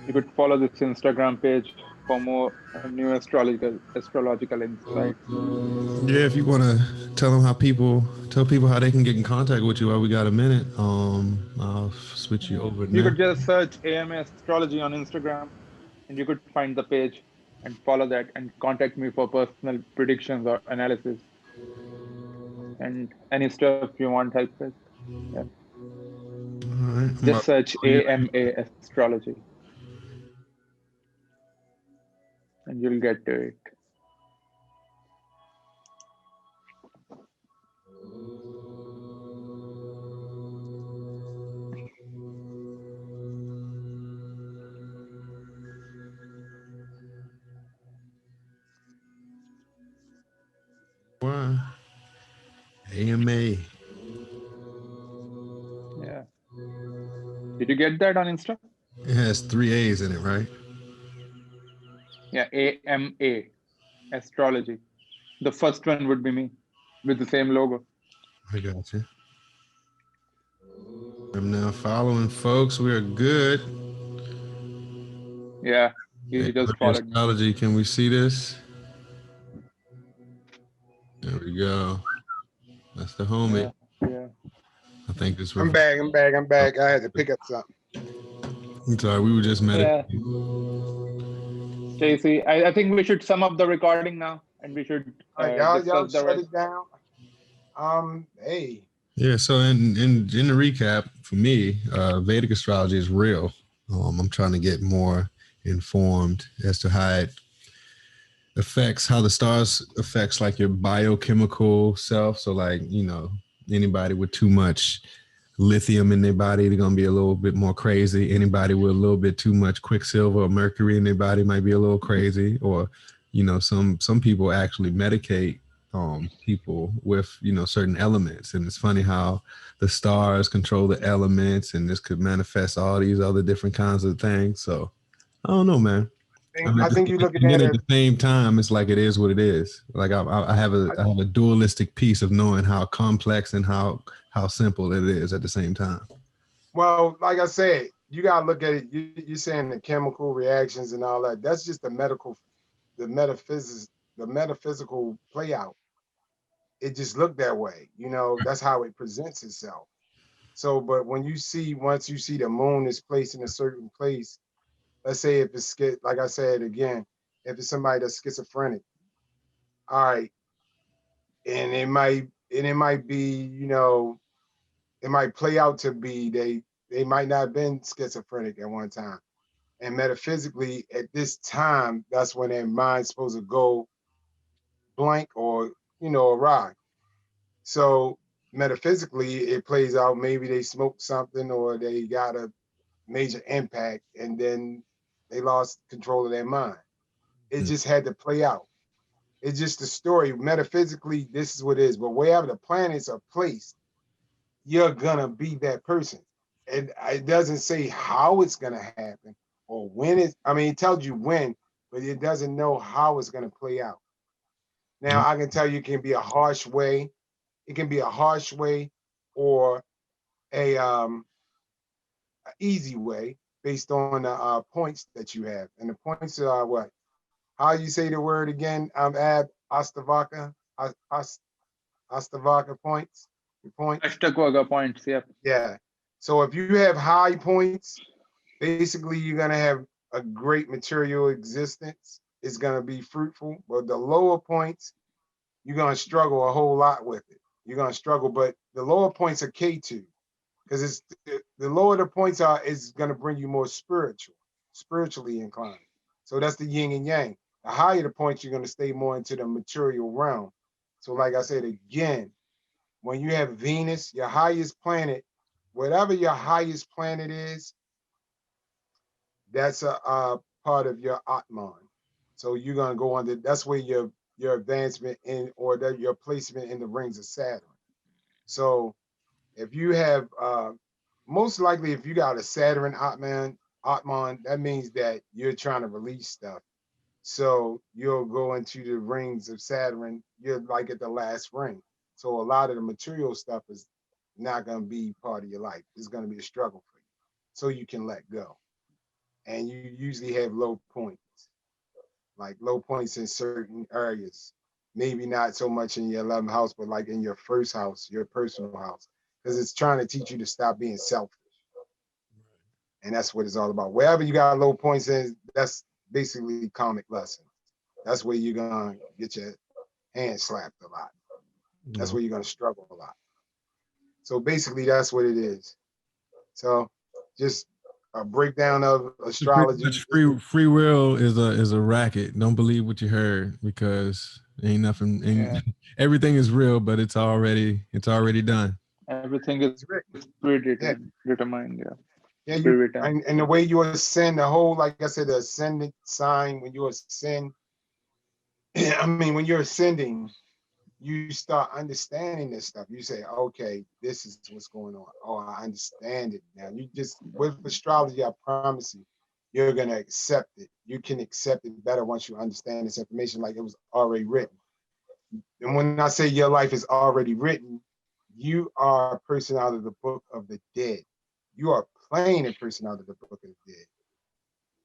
Speaker 2: You could follow this Instagram page for more new astrological insights.
Speaker 1: Yeah, if you want to tell people how they can get in contact with you while we got a minute, I'll switch you over
Speaker 2: You
Speaker 1: now.
Speaker 2: could just search AMA Astrology on Instagram, and you could find the page and follow that, and contact me for personal predictions or analysis and any stuff you want help with. Yeah.
Speaker 1: All right, I'm
Speaker 2: Just
Speaker 1: about
Speaker 2: search AMA Astrology, and you'll get to it.
Speaker 1: Wow. AMA.
Speaker 2: Yeah. Did you get that on Insta?
Speaker 1: It has 3 A's in it, right?
Speaker 2: Yeah, AMA Astrology. The first one would be me with the same logo.
Speaker 1: I got you. I'm now following, folks. We are good.
Speaker 2: Yeah, you just followed me.
Speaker 1: Astrology. Can we see this? There we go. That's the homie.
Speaker 2: Yeah.
Speaker 1: I think this.
Speaker 3: I'm back. I had to pick up something.
Speaker 1: I'm sorry. We were just meditating.
Speaker 2: Stacy, I think we should sum up the recording now, and we should
Speaker 3: Y'all
Speaker 2: discuss the
Speaker 3: shut
Speaker 2: rest.
Speaker 3: it down. Hey.
Speaker 1: Yeah. So in the recap, for me, Vedic astrology is real. I'm trying to get more informed as to how it affects, how the stars affects like your biochemical self. So like, anybody with too much lithium in their body, they're gonna be a little bit more crazy. Anybody with a little bit too much quicksilver or mercury in their body might be a little crazy. Or, some people actually medicate people with certain elements. And it's funny how the stars control the elements, and this could manifest all these other different kinds of things. So I don't know, man.
Speaker 3: I think you look at
Speaker 1: And then
Speaker 3: that
Speaker 1: at
Speaker 3: as
Speaker 1: the same time, it's like it is what it is. Like I have a dualistic piece of knowing how complex and how simple it is at the same time.
Speaker 3: well, like I said, you gotta look at it. You're saying the chemical reactions and all that. That's just the metaphysical play out. It just looked that way. You know, that's how it presents itself. So, but when once you see the moon is placed in a certain place, let's say if it's like I said again, if it's somebody that's schizophrenic, all right, and it might be, you know, it might play out to be they might not have been schizophrenic at one time. And metaphysically, at this time, that's when their mind's supposed to go blank or, you know, awry. So metaphysically, it plays out maybe they smoked something or they got a major impact and then they lost control of their mind. It just had to play out. It's just the story. Metaphysically, this is what it is. But wherever the planets are placed, you're gonna be that person. And it doesn't say how it's gonna happen or when it. I mean, it tells you when, but it doesn't know how it's gonna play out. Now, I can tell you, it can be a harsh way. It can be a harsh way, or a easy way based on the points that you have. And the points are what? How you say the word again? Ab Astavaka, Astavaka points. Your points.
Speaker 2: Ashtagvaga points. Yep.
Speaker 3: Yeah. So if you have high points, basically you're gonna have a great material existence. It's gonna be fruitful. But the lower points, you're gonna struggle a whole lot with it. You're gonna struggle, but the lower points are K2 because it's the lower the points are is gonna bring you more spiritually inclined. So that's the yin and yang. The higher the points, you're gonna stay more into the material realm. So, like I said again, when you have Venus, your highest planet, whatever your highest planet is, that's a part of your Atman. So you're gonna go under. That's where your advancement in or your placement in the rings of Saturn. So if you have most likely if you got a Saturn Atman, that means that you're trying to release stuff. So you'll go into the rings of Saturn. You're like at the last ring. So a lot of the material stuff is not going to be part of your life. It's going to be a struggle for you. So you can let go. And you usually have low points, like low points in certain areas. Maybe not so much in your 11th house, but like in your first house, your personal house, because it's trying to teach you to stop being selfish. And that's what it's all about. Wherever you got low points in, that's basically comic lesson. That's where you're gonna get your hand slapped a lot. That's where you're gonna struggle a lot. So basically, that's what it is. So just a breakdown of astrology.
Speaker 1: Free will is a racket. Don't believe what you heard because ain't nothing. Everything is real, but it's already done.
Speaker 2: Everything is predetermined. Yeah.
Speaker 3: Yeah, and the way you ascend, the whole, like I said, the ascendant sign, when you ascend, I mean, when you're ascending, you start understanding this stuff. You say, okay, this is what's going on. Oh, I understand it now. You just, with astrology, I promise you, you're going to accept it. You can accept it better once you understand this information like it was already written. And when I say your life is already written, you are a person out of the book of the dead. You are playing a person out of the book of the dead.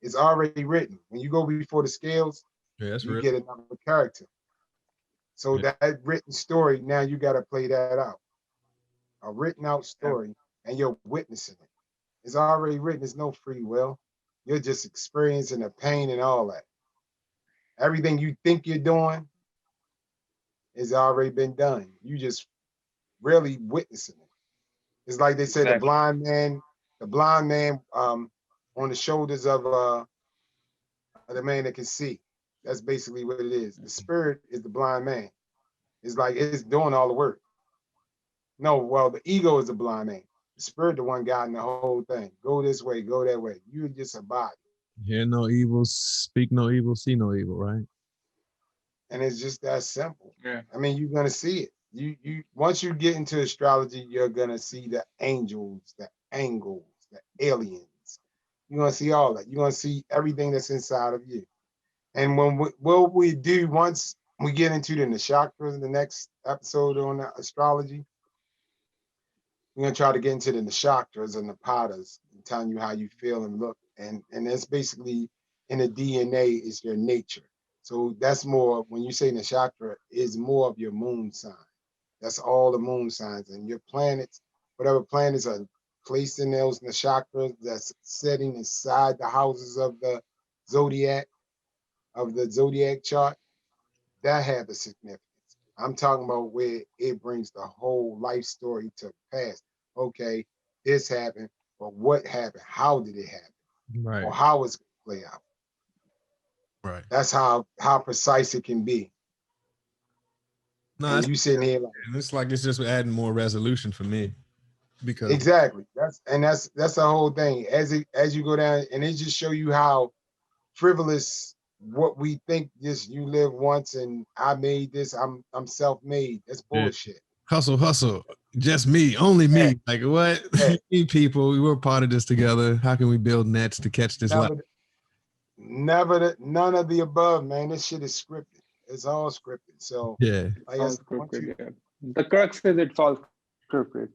Speaker 3: It's already written. When you go before the scales, you get another character. So that written story, now you got to play that out. A written out story, and you're witnessing it. It's already written. There's no free will. You're just experiencing the pain and all that. Everything you think you're doing has already been done. You just really witnessing it. It's like they say, the blind man on the shoulders of the man that can see. That's basically what it is. The spirit is the blind man. It's like it's doing all the work. No, well, the ego is the blind man. The spirit, the one guiding the whole thing. Go this way, go that way. You're just a body.
Speaker 1: Hear no evil, speak no evil, see no evil, right?
Speaker 3: And it's just that simple. Yeah. I mean, you're gonna see it. You once you get into astrology, you're gonna see the angels, the angles, the aliens, You're gonna see all that. You're gonna see everything that's inside of you. And what we do once we get into the chakras, the next episode on the astrology, we're gonna try to get into the chakras and the padas and telling you how you feel and look. And that's basically in the DNA is your nature. So that's more when you say nakshatra is more of your moon sign. That's all the moon signs and your planets, whatever planets are placed in those nakshatras that's sitting inside the houses of the zodiac chart, that have a significance. I'm talking about where it brings the whole life story to pass. Okay, this happened, but what happened? How did it happen?
Speaker 1: Right.
Speaker 3: Or how it's going to play out?
Speaker 1: Right.
Speaker 3: That's how precise it can be.
Speaker 1: No,
Speaker 3: And you sitting here like,
Speaker 1: it's like it's just adding more resolution for me because
Speaker 3: exactly. That's the whole thing. As you go down, and it just show you how frivolous what we think. Just you live once, and I made this. I'm self-made. That's bullshit.
Speaker 1: Hustle. Just me, only me.
Speaker 3: Yeah.
Speaker 1: Like what?
Speaker 3: Yeah.
Speaker 1: People, we were part of this together. How can we build nets to catch this light?
Speaker 3: None of the above, man. This shit is scripted. It's all scripted. So
Speaker 1: yeah,
Speaker 3: like
Speaker 2: all scripted, yeah. The crux is it's all scripted.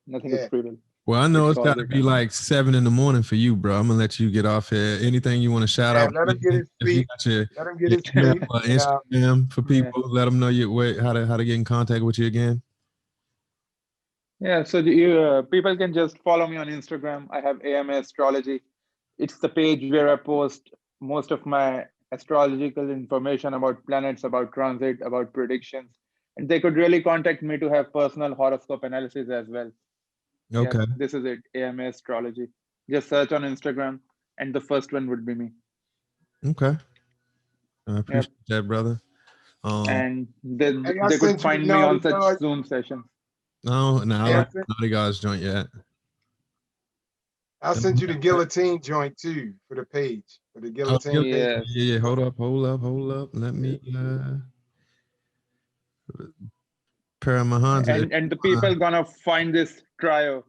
Speaker 2: Nothing is real.
Speaker 1: Well, I know it's got to be like 7 a.m. for you, bro. I'm gonna let you get off here. Anything you want to shout out?
Speaker 3: Let him get his feet. Let him get his feet.
Speaker 1: Instagram for people. Let them know how to get in contact with you again.
Speaker 2: Yeah, so people can just follow me on Instagram. I have AMA Astrology. It's the page where I post most of my astrological information about planets, about transit, about predictions. And they could really contact me to have personal horoscope analysis as well.
Speaker 1: Okay.
Speaker 2: Yeah, this is it, AMA Astrology. Just search on Instagram, and the first one would be me.
Speaker 1: Okay. I appreciate that, brother.
Speaker 2: And they could find me on such Zoom sessions.
Speaker 1: No, I don't know the guys joint yet.
Speaker 3: I'll send you the guillotine joint too for the page. For the guillotine page.
Speaker 1: Yeah. Hold up. Let me Paramahansa.
Speaker 2: And the people gonna find this trio,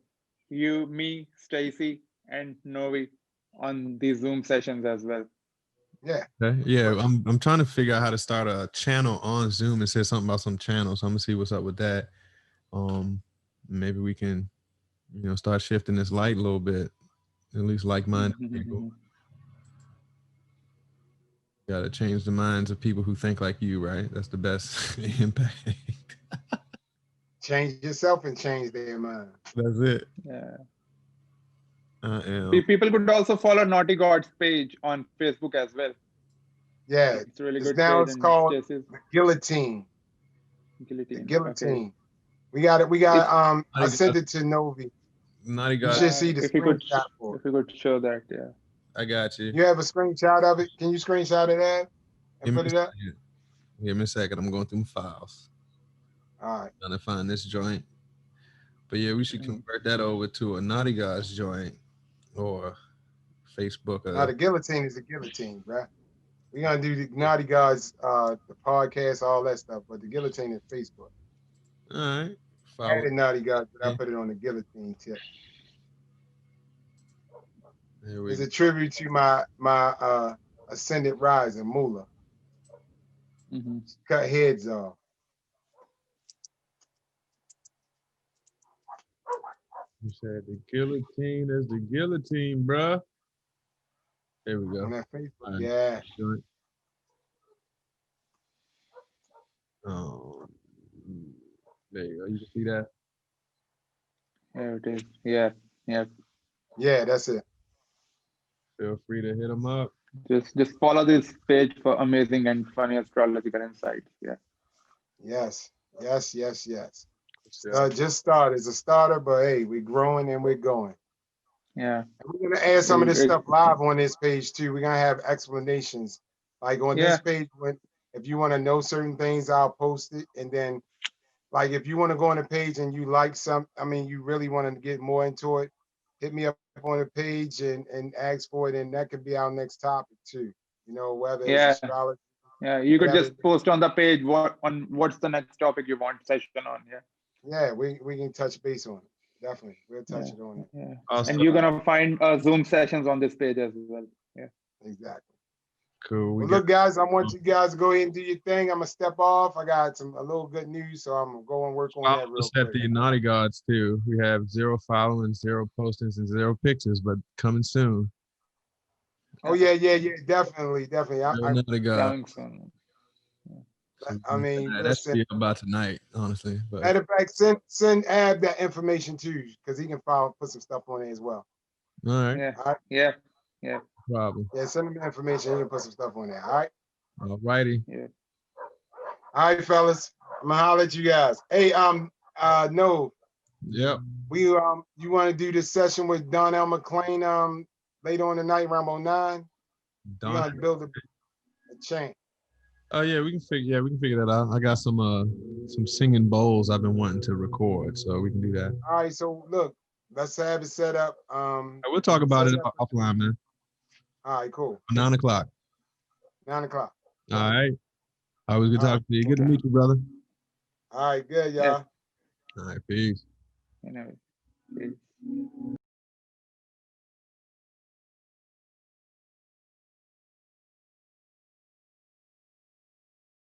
Speaker 2: you, me, Stacy, and Novi, on these Zoom sessions as well.
Speaker 3: Yeah.
Speaker 1: Okay. Yeah. I'm trying to figure out how to start a channel on Zoom. It says something about some channel, so I'm gonna see what's up with that. Maybe we can, start shifting this light a little bit. At least like-minded people. Got to change the minds of people who think like you, right? That's the best impact.
Speaker 3: Change yourself and change their mind.
Speaker 1: That's it.
Speaker 2: Yeah.
Speaker 1: People
Speaker 2: could also follow Naughty Gods page on Facebook as well.
Speaker 3: Yeah,
Speaker 2: it's really good.
Speaker 3: Now it's called the Guillotine. The Guillotine. Okay. We got it. I sent it to Novi.
Speaker 1: Naughty Gods.
Speaker 3: You should see the screenshot for it.
Speaker 2: If you could show that, yeah.
Speaker 1: I got you.
Speaker 3: You have a screenshot of it? Can you screenshot it and put it up?
Speaker 1: Give me a second. I'm going through my files.
Speaker 3: All right.
Speaker 1: Trying to find this joint. But yeah, we should convert that over to a Naughty Gods joint or Facebook.
Speaker 3: Now the guillotine is a guillotine, bro. We're gonna do the Naughty Gods, the podcast, all that stuff, but the guillotine is Facebook.
Speaker 1: All right.
Speaker 3: I had the Naughty Gods, but I put it on the guillotine tip. It's a tribute to my ascendant riser, Mula. Cut heads off.
Speaker 1: You said the guillotine is the guillotine, bruh. There we go.
Speaker 3: On that Facebook, yeah.
Speaker 1: Oh, there you go. You can see that.
Speaker 2: There it is. Yeah.
Speaker 3: Yeah, that's it.
Speaker 1: Feel free to hit them up.
Speaker 2: Just follow this page for amazing and funny astrological insights. Yeah.
Speaker 3: Yes. Just start as a starter, but hey, we're growing and we're going.
Speaker 2: Yeah.
Speaker 3: And we're gonna add some of this stuff live on this page too. We're gonna have explanations. Like on this page, if you want to know certain things, I'll post it. And then like if you want to go on the page and you like you really want to get more into it, hit me up on the page and ask for it, and that could be our next topic too. Whether it's astrology.
Speaker 2: Yeah, you could just post on the page what's the next topic you want session on. Yeah.
Speaker 3: Yeah, we can touch base on it. Definitely. We'll touch
Speaker 2: Yeah.
Speaker 3: it on it.
Speaker 2: Yeah.
Speaker 1: Awesome.
Speaker 2: And you're gonna find Zoom sessions on this page as well. Yeah.
Speaker 3: Exactly.
Speaker 1: Cool.
Speaker 3: Well, look, guys, I want you guys to go ahead and do your thing. I'm gonna step off. I got a little good news, so I'm gonna go and work on that
Speaker 1: Follow
Speaker 3: real
Speaker 1: us at
Speaker 3: quick.
Speaker 1: the Naughty Gods too. We have 0 following, 0 postings, and 0 pictures, but coming soon.
Speaker 3: Oh yeah, definitely.
Speaker 1: Naughty God.
Speaker 2: Coming soon.
Speaker 3: I mean,
Speaker 1: That
Speaker 3: listen.
Speaker 1: should be about tonight, honestly. But
Speaker 3: Matter of fact, send Ab that information too, because he can put some stuff on there as well.
Speaker 1: all right,
Speaker 2: Yeah.
Speaker 3: All right.
Speaker 2: Yeah.
Speaker 1: no problem.
Speaker 3: Yeah, send him the information. He can put some stuff on there. All right.
Speaker 1: All righty.
Speaker 2: Yeah.
Speaker 3: All right, fellas. I'm gonna holler at you guys. Hey, no,
Speaker 1: Yep.
Speaker 3: you want to do this session with Donnell McClain later on tonight around about 9? We're
Speaker 1: Don.
Speaker 3: gonna build a chain.
Speaker 1: Oh yeah, we can figure that out. I got some singing bowls I've been wanting to record, so we can do that.
Speaker 3: All right, so look, let's have it set up.
Speaker 1: We'll talk about
Speaker 3: set
Speaker 1: it
Speaker 3: up-
Speaker 1: offline, man.
Speaker 3: All right, cool.
Speaker 1: 9 o'clock.
Speaker 3: 9 o'clock.
Speaker 1: All right. Always good
Speaker 3: All right.
Speaker 1: talking to you. Good to meet you, brother.
Speaker 3: All right, good, y'all.
Speaker 2: Yes.
Speaker 1: All right, peace.
Speaker 2: You know.